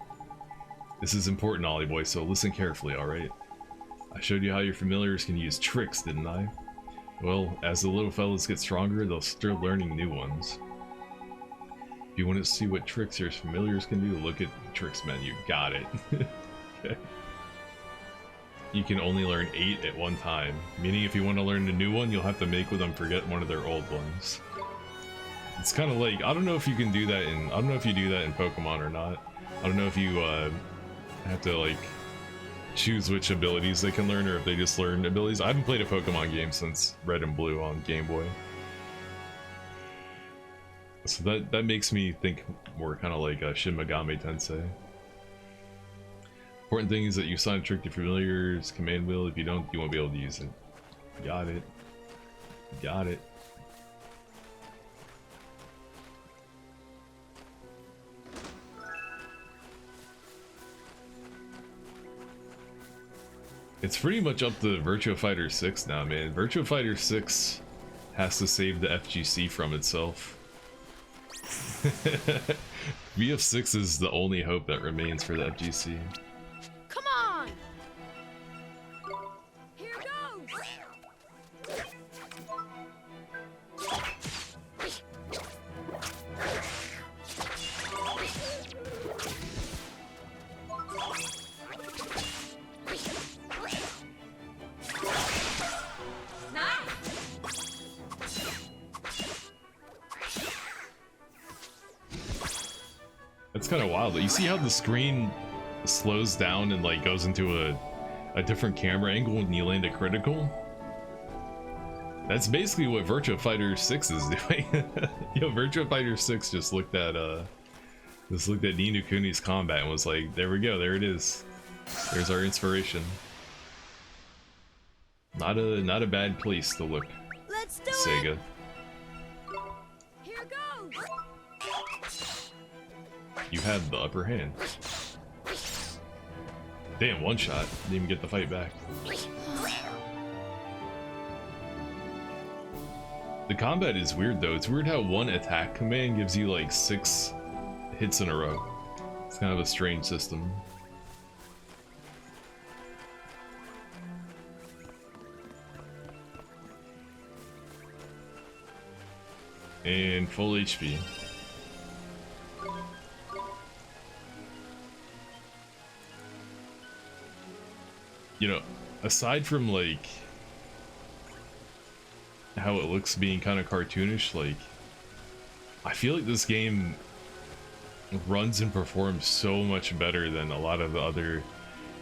This is important, Ollie boy, so listen carefully, alright? I showed you how your familiars can use tricks, didn't I? Well, as the little fellas get stronger, they'll start learning new ones. If you want to see what tricks your familiars can do, look at the tricks menu. Got it. Okay. You can only learn 8 at one time, meaning if you want to learn a new one, you'll have to make with them forget one of their old ones. It's kind of like, I don't know if you can do that I don't know if you do that in Pokemon or not. I don't know if you have to like choose which abilities they can learn, or if they just learn abilities. I haven't played a Pokemon game since Red and Blue on Game Boy. So that makes me think more kind of like Shin Megami Tensei. Important thing is that you assign a trick to familiars command wheel. If you don't, you won't be able to use it. Got it. Got it. It's pretty much up to Virtua Fighter 6 now, man. Virtua Fighter 6 has to save the FGC from itself. VF6 is the only hope that remains for the FGC. Come on! Here goes! That's kind of wild. You see how the screen slows down and like goes into a different camera angle when you land a critical? That's basically what Virtua Fighter 6 is doing. Yo, Virtua Fighter 6 just looked at Ni no Kuni's combat and was like, there we go, there it is. There's our inspiration. Not a bad place to look. Let's do Sega. it. Here goes. You had the upper hand. Damn, one shot. Didn't even get the fight back. The combat is weird though. It's weird how one attack command gives you like 6 hits in a row. It's kind of a strange system. And full HP. You know, aside from like how it looks being kind of cartoonish, like I feel like this game runs and performs so much better than a lot of the other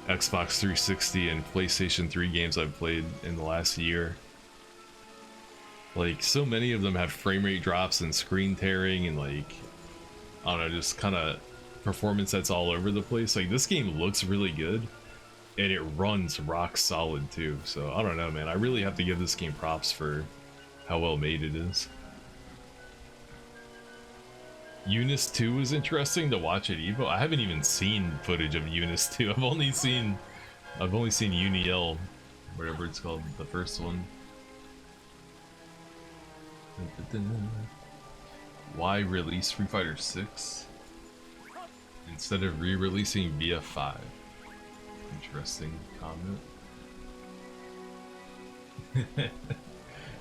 Xbox 360 and PlayStation 3 games I've played in the last year. Like, so many of them have frame rate drops and screen tearing and like, I don't know, just kind of performance that's all over the place. Like, this game looks really good and it runs rock solid too. So I don't know, man, I really have to give this game props for how well made it is. Eunice 2 is interesting to watch at Evo. I haven't even seen footage of Eunice 2. I've only seen Uniel, whatever it's called, the first one. Why release Street Fighter 6 instead of re-releasing BF5? Interesting comment.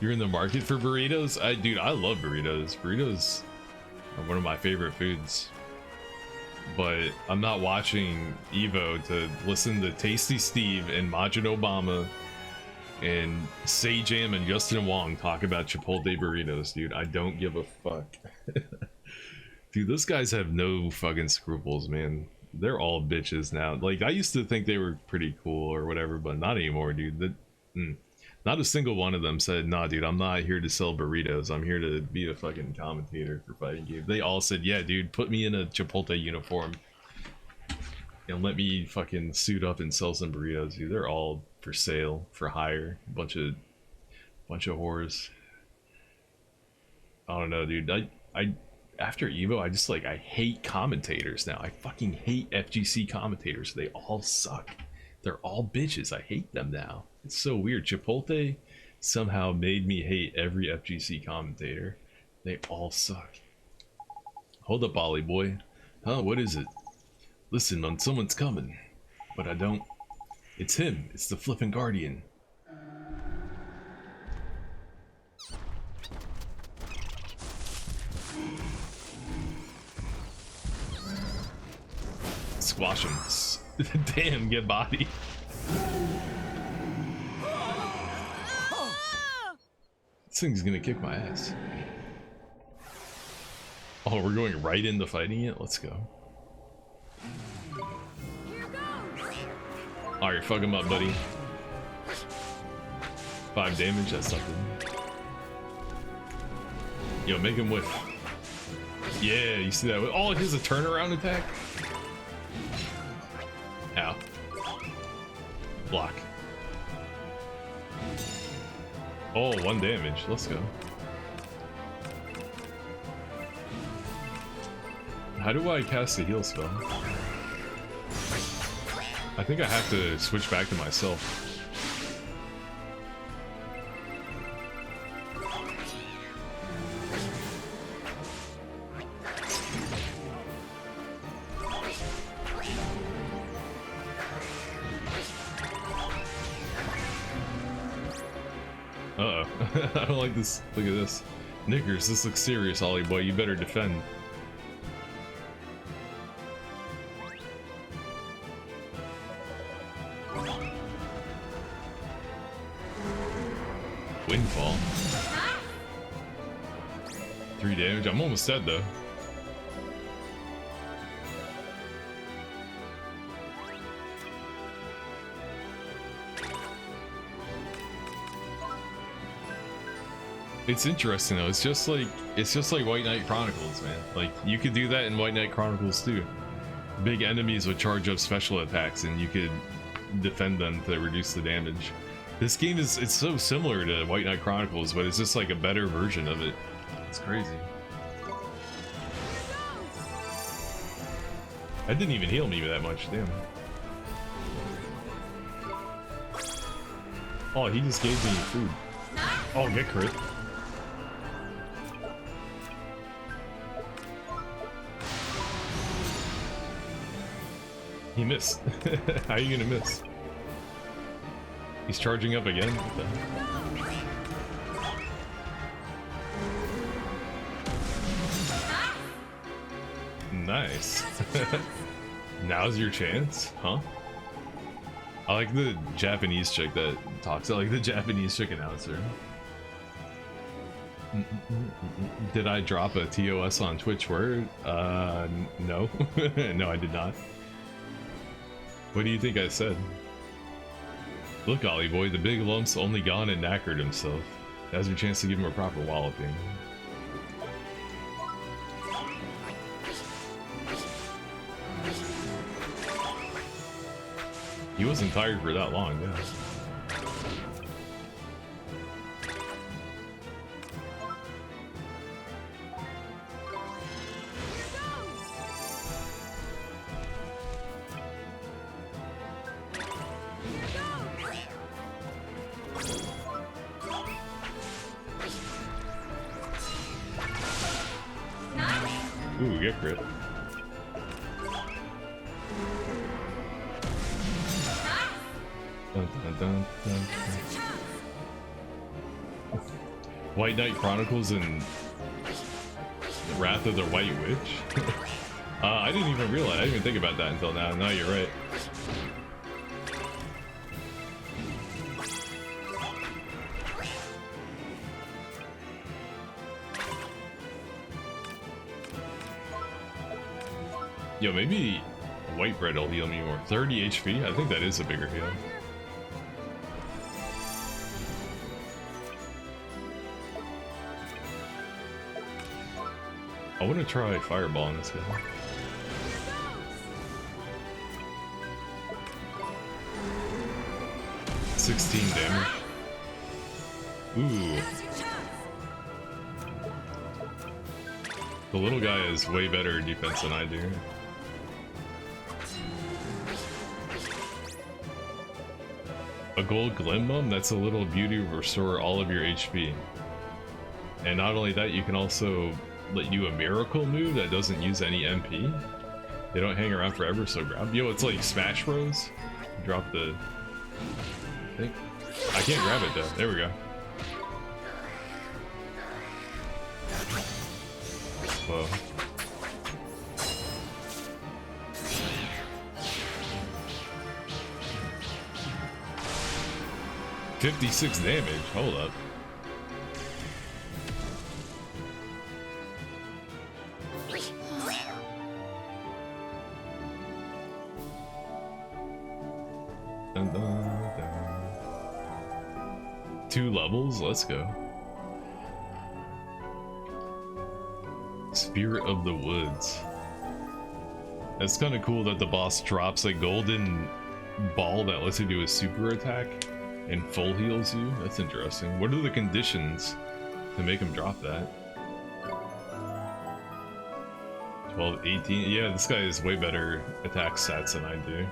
You're in the market for burritos? Dude, I love burritos. Burritos are one of my favorite foods. But I'm not watching Evo to listen to Tasty Steve and Majin Obama and Say Jam and Justin Wong talk about Chipotle burritos, dude. I don't give a fuck. Dude, those guys have no fucking scruples, man. They're all bitches now. Like, I used to think they were pretty cool or whatever, but not anymore, dude. Not a single one of them said, nah, dude, I'm not here to sell burritos. I'm here to be a fucking commentator for fighting games. They all said, yeah, dude, put me in a Chipotle uniform and let me fucking suit up and sell some burritos, dude. They're all for sale, for hire. Bunch of whores. I don't know, dude. I after Evo, I just like, I hate commentators now. I fucking hate FGC commentators. They all suck. They're all bitches. I hate them now. It's so weird. Chipotle somehow made me hate every FGC commentator. They all suck. Hold up, Ollie boy. Huh, what is it? Listen, man, someone's coming. But I don't. It's him. It's the flippin' Guardian. Squash him. Damn, get body. This thing's gonna kick my ass. Oh, we're going right into fighting it? Let's go. Alright, fuck him up, buddy. 5 damage, that's something. Yo, make him whiff. Yeah, you see that? Oh, here's a turnaround attack. Ow. Block. Oh, 1 damage. Let's go. How do I cast a heal spell? I think I have to switch back to myself. Uh-oh. I don't like this. Look at this. Knickers, this looks serious, Ollie boy. You better defend. Windfall. 3 damage. I'm almost dead though. It's interesting though. It's just like White Knight Chronicles, man. Like you could do that in White Knight Chronicles too. Big enemies would charge up special attacks, and you could defend them to reduce the damage. This game it's so similar to White Knight Chronicles, but it's just like a better version of it. It's crazy. That didn't even heal me that much, damn. Oh, he just gave me food. Oh, get crit. He missed. How are you gonna miss? He's charging up again? What the... Nice. Now's your chance, huh? I like the Japanese chick that talks. I like the Japanese chick announcer. Did I drop a TOS on Twitch word? No. No, I did not. What do you think I said? Look, Ollie boy, the big lump's only gone and knackered himself. Now's your chance to give him a proper walloping. He wasn't tired for that long, yeah. Ooh, get crit. Dun, dun, dun, dun, dun. White Knight Chronicles and Wrath of the White Witch? I didn't even realize, I didn't even think about that until now. No, you're right. Yo, maybe white bread will heal me more. 30 HP? I think that is a bigger heal. I want to try Fireball on this guy. $16 damage. Ooh. The little guy is way better defense than I do. A gold Glimbum? That's a little beauty will restore all of your HP. And not only that, you can also let you a miracle move that doesn't use any MP. They don't hang around forever, so grab. Yo, it's like Smash Bros. Drop the thing. I can't grab it though. There we go. Whoa. $56 damage. Hold up. Dun, dun, dun. 2 levels? Let's go. Spirit of the Woods. That's kind of cool that the boss drops a golden ball that lets you do a super attack and full heals you. That's interesting. What are the conditions to make him drop that? 12, 18. Yeah, this guy has way better attack stats than I do.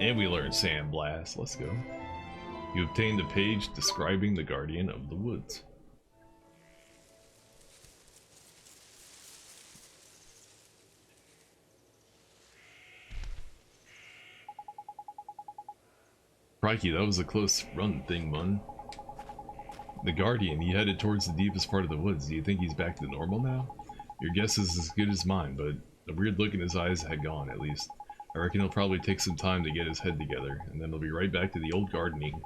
And we learned Sand Blast. Let's go. You obtained a page describing the Guardian of the Woods. Crikey, that was a close run thing, man. The Guardian, he headed towards the deepest part of the woods. Do you think he's back to normal now? Your guess is as good as mine, but the weird look in his eyes had gone, at least. I reckon he'll probably take some time to get his head together, and then he'll be right back to the old gardening.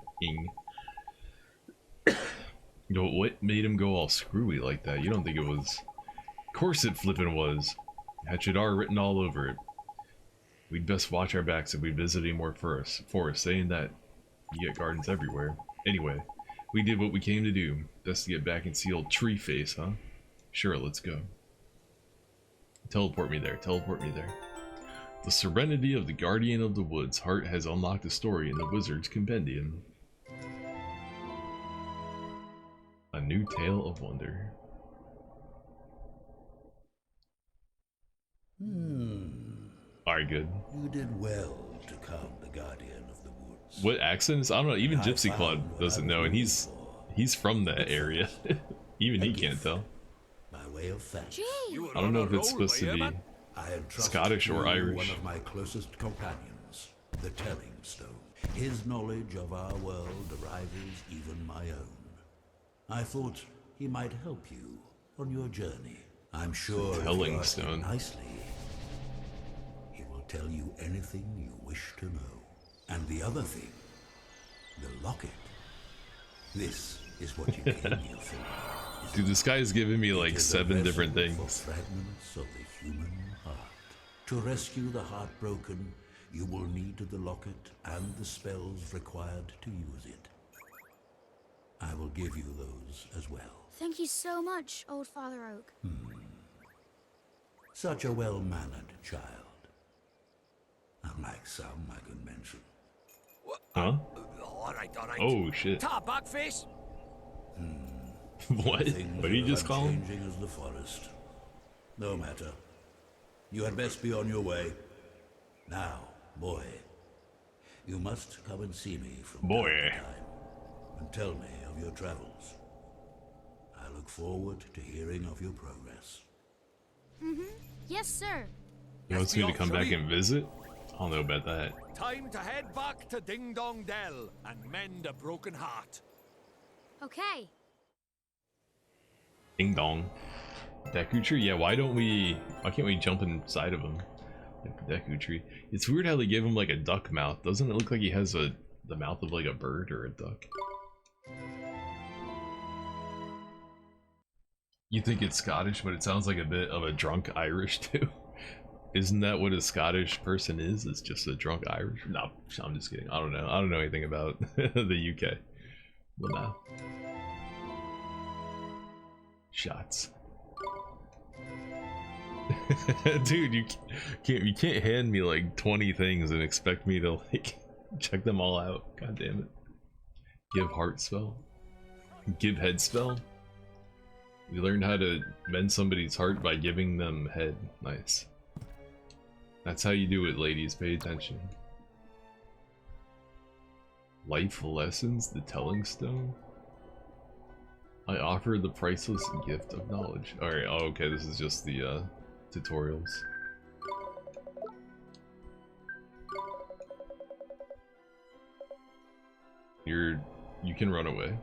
Yo, what made him go all screwy like that? You don't think it was... Of course it flippin' was. Had Shadar written all over it. We'd best watch our backs if we visit any more forests. Saying that, you get gardens everywhere. Anyway, We did what we came to do. Best to get back and see old Tree Face, huh? Sure, let's go. Teleport me there, teleport me there. The Serenity of the Guardian of the Woods. Hart has unlocked a story in the Wizard's Compendium. A new tale of wonder. Alright, good. You did well to calm the Guardian of the Woods. What accent is? I don't know, even Gypsy Claude doesn't know, and he's from that area. Even he can't tell. By way of thanks. I don't know if it's supposed to be Scottish or Irish. One of my closest companions, the Telling Stone. His knowledge of our world rivals even my own. I thought he might help you on your journey. I'm sure if you ask him nicely, he will tell you anything you wish to know. And the other thing, the locket. This is what you came here for. Dude, this guy is giving me like 7 different things. Fragments of the human heart. To rescue the heartbroken, you will need the locket and the spells required to use it. I will give you those as well. Thank you so much, Old Father Oak. Such a well-mannered child. Unlike some I could mention. Huh? Alright, alright. Oh shit. Ta, Backface! What? What did you just call him? Changing as the forest. No matter. You had best be on your way. Now, boy, you must come and see me from time to time and tell me of your travels. I look forward to hearing of your progress. Yes, sir. He wants me to come back and visit? I don't know about that. Time to head back to Ding Dong Dell and mend a broken heart. Okay. Ding dong. Deku tree? Yeah, why can't we jump inside of him? Like the Deku tree. It's weird how they give him like a duck mouth. Doesn't it look like he has the mouth of like a bird or a duck? You think it's Scottish, but it sounds like a bit of a drunk Irish too. Isn't that what a Scottish person is? It's just a drunk Irish? No, I'm just kidding. I don't know. I don't know anything about the UK. Well, no. Shots. Dude, you can't hand me like 20 things and expect me to like check them all out. God damn it. Give heart spell. Give head spell. We learned how to mend somebody's heart by giving them head. Nice. That's how you do it, ladies. Pay attention. Life lessons, the telling stone. I offer the priceless gift of knowledge. Alright, oh, okay, this is just the tutorials. You can run away.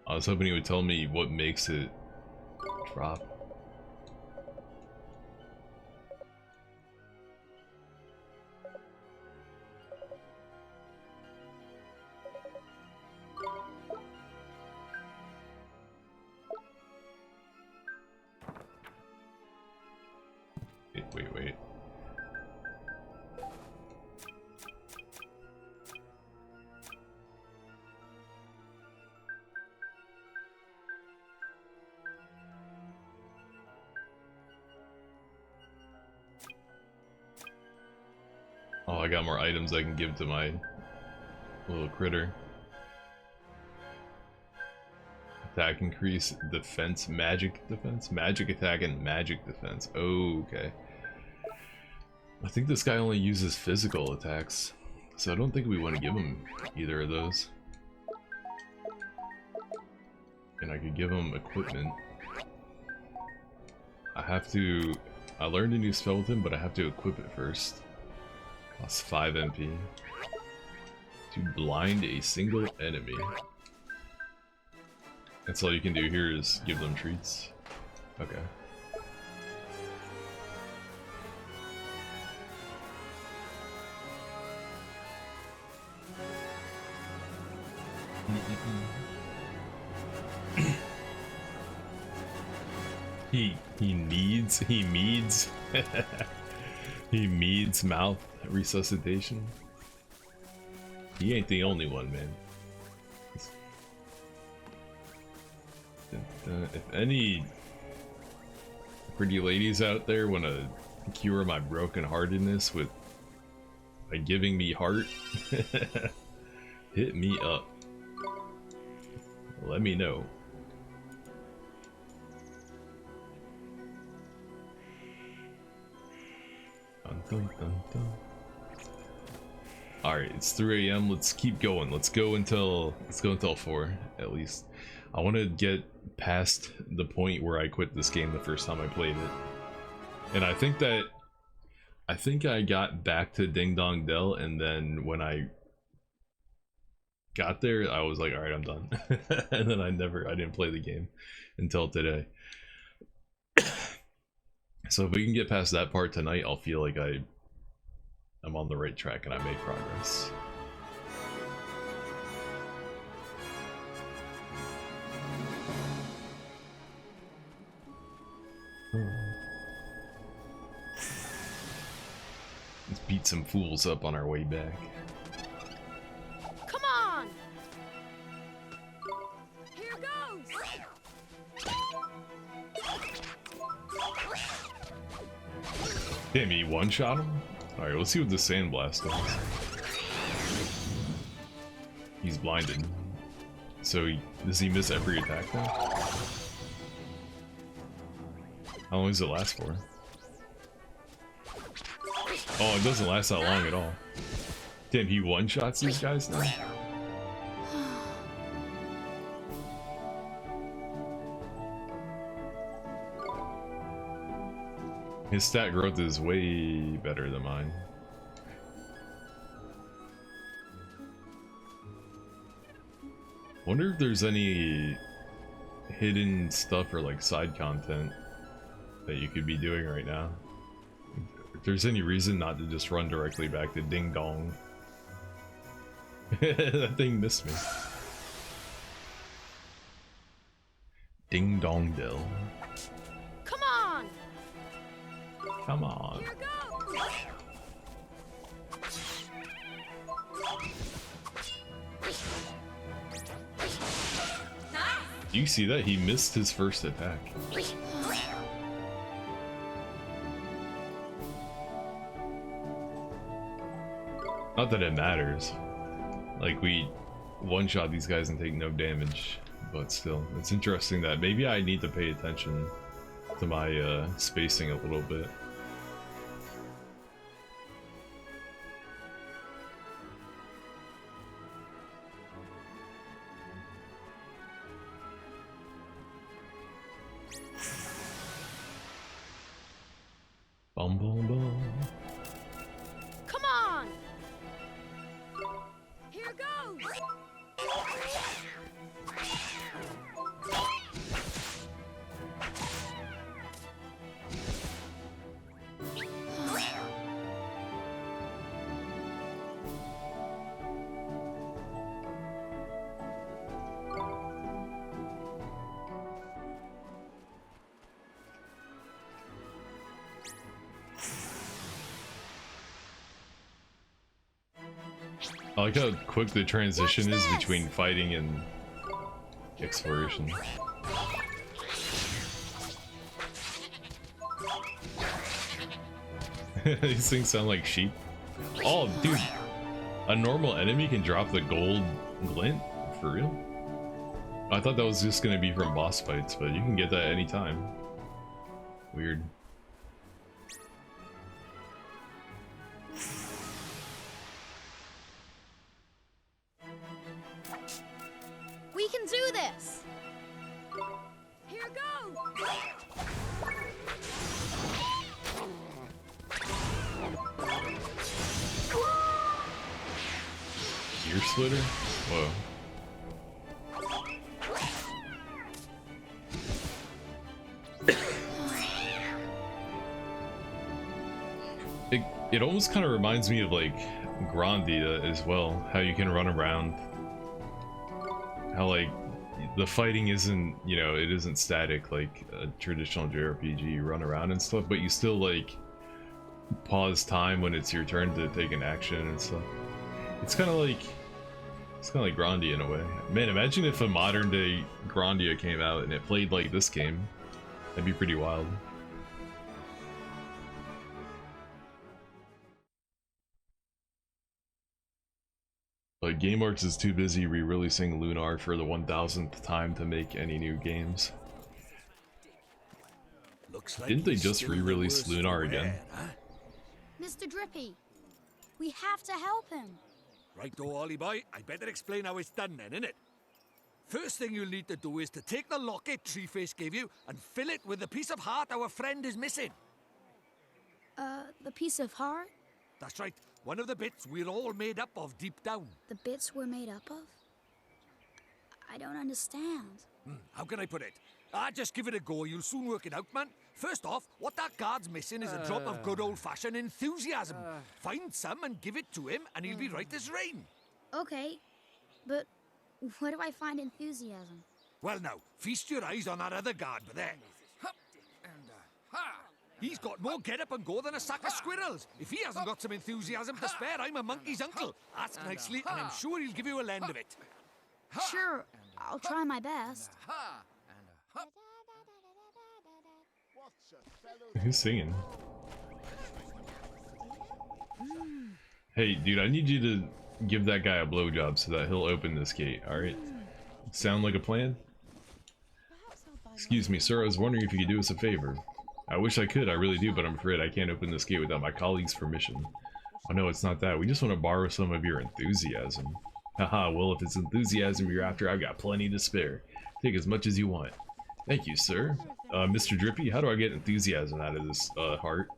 I was hoping he would tell me what makes it drop. Wait. Oh, I got more items I can give to my little critter. Attack increase, defense, magic attack, and magic defense. Oh, okay. I think this guy only uses physical attacks, so I don't think we want to give him either of those. And I could give him equipment. I learned a new spell with him, but I have to equip it first. Costs 5 MP. To blind a single enemy. That's all you can do here is give them treats. Okay. he needs he needs mouth resuscitation. He ain't the only one, man. If any pretty ladies out there want to cure my brokenheartedness by giving me heart, hit me up. Let me know. Dun, dun, dun, dun. All right, it's 3 a.m. Let's keep going. Let's go until 4 at least. I want to get past the point where I quit this game the first time I played it, and I think I got back to Ding Dong Dell, and then when I got there, I was like, all right, I'm done. And then I didn't play the game until today. So if we can get past that part tonight, I'll feel like I'm on the right track and I make progress. Let's beat some fools up on our way back. Come on! Here goes! Damn, he one-shot him? Alright, let's see what the Sandblast does. He's blinded. So does he miss every attack now? How long does it last for? Oh, it doesn't last that long at all. Damn, he one-shots these guys now? His stat growth is way better than mine. Wonder if there's any hidden stuff or like side content that you could be doing right now. If there's any reason not to just run directly back to Ding Dong. That thing missed me. Ding Dong Dell. Come on! Come on. Here goes! Do you see that? He missed his first attack. Not that it matters. Like, we one-shot these guys and take no damage, but still. It's interesting that maybe I need to pay attention to my spacing a little bit. Bum bum bum. Come on! Here goes! I like how quick the transition is between fighting and exploration. These things sound like sheep. Oh, dude. A normal enemy can drop the gold glint? For real? I thought that was just gonna be from boss fights, but you can get that anytime. Weird. We can do this! Here goes! Ear slitter? Whoa. It almost kind of reminds me of like Grandia as well, how you can run around how like the fighting isn't, you know, it isn't static like a traditional JRPG. You run around and stuff, but you still like pause time when it's your turn to take an action and stuff. It's kind of like Grandia in a way. Man, imagine if a modern day Grandia came out and it played like this game. That'd be pretty wild. But GameWorks is too busy re-releasing Lunar for the 1000th time to make any new games. Looks like Didn't they he's just still the re-release worst Lunar to again? wear, huh? Mr. Drippy, we have to help him. Right, though, Ollie boy, I better explain how it's done then, innit? First thing you'll need to do is to take the locket Treeface gave you and fill it with the piece of heart our friend is missing. The piece of heart? That's right, one of the bits we're all made up of deep down. The bits we're made up of? I don't understand. How can I put it? Just give it a go, you'll soon work it out, man. First off, what that guard's missing is a drop of good old-fashioned enthusiasm. Find some and give it to him, and he'll be right as rain. Okay, but where do I find enthusiasm? Well now, feast your eyes on that other guard, but there. He's got more get-up and go than a sack of squirrels. If he hasn't got some enthusiasm to spare, I'm a monkey's uncle. Ask nicely, and I'm sure he'll give you a lend of it. Sure, I'll try my best. Who's singing? Hey, dude, I need you to give that guy a blowjob so that he'll open this gate, alright? Sound like a plan? Excuse me, sir, I was wondering if you could do us a favor. I wish I could, I really do, but I'm afraid I can't open this gate without my colleague's permission. Oh no, it's not that. We just want to borrow some of your enthusiasm. Haha, well, if it's enthusiasm you're after, I've got plenty to spare. Take as much as you want. Thank you, sir. Mr. Drippy, how do I get enthusiasm out of this, heart?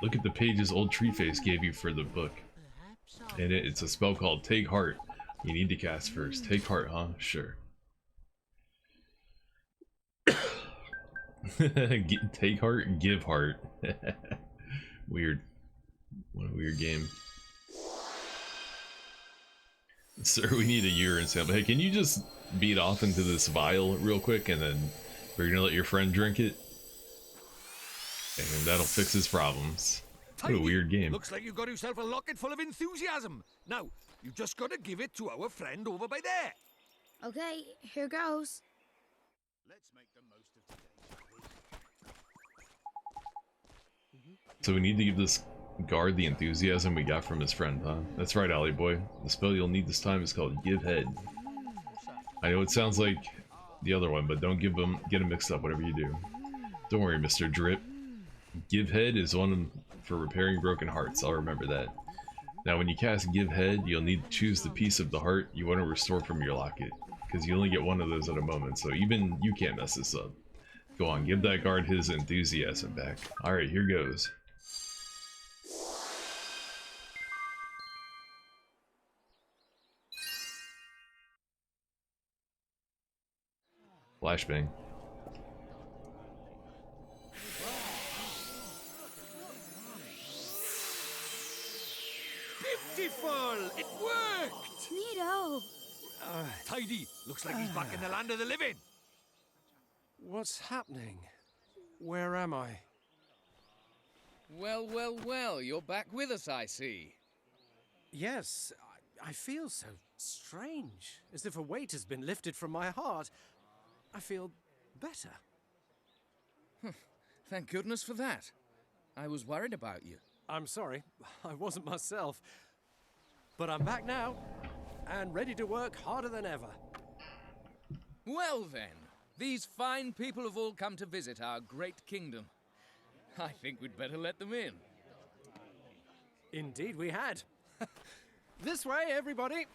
Look at the pages old Treeface gave you for the book. And it's a spell called Take Heart. You need to cast first. Take Heart, huh? Sure. Take Heart, Give Heart. Weird. What a weird game. Sir, we need a urine sample. Hey, can you just beat off into this vial real quick and then we're gonna let your friend drink it? And that'll fix his problems. What a weird game. Looks like you got yourself a locket full of enthusiasm. Now, you just gotta give it to our friend over by there. Okay, here goes. Let's make the most of today. So we need to give this guard the enthusiasm we got from his friend, huh? That's right, Ollie boy. The spell you'll need this time is called Give Head. I know it sounds like the other one, but don't get them mixed up whatever you do. Don't worry, Mr. Drip. Give Head is one for repairing broken hearts. I'll remember that. Now, when you cast Give Head, you'll need to choose the piece of the heart you want to restore from your locket, because you only get one of those at a moment, so even you can't mess this up. Go on, give that guard his enthusiasm back. Alright, here goes. Flashbang. Beautiful! It worked! Neato! Tidy! Looks like he's back in the land of the living. What's happening? Where am I? Well, well, well, you're back with us, I see. Yes, I feel so strange, as if a weight has been lifted from my heart. I feel better. Thank goodness for that. I was worried about you. I'm sorry, I wasn't myself. But I'm back now, and ready to work harder than ever. Well then, these fine people have all come to visit our great kingdom. I think we'd better let them in. Indeed we had. This way, everybody!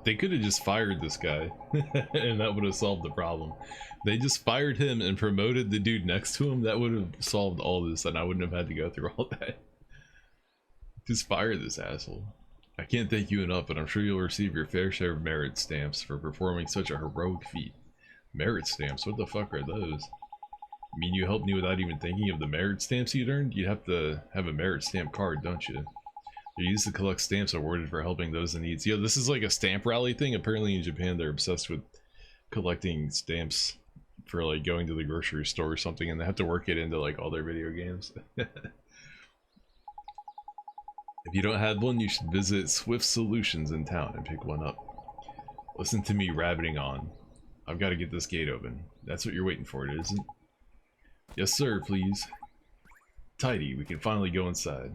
They could have just fired this guy, and that would have solved the problem. They just fired him and promoted the dude next to him. That would have solved all this, and I wouldn't have had to go through all that. Just fire this asshole. I can't thank you enough, but I'm sure you'll receive your fair share of merit stamps for performing such a heroic feat. Merit stamps? What the fuck are those? I mean, you helped me without even thinking of the merit stamps you'd earned? You'd have to have a merit stamp card, don't you? They're used to collect stamps awarded for helping those in need. Yeah, this is like a stamp rally thing. Apparently in Japan, they're obsessed with collecting stamps for like going to the grocery store or something, and they have to work it into like all their video games. If you don't have one, you should visit Swift Solutions in town and pick one up. Listen to me rabbiting on. I've got to get this gate open. That's what you're waiting for, isn't it? Yes, sir, please. Tidy, we can finally go inside.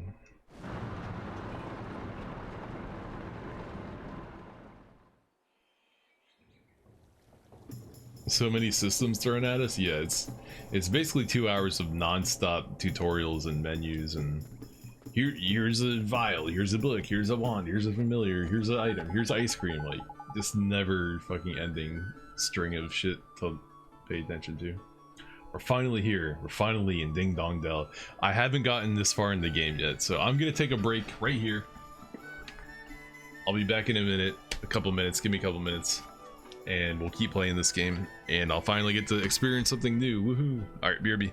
So many systems thrown at us. Yeah, it's basically 2 hours of non-stop tutorials and menus, and here's a vial, here's a book, here's a wand, here's a familiar, here's an item, here's ice cream. Like, this never fucking ending string of shit to pay attention to. We're finally here. We're finally in Ding Dong Dell. I haven't gotten this far in the game yet, so I'm gonna take a break right here. I'll be back in a minute, a couple minutes. Give me a couple minutes, and we'll keep playing this game, and I'll finally get to experience something new. Woohoo! All right, BRB.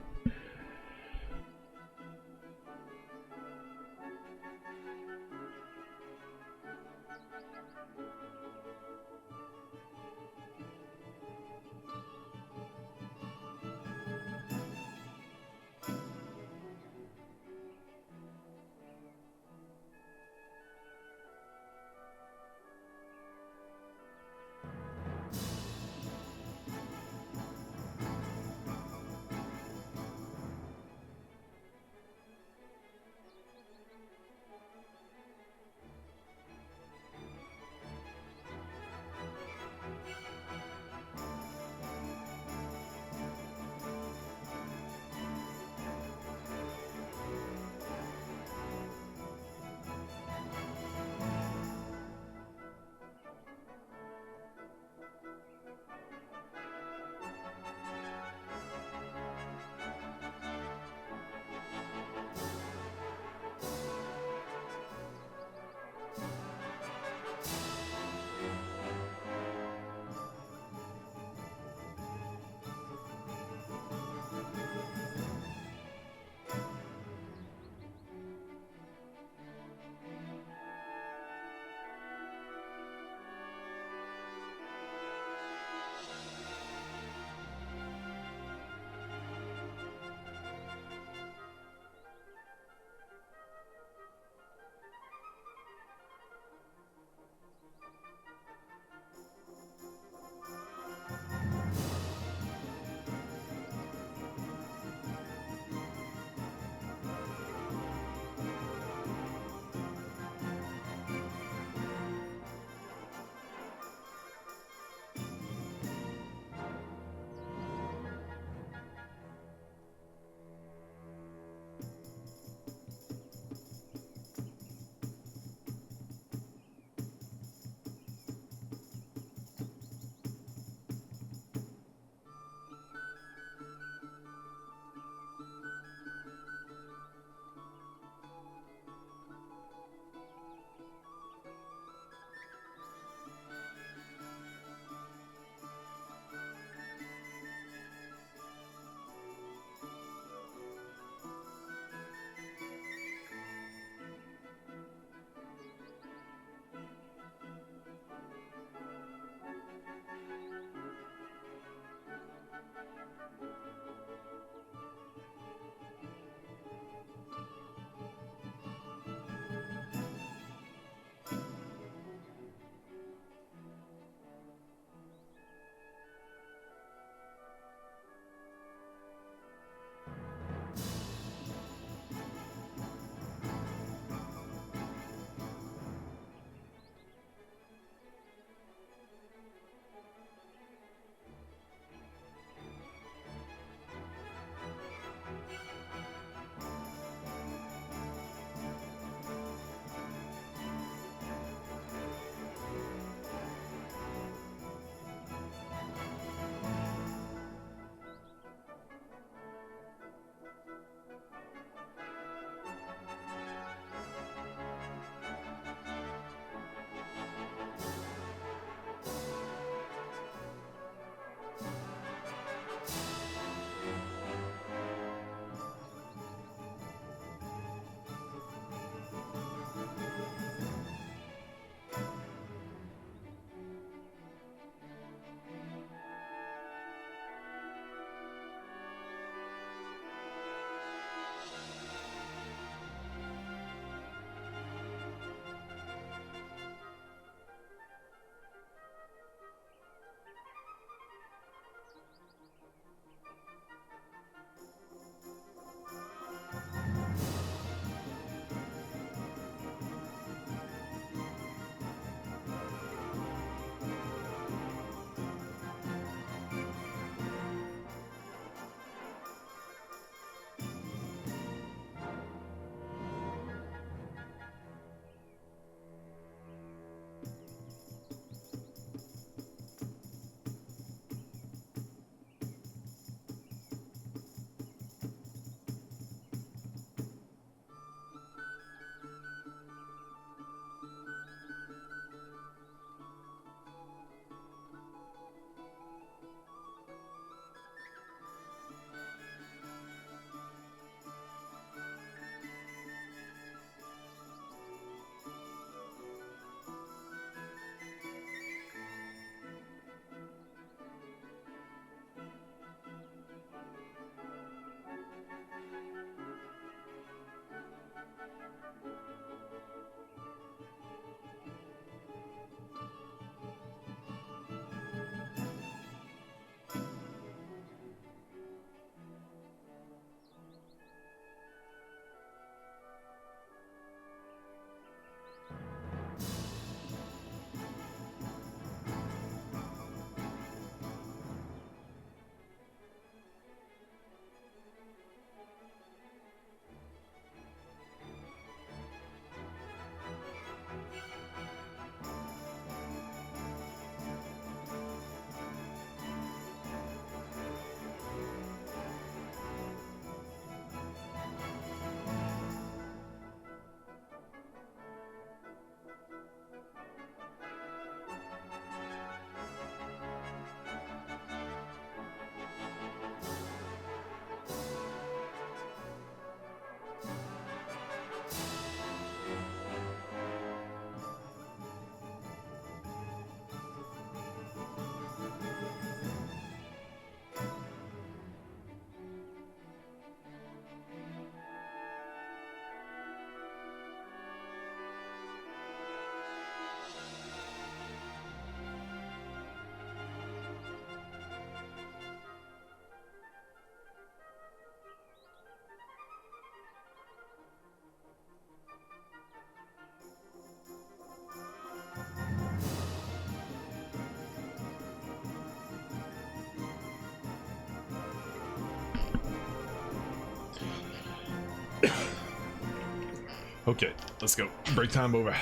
Okay, let's go. Break time over.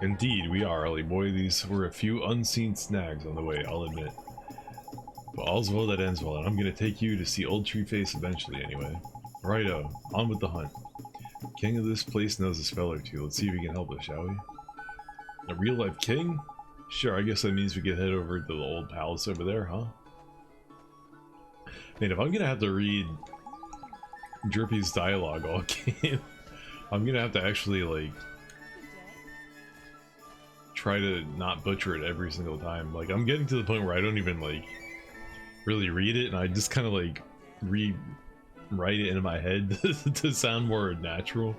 Indeed, we are, Ollie boy. These were a few unseen snags on the way, I'll admit. But all's well that ends well, and I'm gonna take you to see Old Treeface eventually anyway. Righto, on with the hunt. King of this place knows a spell or two. Let's see if he can help us, shall we? A real-life king? Sure, I guess that means we can head over to the old palace over there, huh? Man, if I'm gonna have to read Drippy's dialogue all game, I'm gonna have to actually, like, try to not butcher it every single time. Like, I'm getting to the point where I don't even, like, really read it, and I just kind of, like, rewrite it in my head to sound more natural.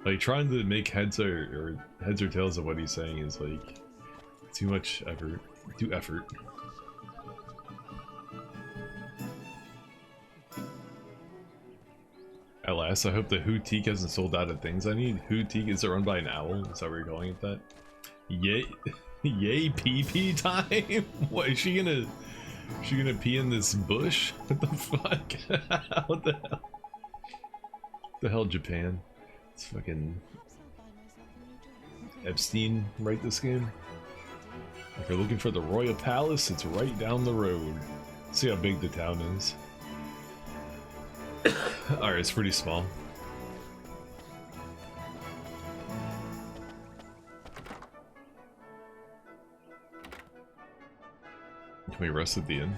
Like, trying to make heads or tails of what he's saying is, like, too much effort. Too effort. At last, I hope the Hootique hasn't sold out of things I need. Hootique, is it run by an owl? Is that what you're calling it that? Yay, yay pee time? What, is she gonna pee in this bush? What the fuck? What the hell? The hell, Japan? It's fucking Epstein write this game? If you're looking for the Royal Palace, it's right down the road. See how big the town is. Alright, it's pretty small. Can we rest at the inn?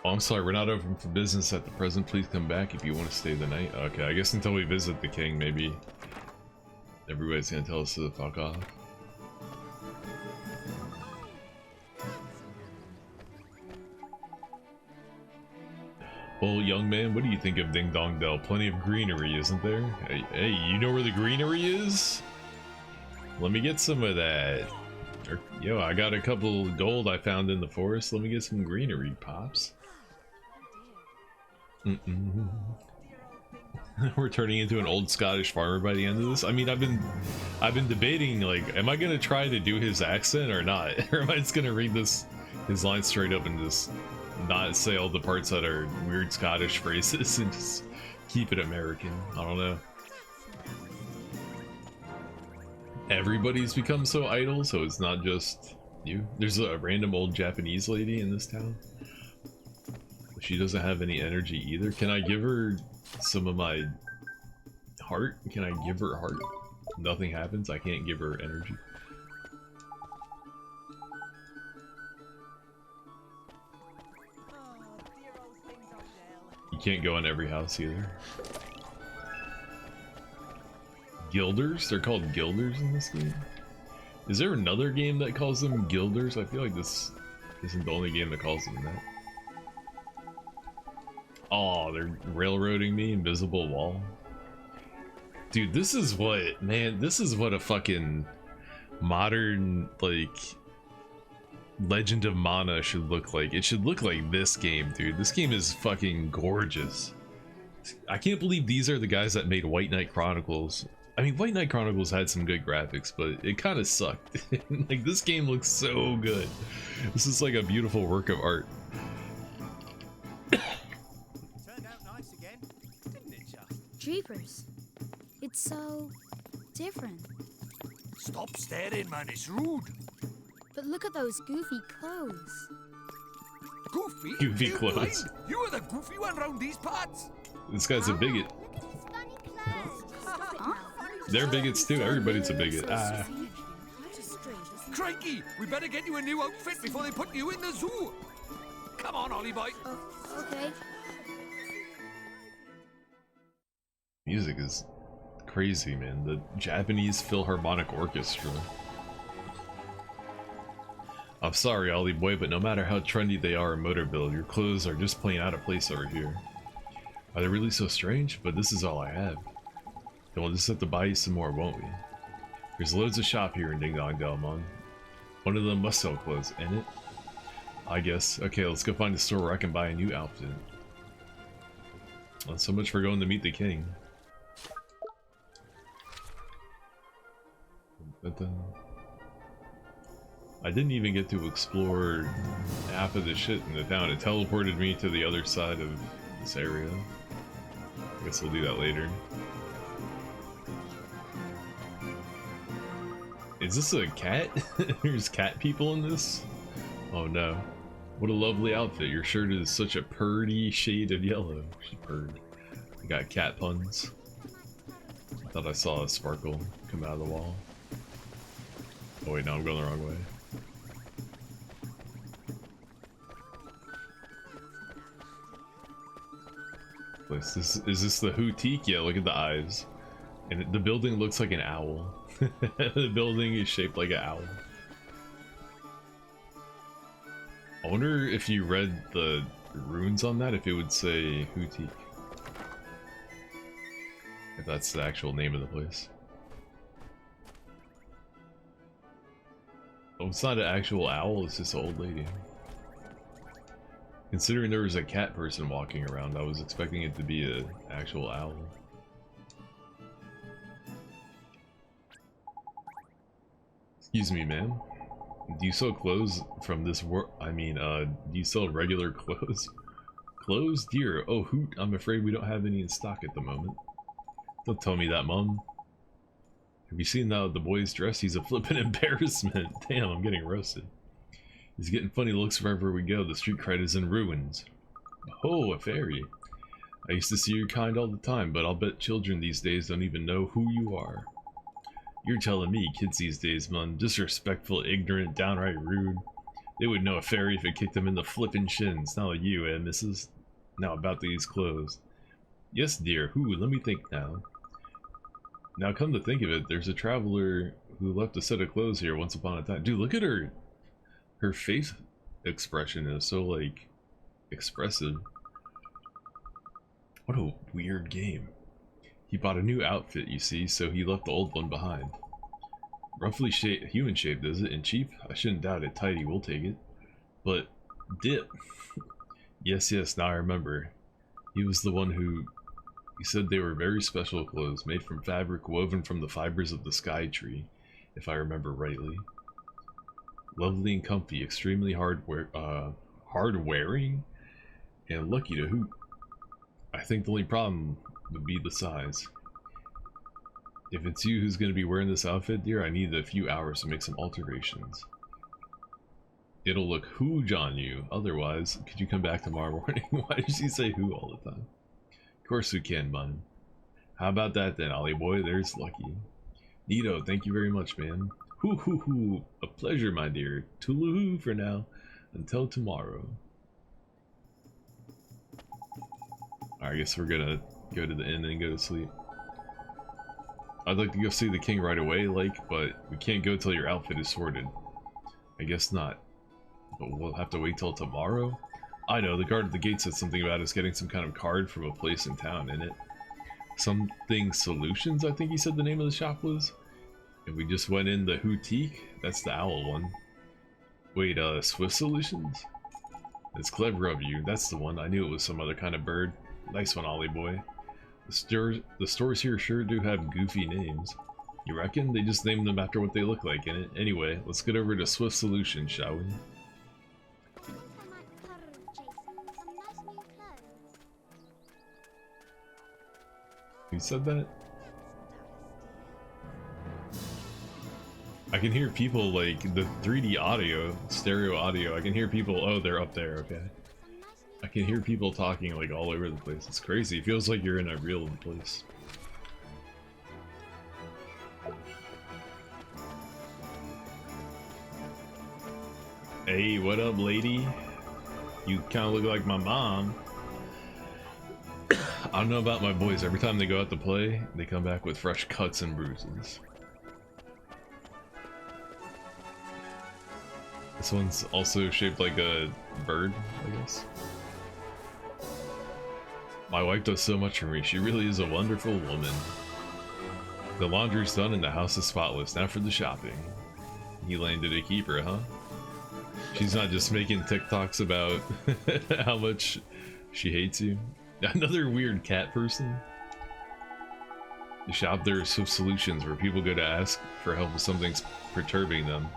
Oh, I'm sorry, we're not open for business at the present. Please come back if you want to stay the night. Okay, I guess until we visit the king, maybe everybody's gonna tell us to fuck off. Well, young man, what do you think of Ding Dong Dell? Plenty of greenery, isn't there? Hey, you know where the greenery is? Let me get some of that. Yo, I got a couple gold I found in the forest. Let me get some greenery, pops. We're turning into an old Scottish farmer by the end of this. I mean, I've been debating, like, am I gonna try to do his accent or not? Or am I just gonna read his lines straight up and just not say all the parts that are weird Scottish phrases and just keep it American? I don't know. Everybody's become so idle, so it's not just you. There's a random old Japanese lady in this town. She doesn't have any energy either. Can I give her some of my heart? Can I give her heart? Nothing happens. I can't give her energy. You can't go in every house either. Guilders? They're called guilders in this game? Is there another game that calls them guilders? I feel like this isn't the only game that calls them that. Oh, they're railroading me, invisible wall. Dude, this is what, man, this is what a fucking modern, like, Legend of Mana should look like. It should look like this game, dude. This game is fucking gorgeous. I can't believe these are the guys that made White Knight Chronicles. I mean, White Knight Chronicles had some good graphics, but it kind of sucked. Like, this game looks so good. This is like a beautiful work of art. Jeepers. It's so different. Stop staring, man. It's rude. But look at those goofy clothes. Goofy? Goofy You clothes. blind? You are the goofy one round these parts. This guy's a bigot. They're bigots too. Everybody's a bigot. Ah. Crikey, we better get you a new outfit before they put you in the zoo. Come on, Ollie boy. Okay. Music is crazy, man. The Japanese Philharmonic Orchestra. I'm sorry, Ollie boy, but no matter how trendy they are in motor build, your clothes are just plain out of place over here. Are they really so strange? But this is all I have. Then we'll just have to buy you some more, won't we? There's loads of shop here in Ding Dong Delmon. One of them must sell clothes, ain't it? I guess. Okay, let's go find a store where I can buy a new outfit. Well, so much for going to meet the king. I didn't even get to explore half of the shit in the town. It teleported me to the other side of this area. I guess we'll do that later. Is this a cat? There's cat people in this? Oh no. What a lovely outfit. Your shirt is such a purdy shade of yellow. She purred. We got cat puns. I thought I saw a sparkle come out of the wall. Oh wait, no, I'm going the wrong way. Is this the Houtique? Yeah, look at the eyes. And the building looks like an owl. The building is shaped like an owl. I wonder if you read the runes on that, if it would say Houtique. If that's the actual name of the place. Oh, it's not an actual owl, it's just an old lady. Considering there was a cat person walking around, I was expecting it to be an actual owl. Excuse me, ma'am. Do you sell clothes from this do you sell regular clothes? Clothes? Dear, oh hoot, I'm afraid we don't have any in stock at the moment. Don't tell me that, Mum. Have you seen the boy's dress? He's a flippin' embarrassment. Damn, I'm getting roasted. He's getting funny looks wherever we go. The street cred is in ruins. Oh, a fairy. I used to see your kind all the time, but I'll bet children these days don't even know who you are. You're telling me kids these days, man, disrespectful, ignorant, downright rude. They would know a fairy if it kicked them in the flippin' shins. Not like you, missus? Now about these clothes. Yes, dear. Who? Let me think now. Now come to think of it, there's a traveler who left a set of clothes here once upon a time. Dude, look at her. Her face expression is so, like, expressive. What a weird game. He bought a new outfit, you see, so he left the old one behind. Roughly human shaped, is it? And cheap? I shouldn't doubt it. Tidy, we'll take it. But, dip. Yes, now I remember. He was the one who... He said they were very special clothes, made from fabric woven from the fibers of the sky tree, if I remember rightly. Lovely and comfy, extremely hard-wearing, and lucky to hoot. I think the only problem would be the size. If it's you who's going to be wearing this outfit, dear, I need a few hours to make some alterations. It'll look huge on you. Otherwise, could you come back tomorrow morning? Why does she say who all the time? Of course we can, bun. How about that then, Ollie boy? There's lucky. Neato, thank you very much, man. Hoo hoo hoo. A pleasure, my dear. Toodaloo for now. Until tomorrow. Alright, I guess we're gonna go to the inn and go to sleep. I'd like to go see the king right away, but we can't go till your outfit is sorted. I guess not. But we'll have to wait till tomorrow? I know, the guard at the gate said something about us getting some kind of card from a place in town, innit? Something Solutions, I think he said the name of the shop was? And we just went in the Houtique? That's the owl one. Wait, Swift Solutions? It's clever of you, that's the one. I knew it was some other kind of bird. Nice one, Ollie boy. The stores here sure do have goofy names. You reckon? They just named them after what they look like, innit? Anyway, let's get over to Swift Solutions, shall we? Who said that? I can hear people, like, the 3D audio, stereo audio, I can hear people, oh, they're up there, okay. I can hear people talking, like, all over the place. It's crazy. It feels like you're in a real place. Hey, what up, lady? You kind of look like my mom. I don't know about my boys. Every time they go out to play, they come back with fresh cuts and bruises. This one's also shaped like a bird, I guess. My wife does so much for me. She really is a wonderful woman. The laundry's done and the house is spotless. Now for the shopping. You landed a keeper, huh? She's not just making TikToks about how much she hates you. Another weird cat person. The shop there is Swift Solutions, where people go to ask for help with something perturbing them.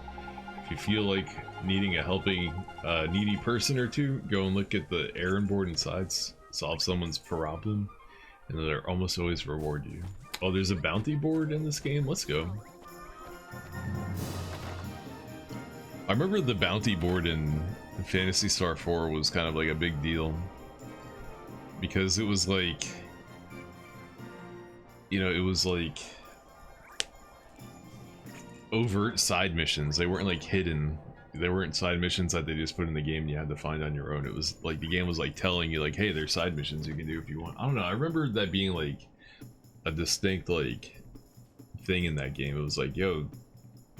If if you feel like needing a helping needy person or two, go and look at the errand board inside, solve someone's problem, and they'll almost always reward you. Oh, there's a bounty board in this game? Let's go. I remember the bounty board in Phantasy Star 4 was kind of like a big deal. Because it was like... You know, it was like... overt side missions. They weren't like hidden. They weren't side missions that they just put in the game and you had to find on your own. It was like the game was like telling you like, hey, there's side missions you can do if you want. I don't know. I remember that being like a distinct like thing in that game. It was like, yo,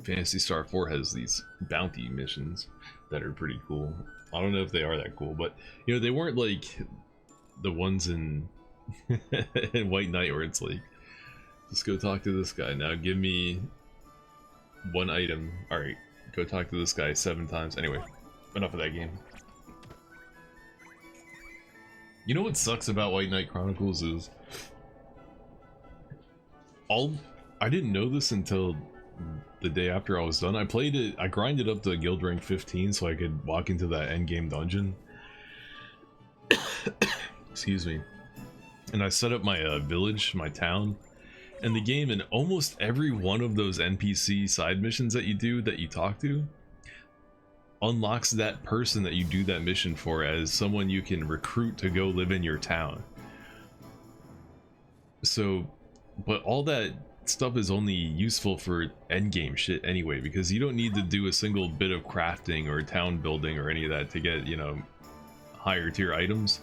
Phantasy Star 4 has these bounty missions that are pretty cool. I don't know if they are that cool, but you know, they weren't like the ones in in White Knight where it's like, just go talk to this guy. Now give me one item. Alright, go talk to this guy 7 times. Anyway, enough of that game. You know what sucks about White Knight Chronicles is... I didn't know this until the day after I was done. I played it, I grinded up to guild rank 15 so I could walk into that endgame dungeon. Excuse me. And I set up my village, my town. And the game, in almost every one of those NPC side missions that you do, that you talk to, unlocks that person that you do that mission for as someone you can recruit to go live in your town. So, but all that stuff is only useful for endgame shit anyway, because you don't need to do a single bit of crafting or town building or any of that to get, you know, higher tier items.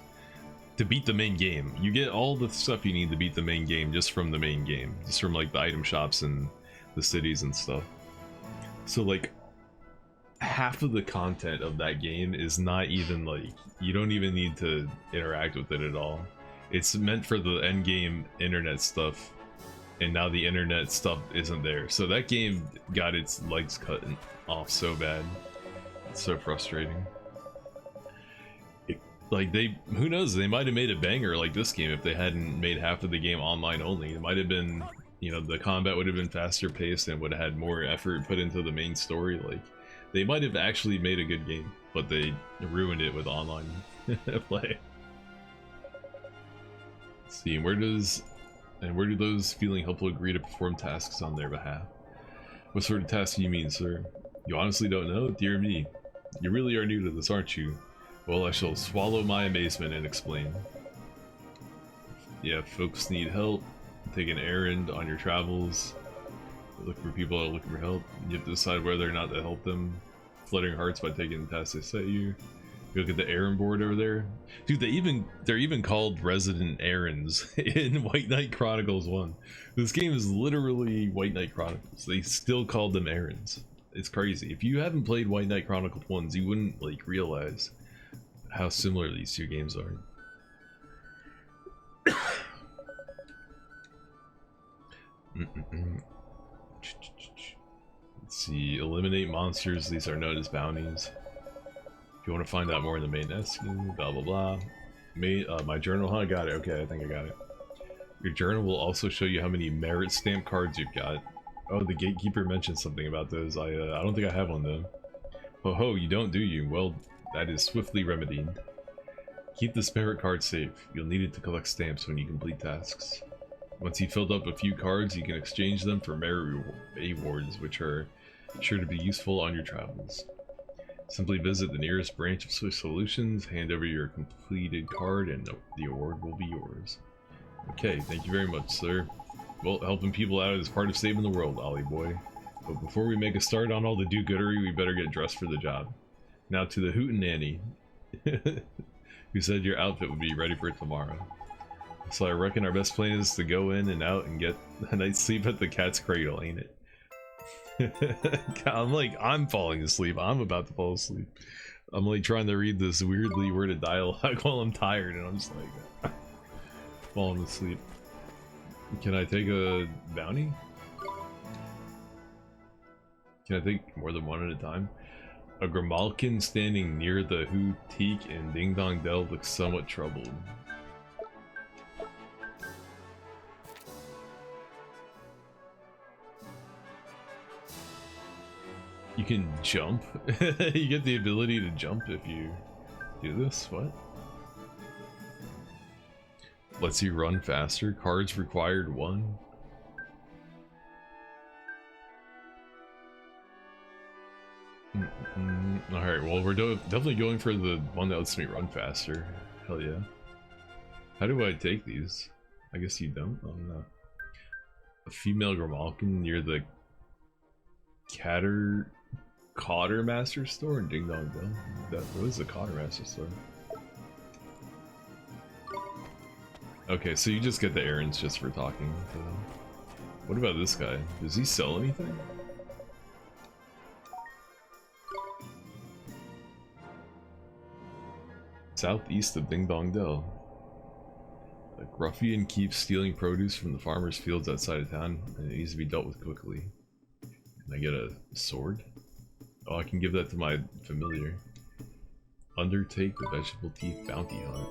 To beat the main game, you get all the stuff you need to beat the main game just from the main game, just from like the item shops and the cities and stuff. So like half of the content of that game is not even like, you don't even need to interact with it at all. It's meant for the end game internet stuff, and now the internet stuff isn't there. So that game got its legs cut off so bad. It's so frustrating. Like who knows, they might have made a banger like this game if they hadn't made half of the game online only. It might have been, you know, the combat would have been faster paced and would have had more effort put into the main story. Like, they might have actually made a good game, but they ruined it with online play. Let's see, where do those feeling helpful agree to perform tasks on their behalf? What sort of tasks do you mean, sir? You honestly don't know? Dear me. You really are new to this, aren't you? Well, I shall swallow my amazement and explain. Yeah, folks need help. Take an errand on your travels. Look for people that are looking for help. You have to decide whether or not to help them. Fluttering hearts by taking the tasks they set you. You look at the errand board over there. Dude, they're even called resident errands in White Knight Chronicles 1. This game is literally White Knight Chronicles. They still call them errands. It's crazy. If you haven't played White Knight Chronicles 1s, you wouldn't like realize how similar these two games are. Let's see, eliminate monsters. These are known as bounties. If you want to find out more in the main SKU, blah blah blah. My journal, huh? Got it. Okay, I think I got it. Your journal will also show you how many merit stamp cards you've got. Oh, the gatekeeper mentioned something about those. I don't think I have one though. Ho ho, you don't, do you? Well, that is swiftly remedied. Keep this merit card safe. You'll need it to collect stamps when you complete tasks. Once you've filled up a few cards, you can exchange them for merit rewards, which are sure to be useful on your travels. Simply visit the nearest branch of Swift Solutions, hand over your completed card, and the award will be yours. Okay, thank you very much, sir. Well, helping people out is part of saving the world, Ollie boy. But before we make a start on all the do-goodery, we better get dressed for the job. Now to the hootenanny, who said your outfit would be ready for tomorrow. So I reckon our best plan is to go in and out and get a night's sleep at the cat's cradle, ain't it? I'm falling asleep. I'm about to fall asleep. I'm like trying to read this weirdly worded dialogue while I'm tired, and I'm just like falling asleep. Can I take a bounty? Can I take more than one at a time? A Grimalkin standing near the Hu Teak in Ding Dong Dell looks somewhat troubled. You can jump? You get the ability to jump if you do this? What? Lets you run faster. Cards required 1. Alright, well we're definitely going for the one that lets me run faster. Hell yeah. How do I take these? I guess you don't? I don't know. A female Grimalkin near the Cottermaster store in Ding Dong Dell. What is the Cottermaster store? Okay, so you just get the errands just for talking to them. What about this guy? Does he sell anything? Southeast of Ding Dong Dell. A ruffian keeps stealing produce from the farmers' fields outside of town, and it needs to be dealt with quickly. Can I get a sword? Oh, I can give that to my familiar. Undertake the vegetable teeth bounty hunt.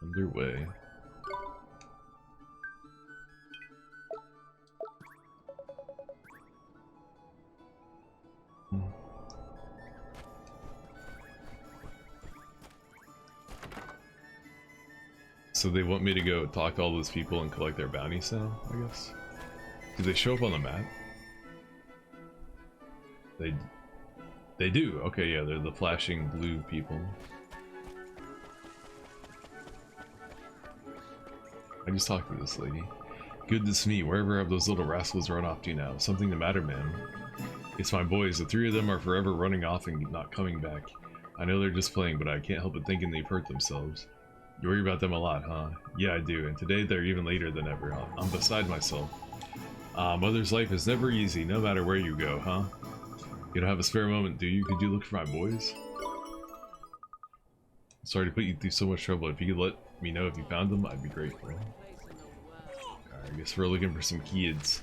Underway. So they want me to go talk to all those people and collect their bounties now, I guess? Do they show up on the map? They do. Okay, yeah, they're the flashing blue people. I just talked to this lady. Goodness me, wherever have those little rascals run off to now? Something the matter, ma'am? It's my boys. The 3 of them are forever running off and not coming back. I know they're just playing, but I can't help but thinking they've hurt themselves. You worry about them a lot, huh? Yeah, I do, and today they're even later than ever. I'm beside myself. Mother's life is never easy, no matter where you go, huh? You don't have a spare moment, do you? Could you look for my boys? Sorry to put you through so much trouble. If you could let me know if you found them, I'd be grateful. Alright, I guess we're looking for some kids.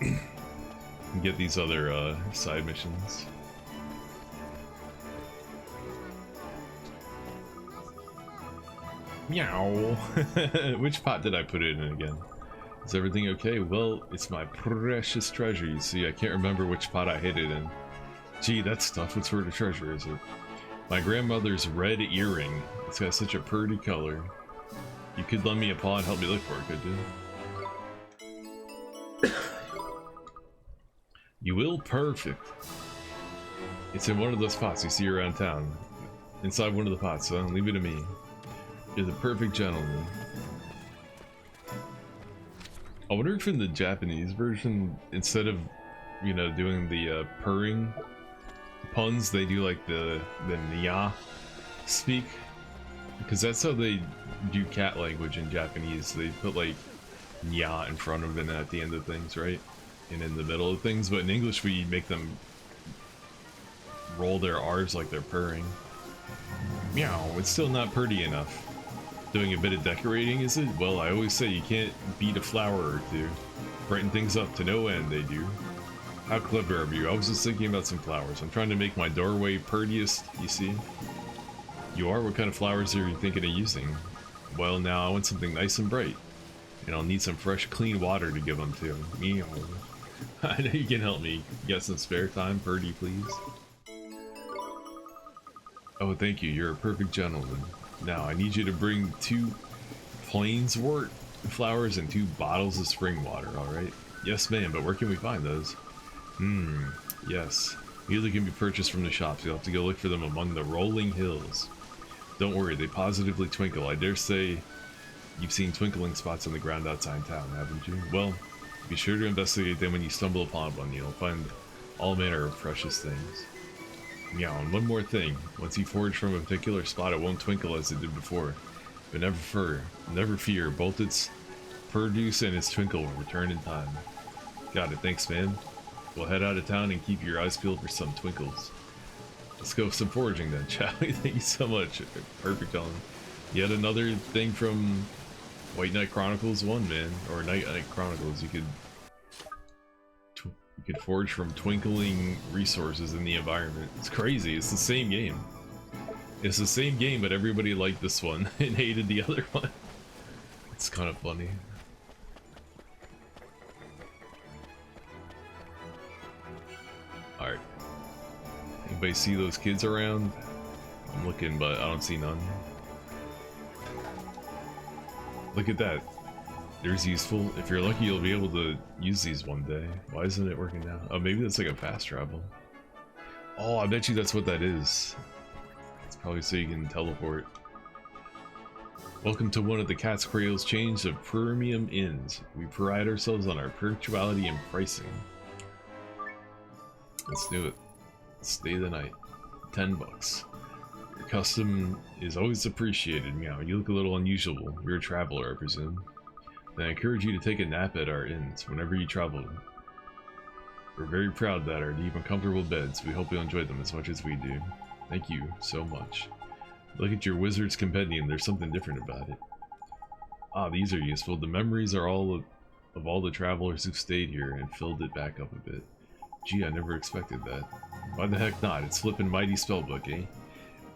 And get these other side missions. Meow. Which pot did I put it in again? Is everything okay? Well, it's my precious treasure, you see. I can't remember which pot I hid it in. Gee, that's tough. What sort of treasure is it? My grandmother's red earring. It's got such a pretty color. You could lend me a paw and help me look for it, could you? You will? Perfect. It's in one of those pots you see around town. Inside one of the pots, son. Leave it to me. You're the perfect gentleman. I wonder if in the Japanese version, instead of, you know, doing the purring puns, they do like the nya speak. Because that's how they do cat language in Japanese. They put like nya in front of it and at the end of things, right? And in the middle of things. But in English we make them roll their R's like they're purring. Meow, it's still not pretty enough. Doing a bit of decorating, is it? Well, I always say you can't beat a flower or two. Brighten things up to no end, they do. How clever of you. I was just thinking about some flowers. I'm trying to make my doorway prettiest, you see? You are? What kind of flowers are you thinking of using? Well, now I want something nice and bright. And I'll need some fresh, clean water to give them to. Meow. I know you can help me. You got some spare time, Purdy, please? Oh, thank you. You're a perfect gentleman. Now, I need you to bring 2 plainswort flowers and 2 bottles of spring water, alright? Yes, ma'am, but where can we find those? Yes. Either can be purchased from the shops. You'll have to go look for them among the rolling hills. Don't worry, they positively twinkle. I dare say you've seen twinkling spots on the ground outside town, haven't you? Well, be sure to investigate them when you stumble upon one. You'll find all manner of precious things. Meow, and one more thing. Once you forage from a particular spot, it won't twinkle as it did before. But never fear, both its produce and its twinkle will return in time. Got it, thanks man. We'll head out of town and keep your eyes peeled for some twinkles. Let's go some foraging then, shall we? Thank you so much. Perfect, Ellen. Yet another thing from White Knight Chronicles 1, man. Or Night Chronicles. You could forage from twinkling resources in the environment. It's crazy. It's the same game. It's the same game, but everybody liked this one and hated the other one. It's kind of funny. Anybody see those kids around? I'm looking, but I don't see none. Look at that. There's useful. If you're lucky, you'll be able to use these one day. Why isn't it working now? Oh, maybe that's like a fast travel. Oh, I bet you that's what that is. It's probably so you can teleport. Welcome to one of the Cat's Cradle's chains of premium inns. We pride ourselves on our punctuality and pricing. Let's do it. Stay the night. $10. Your custom is always appreciated. Meow. You look a little unusual. You're a traveler, I presume. Then I encourage you to take a nap at our inns whenever you travel. We're very proud that our deep and comfortable beds. We hope you'll enjoy them as much as we do. Thank you so much. Look at your wizard's compendium. There's something different about it. Ah, these are useful. The memories are all of all the travelers who've stayed here and filled it back up a bit. Gee, I never expected that. Why the heck not? It's flippin' mighty spellbook, eh?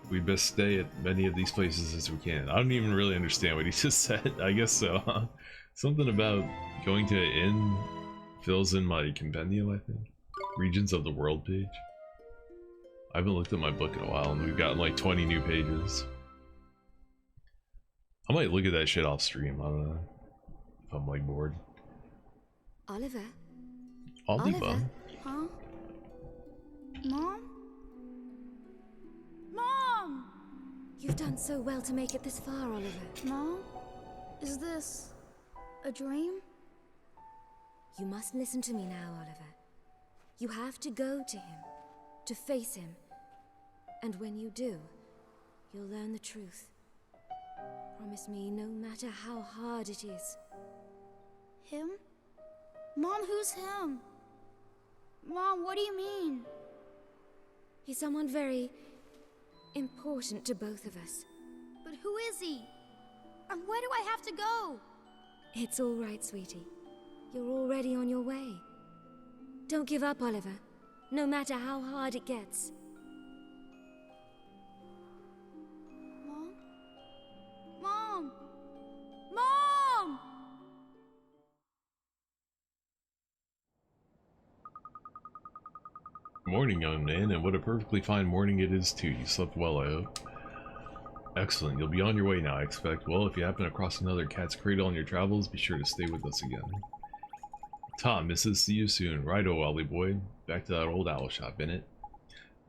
We best stay at many of these places as we can. I don't even really understand what he just said. I guess so, huh? Something about going to an inn fills in my compendium, I think. Regions of the world page. I haven't looked at my book in a while, and we've gotten like 20 new pages. I might look at that shit off stream. I don't know. If I'm like bored. Oliver? Oliver? Huh? Mom? Mom! You've done so well to make it this far, Oliver. Mom? Is this a dream? You must listen to me now, Oliver. You have to go to him, to face him. And when you do, you'll learn the truth. Promise me, no matter how hard it is. Him? Mom, who's him? Mom, what do you mean? He's someone very important to both of us. But who is he? And where do I have to go? It's all right, sweetie. You're already on your way. Don't give up, Oliver, no matter how hard it gets. Mom? Mom! Mom! Morning, young man, and what a perfectly fine morning it is too. You slept well, I hope. Excellent. You'll be on your way now, I expect. Well, if you happen across another Cat's Cradle on your travels, be sure to stay with us again. Tom, Mrs. See you soon. Righto, Ollie boy. Back to that old owl shop, innit?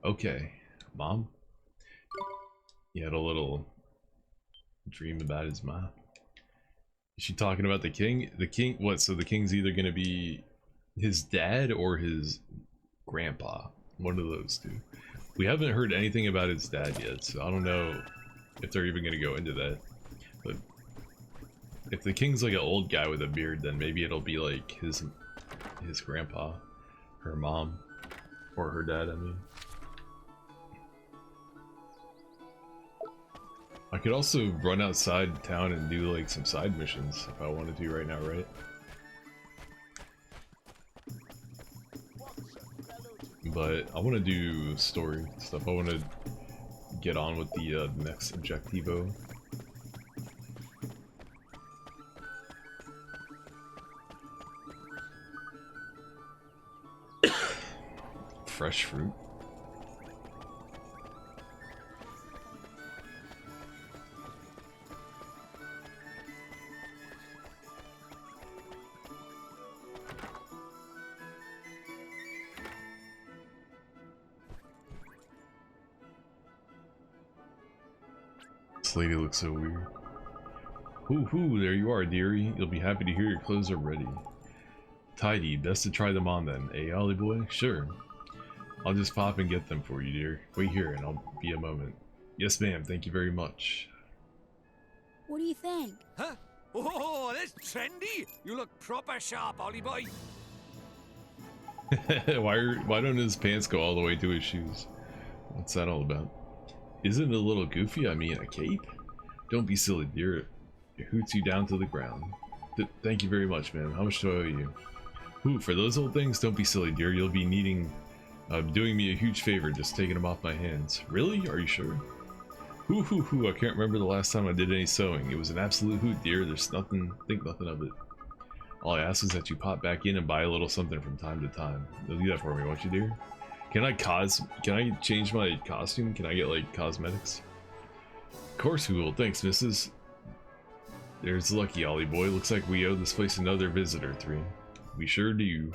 Okay. Mom? He had a little dream about his mom. Is she talking about the king? The king? What? So the king's either going to be his dad or his grandpa. One of those two. We haven't heard anything about his dad yet, so I don't know if they're even going to go into that. But if the king's like an old guy with a beard, then maybe it'll be like his grandpa, her mom, or her dad, I mean. I could also run outside town and do like some side missions if I wanted to right now, right? But I want to do story stuff. I want to get on with the next objectivo. Fresh fruit. This lady looks so weird. Hoo, there you are, dearie. You'll be happy to hear your clothes are ready. Tidy, best to try them on then, eh, Ollie boy? Sure. I'll just pop and get them for you, dear. Wait here and I'll be a moment. Yes, ma'am, thank you very much. What do you think? Huh? Oh, that's trendy! You look proper sharp, Ollie boy. Why don't his pants go all the way to his shoes? What's that all about? Isn't it a little goofy? I mean, a cape? Don't be silly, dear. It hoots you down to the ground. Thank you very much, ma'am. How much do I owe you? Ooh, for those old things, don't be silly, dear. You'll be needing... doing me a huge favor, just taking them off my hands. Really? Are you sure? Hoo, I can't remember the last time I did any sewing. It was an absolute hoot, dear. There's nothing... think nothing of it. All I ask is that you pop back in and buy a little something from time to time. You'll do that for me, won't you, dear? Can I change my costume? Can I get like cosmetics? Of course we will. Thanks, missus. There's lucky Ollie boy. Looks like we owe this place another visitor, 3. We sure do.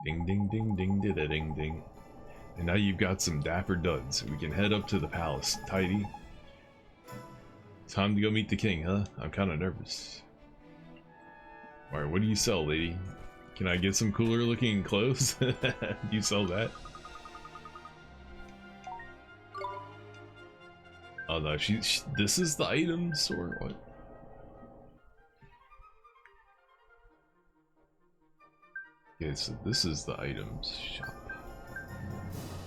Ding ding ding ding da da ding ding. And now you've got some dapper duds. We can head up to the palace. Tidy. Time to go meet the king, huh? I'm kinda nervous. Alright, what do you sell, lady? Can I get some cooler looking clothes? Do you sell that? Oh no, this is the item store? What? Okay, so this is the items shop.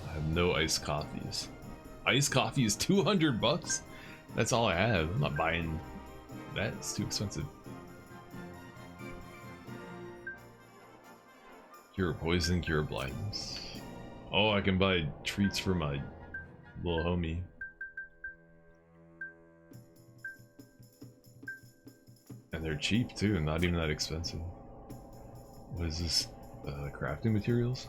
I have no iced coffees. Iced coffee is 200 bucks? That's all I have. I'm not buying that. It's too expensive. Cure poison, cure blindness. Oh, I can buy treats for my little homie. And they're cheap too, not even that expensive. What is this? Crafting materials?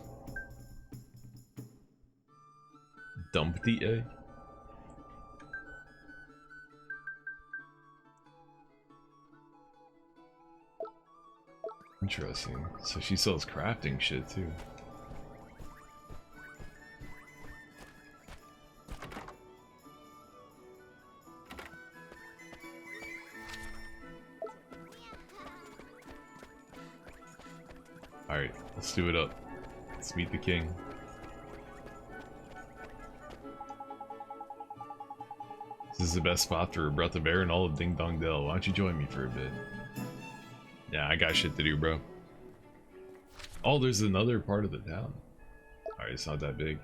Dumpty egg? Interesting. So she sells crafting shit too. Alright, let's do it up. Let's meet the king. This is the best spot for a breath of air in all of Ding Dong Dell. Why don't you join me for a bit? Yeah, I got shit to do, bro. Oh, there's another part of the town. Alright, it's not that big.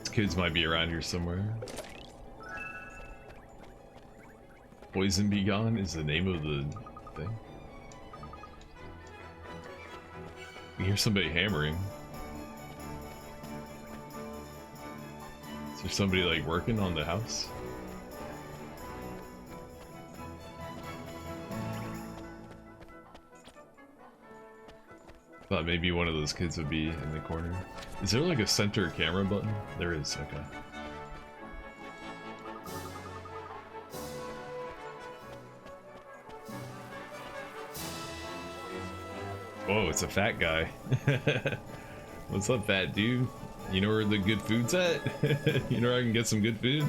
These kids might be around here somewhere. Poison Be Gone is the name of the thing. You hear somebody hammering. Is there somebody like working on the house? Thought maybe one of those kids would be in the corner. Is there like a center camera button? There is, okay. Whoa, it's a fat guy. What's up, fat dude? You know where the good food's at? You know where I can get some good food?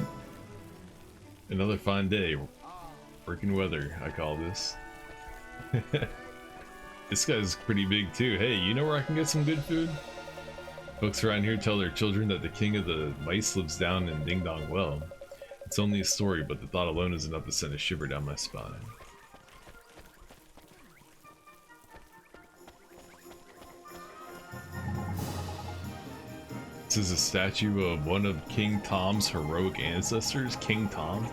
Another fine day. Working weather, I call this. This guy's pretty big too. Hey, you know where I can get some good food? Folks around here tell their children that the king of the mice lives down in Ding Dong Well. It's only a story, but the thought alone is enough to send a shiver down my spine. This is a statue of one of King Tom's heroic ancestors, King Tom.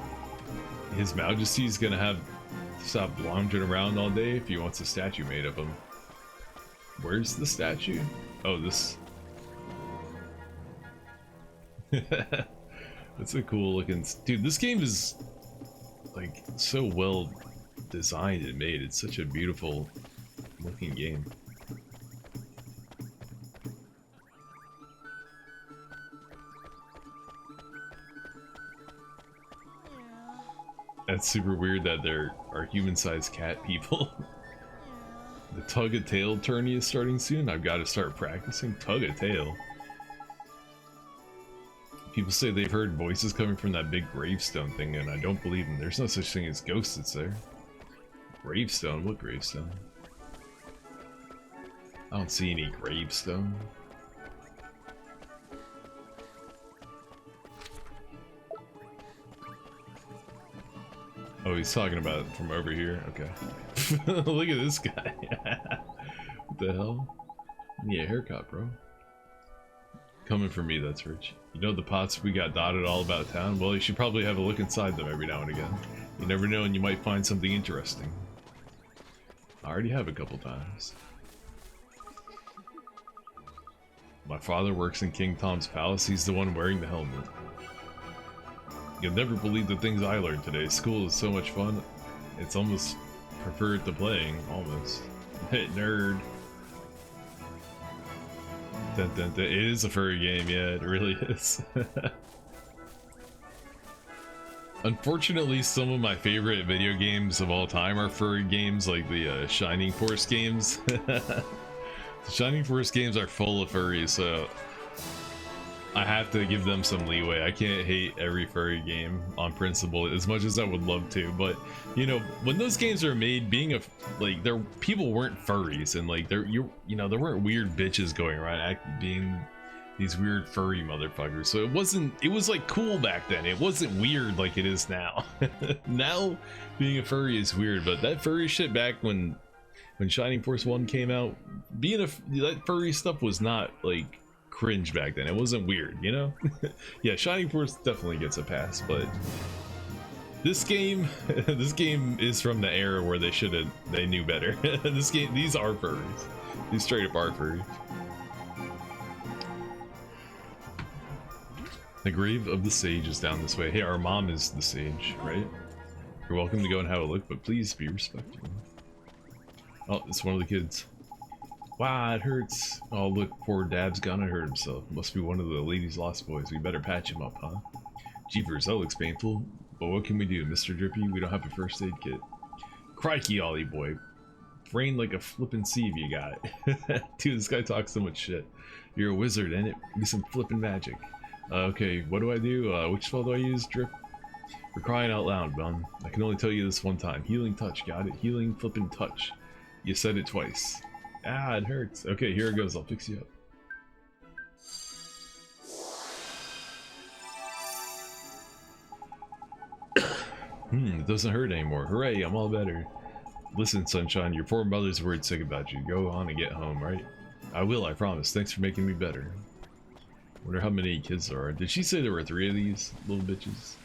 His Majesty's gonna have to stop lounging around all day if he wants a statue made of him. Where's the statue? Oh, this. That's a cool looking. Dude, this game is like so well designed and made. It's such a beautiful looking game. That's super weird that there are human-sized cat people. The tug-a-tail tourney is starting soon. I've got to start practicing tug-a-tail. People say they've heard voices coming from that big gravestone thing, and I don't believe them. There's no such thing as ghosts that's there. Gravestone? What gravestone? I don't see any gravestone. Oh, he's talking about it from over here? Okay. Look at this guy. What the hell? Yeah, haircut, bro. Coming for me, that's rich. You know the pots we got dotted all about town? Well, you should probably have a look inside them every now and again. You never know, and you might find something interesting. I already have a couple times. My father works in King Tom's palace. He's the one wearing the helmet. You'll never believe the things I learned today. School is so much fun. It's almost preferred to playing, almost. Nerd. Dun, dun, dun. It is a furry game, yeah, it really is. Unfortunately, some of my favorite video games of all time are furry games, like the Shining Force games. The Shining Force games are full of furries, so I have to give them some leeway. I can't hate every furry game on principle as much as I would love to, but you know, when those games are made, being people weren't furries, and like there weren't weird bitches going around being these weird furry motherfuckers. So it was like cool back then. It wasn't weird like it is now. Now being a furry is weird, but that furry shit back when Shining Force 1 came out, that furry stuff was not like cringe back then. It wasn't weird, you know? Yeah, Shining Force definitely gets a pass, but this game is from the era where they knew better. These are furries. These straight up are furries. The grave of the sage is down this way. Hey, our mom is the sage, right? You're welcome to go and have a look, but please be respectful. Oh, it's one of the kids. Wow, it hurts. Oh, look, poor Dab's gonna hurt himself. Must be one of the lady's lost boys. We better patch him up, huh? Jeepers, that looks painful. But what can we do, Mr. Drippy? We don't have a first aid kit. Crikey, Ollie boy. Brain like a flippin' sieve you got. Dude, this guy talks so much shit. You're a wizard, ain't it? Be some flippin' magic. Okay, what do I do? Which spell do I use, Drip? We're crying out loud, man. I can only tell you this one time. Healing touch, got it? Healing flippin' touch. You said it twice. Ah, it hurts. Okay, here it goes. I'll fix you up. It doesn't hurt anymore. Hooray, I'm all better. Listen, Sunshine, your poor mother's worried sick about you. Go on and get home, right? I will, I promise. Thanks for making me better. Wonder how many kids there are. Did she say there were 3 of these little bitches?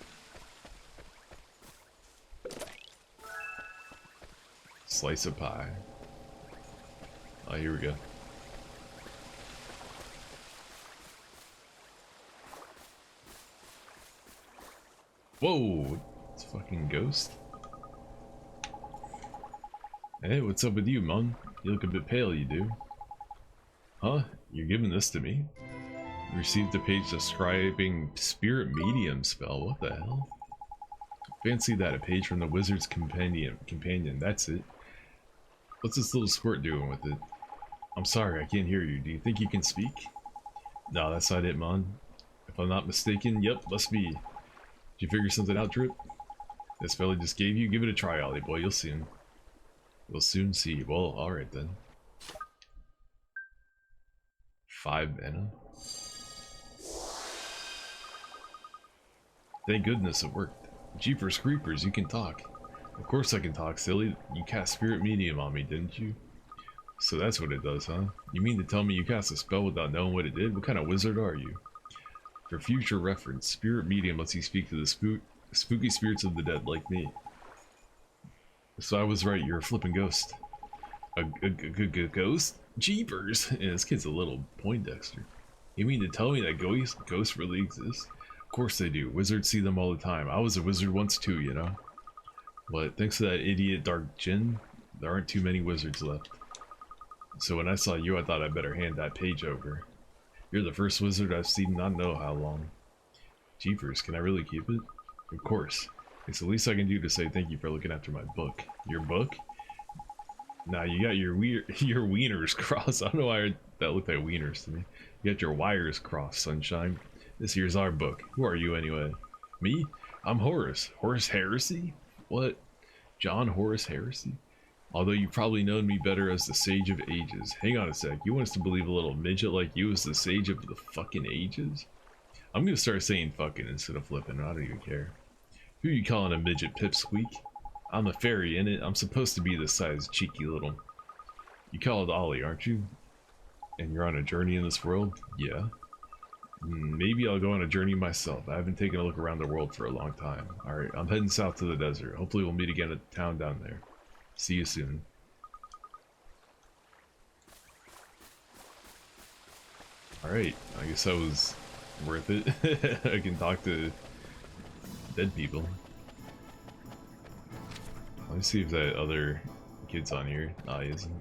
Slice of pie. Oh, here we go. Whoa! It's a fucking ghost. Hey, what's up with you, Mum? You look a bit pale, you do. Huh? You're giving this to me? You received a page describing spirit medium spell. What the hell? Fancy that, a page from the wizard's companion. That's it. What's this little squirt doing with it? I'm sorry, I can't hear you. Do you think you can speak? No, that's not it, Mon. If I'm not mistaken, yep, must be. Did you figure something out, Drip? This spell I just gave you? Give it a try, Ollie boy. You'll soon. We'll soon see. Well, alright then. 5 mana. Thank goodness it worked. Jeepers creepers, you can talk. Of course I can talk, silly. You cast Spirit Medium on me, didn't you? So that's what it does, huh? You mean to tell me you cast a spell without knowing what it did? What kind of wizard are you? For future reference, Spirit Medium lets you speak to the spooky spirits of the dead, like me. So I was right, you're a flippin' ghost. A ghost? Jeepers! Yeah, this kid's a little Poindexter. You mean to tell me that ghosts really exist? Of course they do. Wizards see them all the time. I was a wizard once too, you know? But thanks to that idiot Dark Jinn, there aren't too many wizards left. So when I saw you, I thought I'd better hand that page over. You're the first wizard I've seen not know how long. Jeepers, can I really keep it? Of course. It's the least I can do to say thank you for looking after my book. Your book? Nah, you got your wieners crossed. I don't know why that looked like wieners to me. You got your wires crossed, Sunshine. This here's our book. Who are you anyway? Me? I'm Horace. Horace Heresy? What? John Horace Heresy? Although you've probably known me better as the Sage of Ages. Hang on a sec, you want us to believe a little midget like you is the Sage of the fucking Ages? I'm gonna start saying fucking instead of flipping, I don't even care. Who you calling a midget, pipsqueak? I'm a fairy, innit? I'm supposed to be this size, cheeky little. You called Ollie, aren't you? And you're on a journey in this world? Yeah. Maybe I'll go on a journey myself. I haven't taken a look around the world for a long time. Alright, I'm heading south to the desert. Hopefully we'll meet again at the town down there. See you soon. Alright, I guess that was worth it. I can talk to dead people. Let me see if that other kid's on here. Nah, he isn't.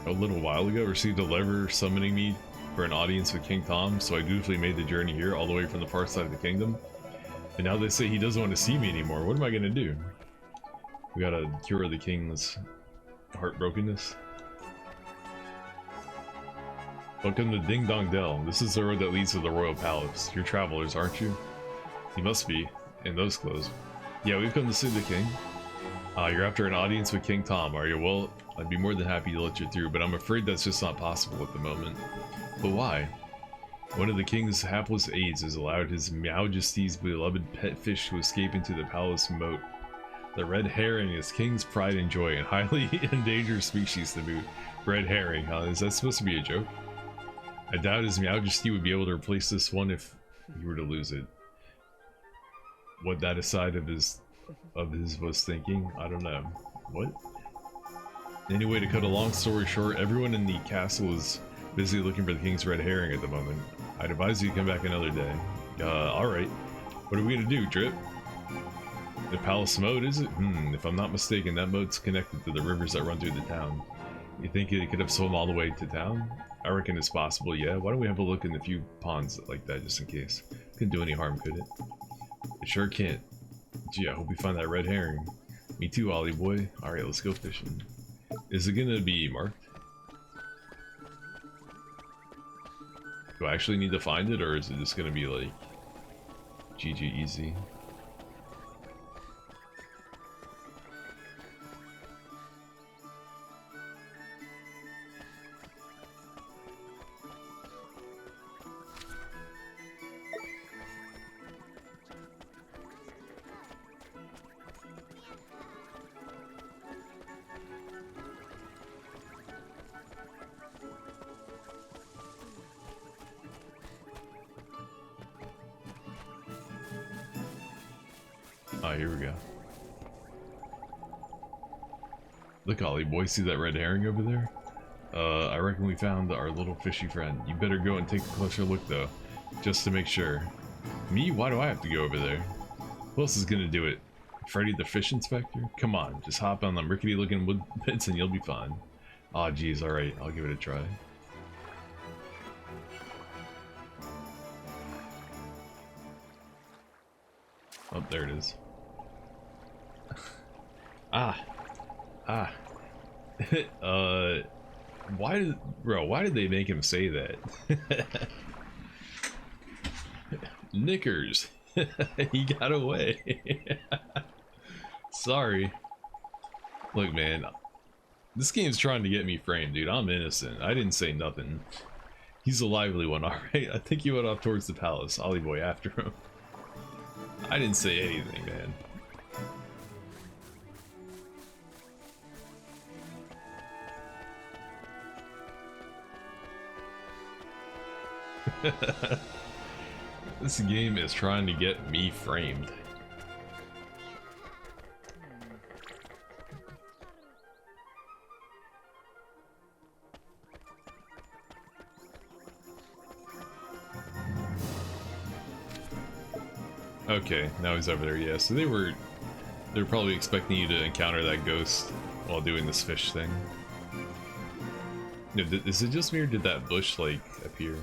A little while ago, received a letter summoning me for an audience with King Tom, so I dutifully made the journey here all the way from the far side of the kingdom. And now they say he doesn't want to see me anymore. What am I gonna do? We gotta cure the king's heartbrokenness. Welcome to Ding Dong Dell. This is the road that leads to the royal palace. You're travelers, aren't you? You must be, in those clothes. Yeah, we've come to see the king. You're after an audience with King Tom, are you? Well, I'd be more than happy to let you through, but I'm afraid that's just not possible at the moment. But why? One of the king's hapless aides has allowed his Majesty's beloved pet fish to escape into the palace moat. The red herring is king's pride and joy, and highly endangered species to boot. Red herring, huh? Is that supposed to be a joke? I doubt his Majesty would be able to replace this one if he were to lose it. What that aside of his was thinking, I don't know. What? Anyway, to cut a long story short, everyone in the castle is busy looking for the king's red herring at the moment. I'd advise you to come back another day. Alright. What are we gonna do, Drip? The palace moat, is it? If I'm not mistaken, that moat's connected to the rivers that run through the town. You think it could have swum all the way to town? I reckon it's possible, yeah. Why don't we have a look in a few ponds like that, just in case? Couldn't do any harm, could it? It sure can't. Gee, I hope we find that red herring. Me too, Ollie boy. Alright, let's go fishing. Is it gonna be marked? Do I actually need to find it, or is it just gonna be like GG easy? Oh, here we go. Look, Ollie boy, see that red herring over there? I reckon we found our little fishy friend. You better go and take a closer look, though, just to make sure. Me? Why do I have to go over there? Who else is gonna do it? Freddy the fish inspector? Come on, just hop on them rickety-looking wood bits and you'll be fine. Aw, geez, alright, I'll give it a try. Oh, there it is. Why did they make him say that? Knickers. He got away. Sorry. Look, man, this game's trying to get me framed, dude. I'm innocent. I didn't say nothing. He's a lively one, alright? I think he went off towards the palace. Ollie boy after him. I didn't say anything, man. This game is trying to get me framed. Okay, now he's over there, yeah. So they're probably expecting you to encounter that ghost while doing this fish thing. No, is it just me or did that bush, like, appear?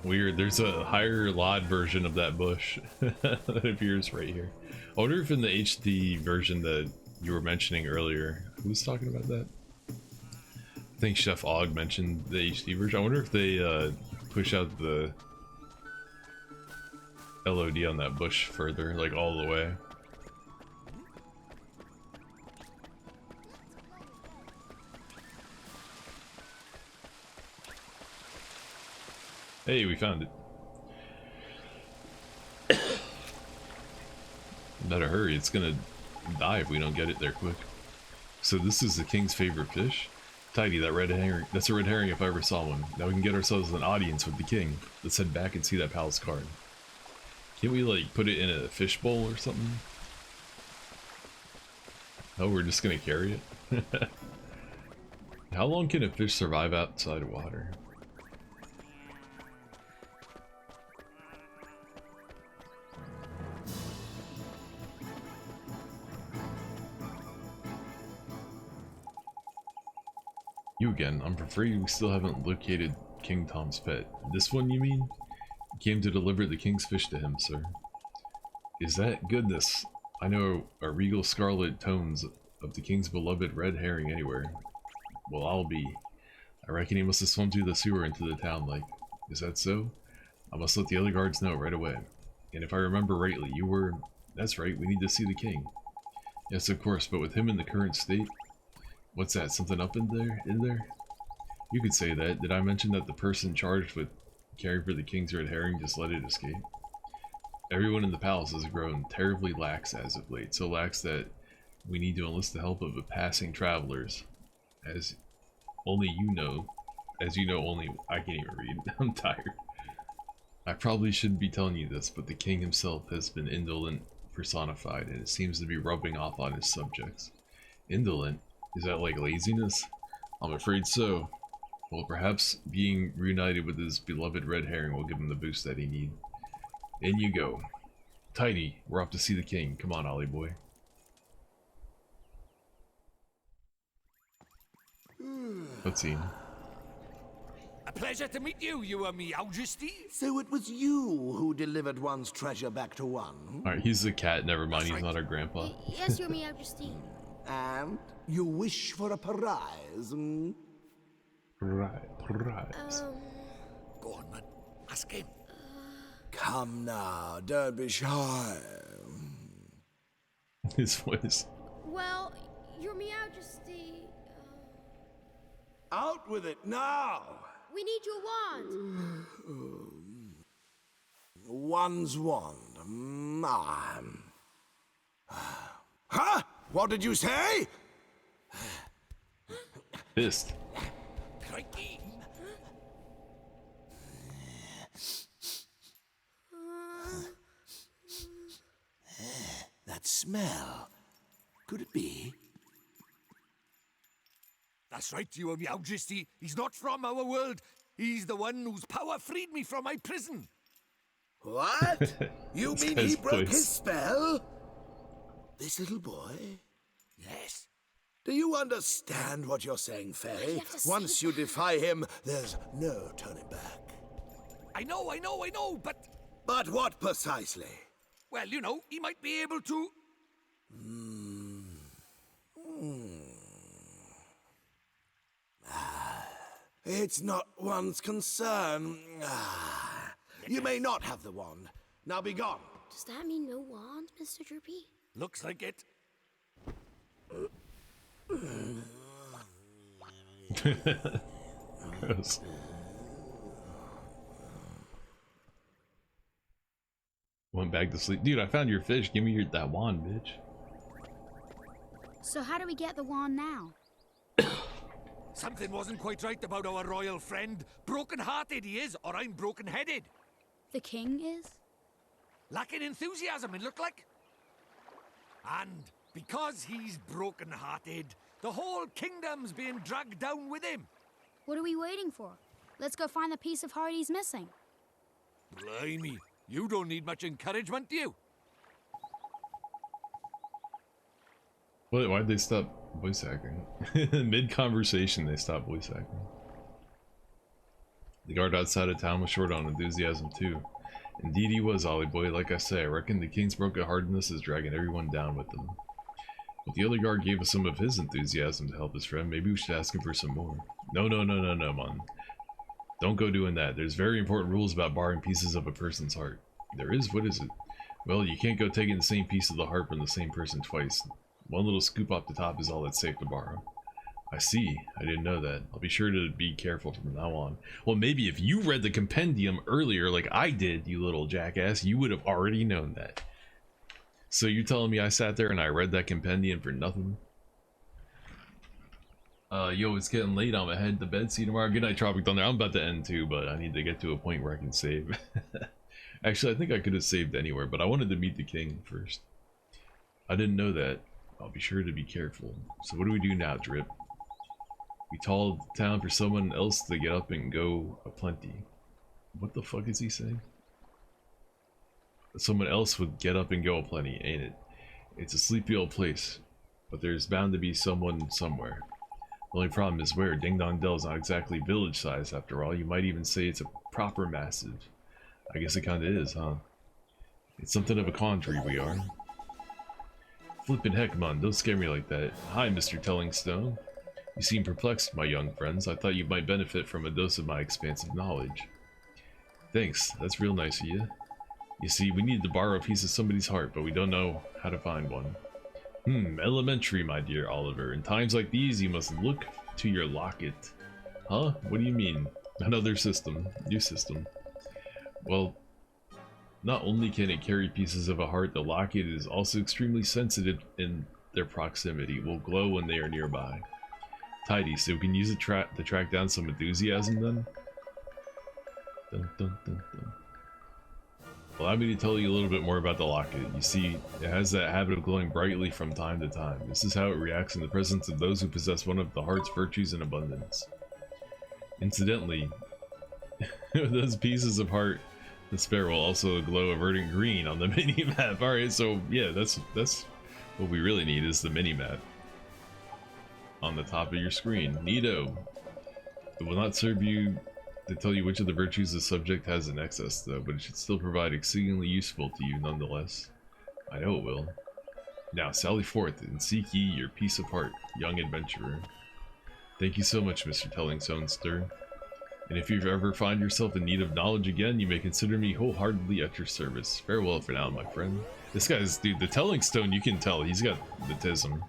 Weird, there's a higher LOD version of that bush that appears right here. I wonder if in the HD version that you were mentioning earlier, who's talking about that? I think Chef Og mentioned the HD version. I wonder if they push out the LOD on that bush further, like all the way. Hey, we found it. Better hurry, it's gonna die if we don't get it there quick. So this is the king's favorite fish? Tidy, that red herring. That's a red herring if I ever saw one. Now we can get ourselves an audience with the king. Let's head back and see that palace card. Can't we, like, put it in a fish bowl or something? Oh, we're just gonna carry it? How long can a fish survive outside of water? You again. I'm afraid we still haven't located King Tom's pet. This one, you mean? You came to deliver the king's fish to him, sir. Is that goodness? I know a regal scarlet tones of the king's beloved red herring anywhere. Well, I'll be. I reckon he must have swum through the sewer into the town, like. Is that so? I must let the other guards know right away. And if I remember rightly, you were... That's right, we need to see the king. Yes, of course, but with him in the current state... What's that, something up in there? You could say that. Did I mention that the person charged with caring for the king's red herring just let it escape? Everyone in the palace has grown terribly lax as of late, so lax that we need to enlist the help of passing travelers. As you know only... I can't even read. I'm tired. I probably shouldn't be telling you this, but the king himself has been indolent personified, and it seems to be rubbing off on his subjects. Indolent? Is that like laziness? I'm afraid so. Well, perhaps being reunited with his beloved red herring will give him the boost that he needs. In you go. Tiny, we're off to see the king. Come on, Ollie boy. Let's see. A pleasure to meet you, Your Majesty. So it was you who delivered one's treasure back to one? Alright, he's the cat. Never mind, he's not our grandpa. Yes, Your Majesty. And you wish for a prize, hmm? Prize. Go on, man. Ask him. Come now, don't be shy. His voice. Well, Your Majesty... Out with it now! We need your wand. One's wand. Huh? What did you say? Fist. Crikey. That smell. Could it be? That's right, Your Majesty. He's not from our world. He's the one whose power freed me from my prison. What? You mean he broke his spell? This little boy? Yes. Do you understand what you're saying, Fairy? Once you defy him, there's no turning back. I know, but... But what precisely? Well, you know, he might be able to... It's not one's concern. You may not have the wand. Now be gone. Does that mean no wand, Mr. Droopy? Looks like it. Gross. Went back to sleep. Dude, I found your fish. Give me that wand, bitch. So how do we get the wand now? Something wasn't quite right about our royal friend. Broken-hearted he is, or I'm broken-headed. The king is? Lacking enthusiasm, it looked like. And because he's broken-hearted, the whole kingdom's being dragged down with him. What are we waiting for? Let's go find the piece of heart he's missing. Blimey, you don't need much encouragement, do you? Why'd they stop voice acting? Mid-conversation, they stopped voice acting. The guard outside of town was short on enthusiasm, too. Indeed he was, Ollie boy. Like I say, I reckon the king's broken-heartedness is dragging everyone down with them. But the other guard gave us some of his enthusiasm to help his friend. Maybe we should ask him for some more. No, man. Don't go doing that. There's very important rules about borrowing pieces of a person's heart. There is? What is it? Well, you can't go taking the same piece of the heart from the same person twice. One little scoop off the top is all that's safe to borrow. I see. I didn't know that. I'll be sure to be careful from now on. Well, maybe if you read the compendium earlier like I did, you little jackass, you would have already known that. So you're telling me I sat there and I read that compendium for nothing? Yo, it's getting late. I'm headed to bed. See you tomorrow. Good night, Tropic Thunder. I'm about to end too, but I need to get to a point where I can save. Actually, I think I could have saved anywhere, but I wanted to meet the king first. I didn't know that. I'll be sure to be careful. So what do we do now, Drip? We told the town for someone else to get up and go aplenty. What the fuck is he saying? Someone else would get up and go aplenty, ain't it? It's a sleepy old place, but there's bound to be someone somewhere. The only problem is where. Ding Dong Dell's not exactly village size after all. You might even say it's a proper massive. I guess it kinda is, huh? It's something of a quandary we are. Flippin' heck, man, don't scare me like that. Hi, Mr. Tellingstone. You seem perplexed, my young friends. I thought you might benefit from a dose of my expansive knowledge. Thanks, that's real nice of you. You see, we need to borrow a piece of somebody's heart, but we don't know how to find one. Elementary, my dear Oliver. In times like these, you must look to your locket. Huh? What do you mean? Another system. New system. Well, not only can it carry pieces of a heart, the locket is also extremely sensitive in their proximity. Will glow when they are nearby. Tidy, so we can use it to track down some enthusiasm then? Dun, dun, dun, dun. Allow me to tell you a little bit more about the locket. You see, it has that habit of glowing brightly from time to time. This is how it reacts in the presence of those who possess one of the heart's virtues in abundance. Incidentally, those pieces of heart, the spare will also glow a verdant green on the mini-map. Alright, so yeah, that's what we really need is the mini-map on the top of your screen. Neato. It will not serve you to tell you which of the virtues the subject has in excess, though, but it should still provide exceedingly useful to you nonetheless. I know it will. Now, sally forth and seek ye your piece of heart, young adventurer. Thank you so much, Mr. Tellingstone Stir. And if you ever find yourself in need of knowledge again, you may consider me wholeheartedly at your service. Farewell for now, my friend. This guy's, dude, the Tellingstone, you can tell, he's got the tism.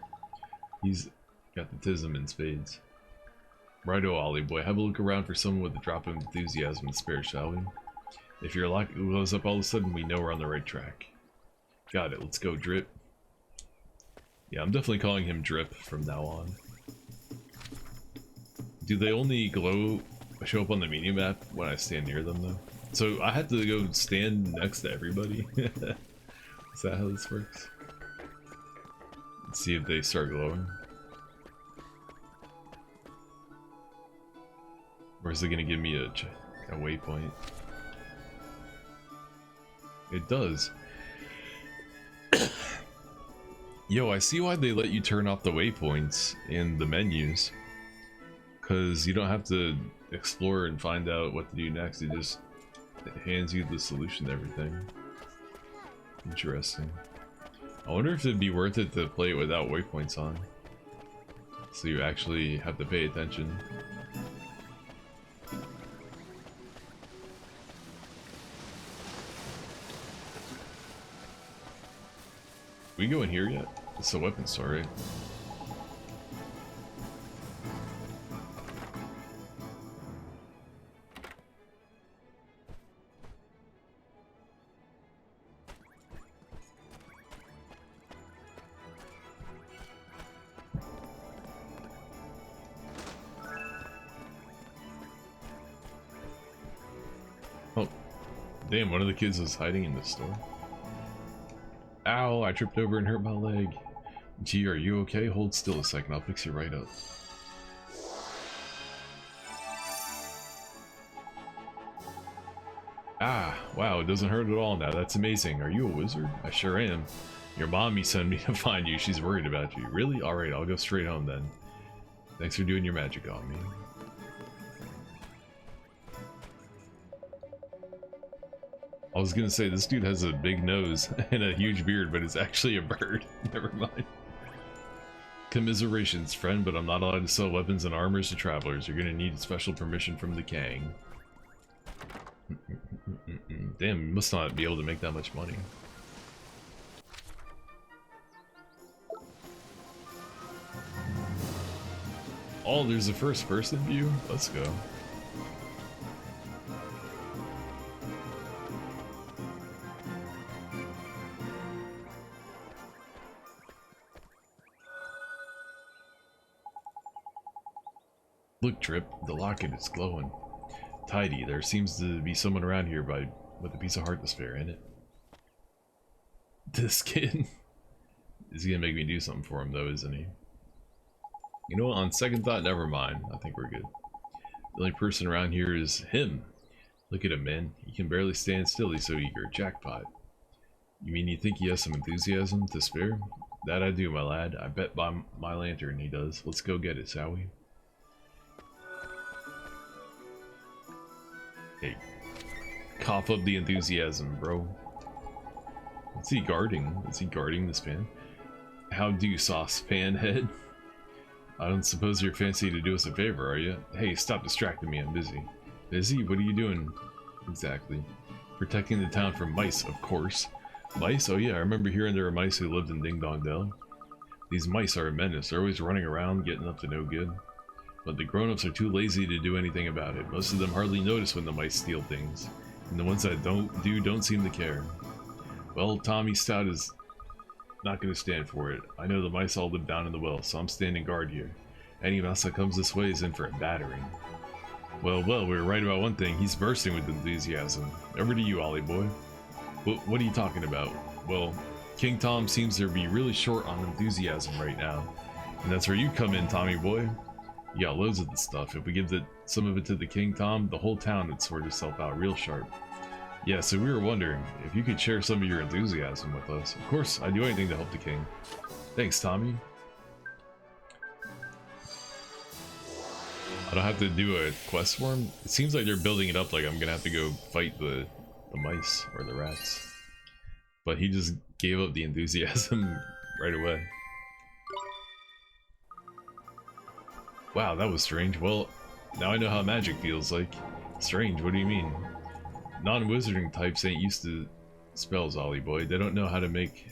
He's got the tism in spades. Righto, Ollie boy, have a look around for someone with a drop of enthusiasm to spare, shall we? If your lock goes up all of a sudden, we know we're on the right track. Got it, let's go, Drip. Yeah, I'm definitely calling him Drip from now on. Do they only show up on the minimap when I stand near them, though? So I had to go stand next to everybody? Is that how this works? Let's see if they start glowing. Or is it gonna give me a waypoint? It does. Yo, I see why they let you turn off the waypoints in the menus. Because you don't have to explore and find out what to do next. It just hands you the solution to everything. Interesting. I wonder if it'd be worth it to play it without waypoints on. So you actually have to pay attention. We go in here yet? It's a weapon store, right? Oh, damn, one of the kids was hiding in the store. Ow, I tripped over and hurt my leg. Gee, are you okay? Hold still a second, I'll fix you right up. Ah, wow, it doesn't hurt at all now. That's amazing. Are you a wizard? I sure am. Your mommy sent me to find you. She's worried about you. Really? Alright, I'll go straight home then. Thanks for doing your magic on me. I was gonna say, this dude has a big nose and a huge beard, but it's actually a bird. Never mind. Commiserations, friend, but I'm not allowed to sell weapons and armors to travelers. You're gonna need special permission from the Kang. Damn, you must not be able to make that much money. Oh, there's a first person view? Let's go. Look, Drip, the locket is glowing. Tidy, there seems to be someone around here with a piece of heart to spare in it. This kid Is he gonna make me do something for him though, isn't he? You know what, on second thought, never mind. I think we're good. The only person around here is him. Look at him, man. He can barely stand still, he's so eager. Jackpot. You mean you think he has some enthusiasm to spare? That I do, my lad. I bet by my lantern he does. Let's go get it, shall we? Hey. Cough up the enthusiasm, bro. What's he guarding? Is he guarding this pan? How do, saucepan head? I don't suppose you're fancy to do us a favor, are you? Hey, stop distracting me, I'm busy. Busy? What are you doing? Exactly. Protecting the town from mice, of course. Mice? Oh yeah, I remember hearing there were mice who lived in Ding Dong Dell. These mice are a menace. They're always running around, getting up to no good. But the grown-ups are too lazy to do anything about it. Most of them hardly notice when the mice steal things. And the ones that don't seem to care. Well, Tommy Stout is not going to stand for it. I know the mice all live down in the well, so I'm standing guard here. Any mouse that comes this way is in for a battering. Well, we were right about one thing. He's bursting with enthusiasm. Over to you, Ollie boy. What are you talking about? Well, King Tom seems to be really short on enthusiasm right now. And that's where you come in, Tommy boy. You got loads of the stuff. If we give some of it to the King Tom, the whole town would sort itself out real sharp. Yeah, so we were wondering if you could share some of your enthusiasm with us. Of course, I'd do anything to help the king. Thanks, Tommy. I don't have to do a quest for him. It seems like they're building it up like I'm gonna have to go fight the mice or the rats. But he just gave up the enthusiasm right away. Wow, that was strange. Well, now I know how magic feels like. Strange, what do you mean? Non-wizarding types ain't used to spells, Ollie boy. They don't know how to make,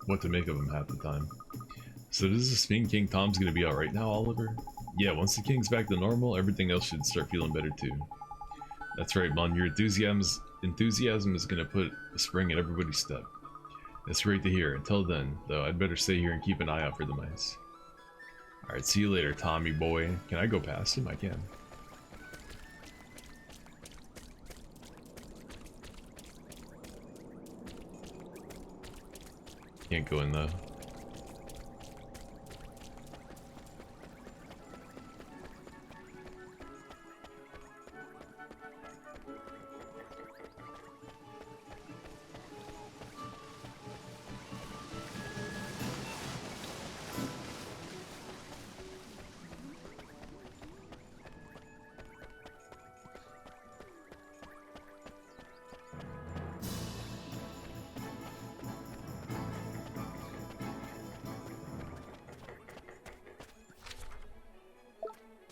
what to make of them half the time. So does this mean King Tom's gonna be alright now, Oliver? Yeah, once the king's back to normal, everything else should start feeling better too. That's right, Mon. Your enthusiasm is gonna put a spring in everybody's step. That's great to hear. Until then, though, I'd better stay here and keep an eye out for the mice. Alright, see you later, Tommy boy. Can I go past him? I can. Can't go in though.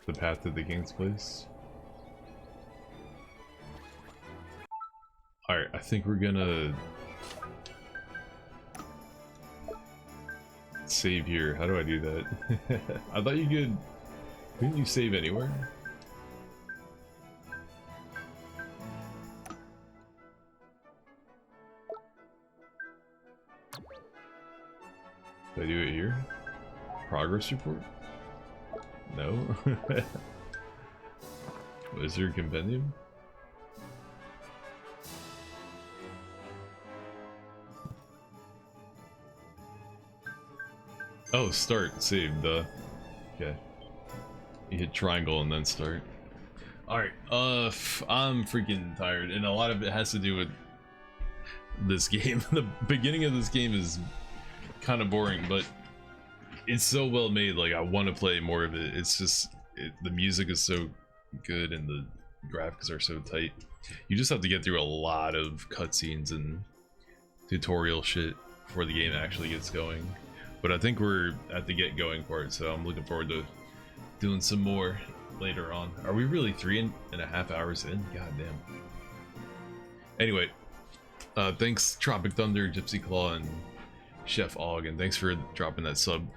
The path to the king's place. Alright, I think we're gonna save here. How do I do that? I thought you could... Couldn't you save anywhere? Did I do it here? Progress report? No? Wizard Compendium? Oh, start, save, duh. Okay. You hit triangle and then start. Alright, I'm freaking tired, and a lot of it has to do with this game. The beginning of this game is kind of boring, but it's so well made, like I want to play more of it. It's just, the music is so good and the graphics are so tight. You just have to get through a lot of cutscenes and tutorial shit before the game actually gets going. But I think we're at the get going part, so I'm looking forward to doing some more later on. Are we really 3.5 hours in? God damn. Anyway, thanks Tropic Thunder, Gypsy Claw, and Chef Og, and thanks for dropping that sub.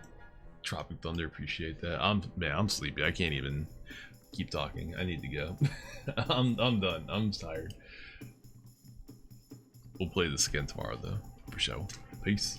Tropic Thunder, appreciate that. I'm sleepy. I can't even keep talking. I need to go. I'm done. I'm tired. We'll play this again tomorrow though, for sure. Peace.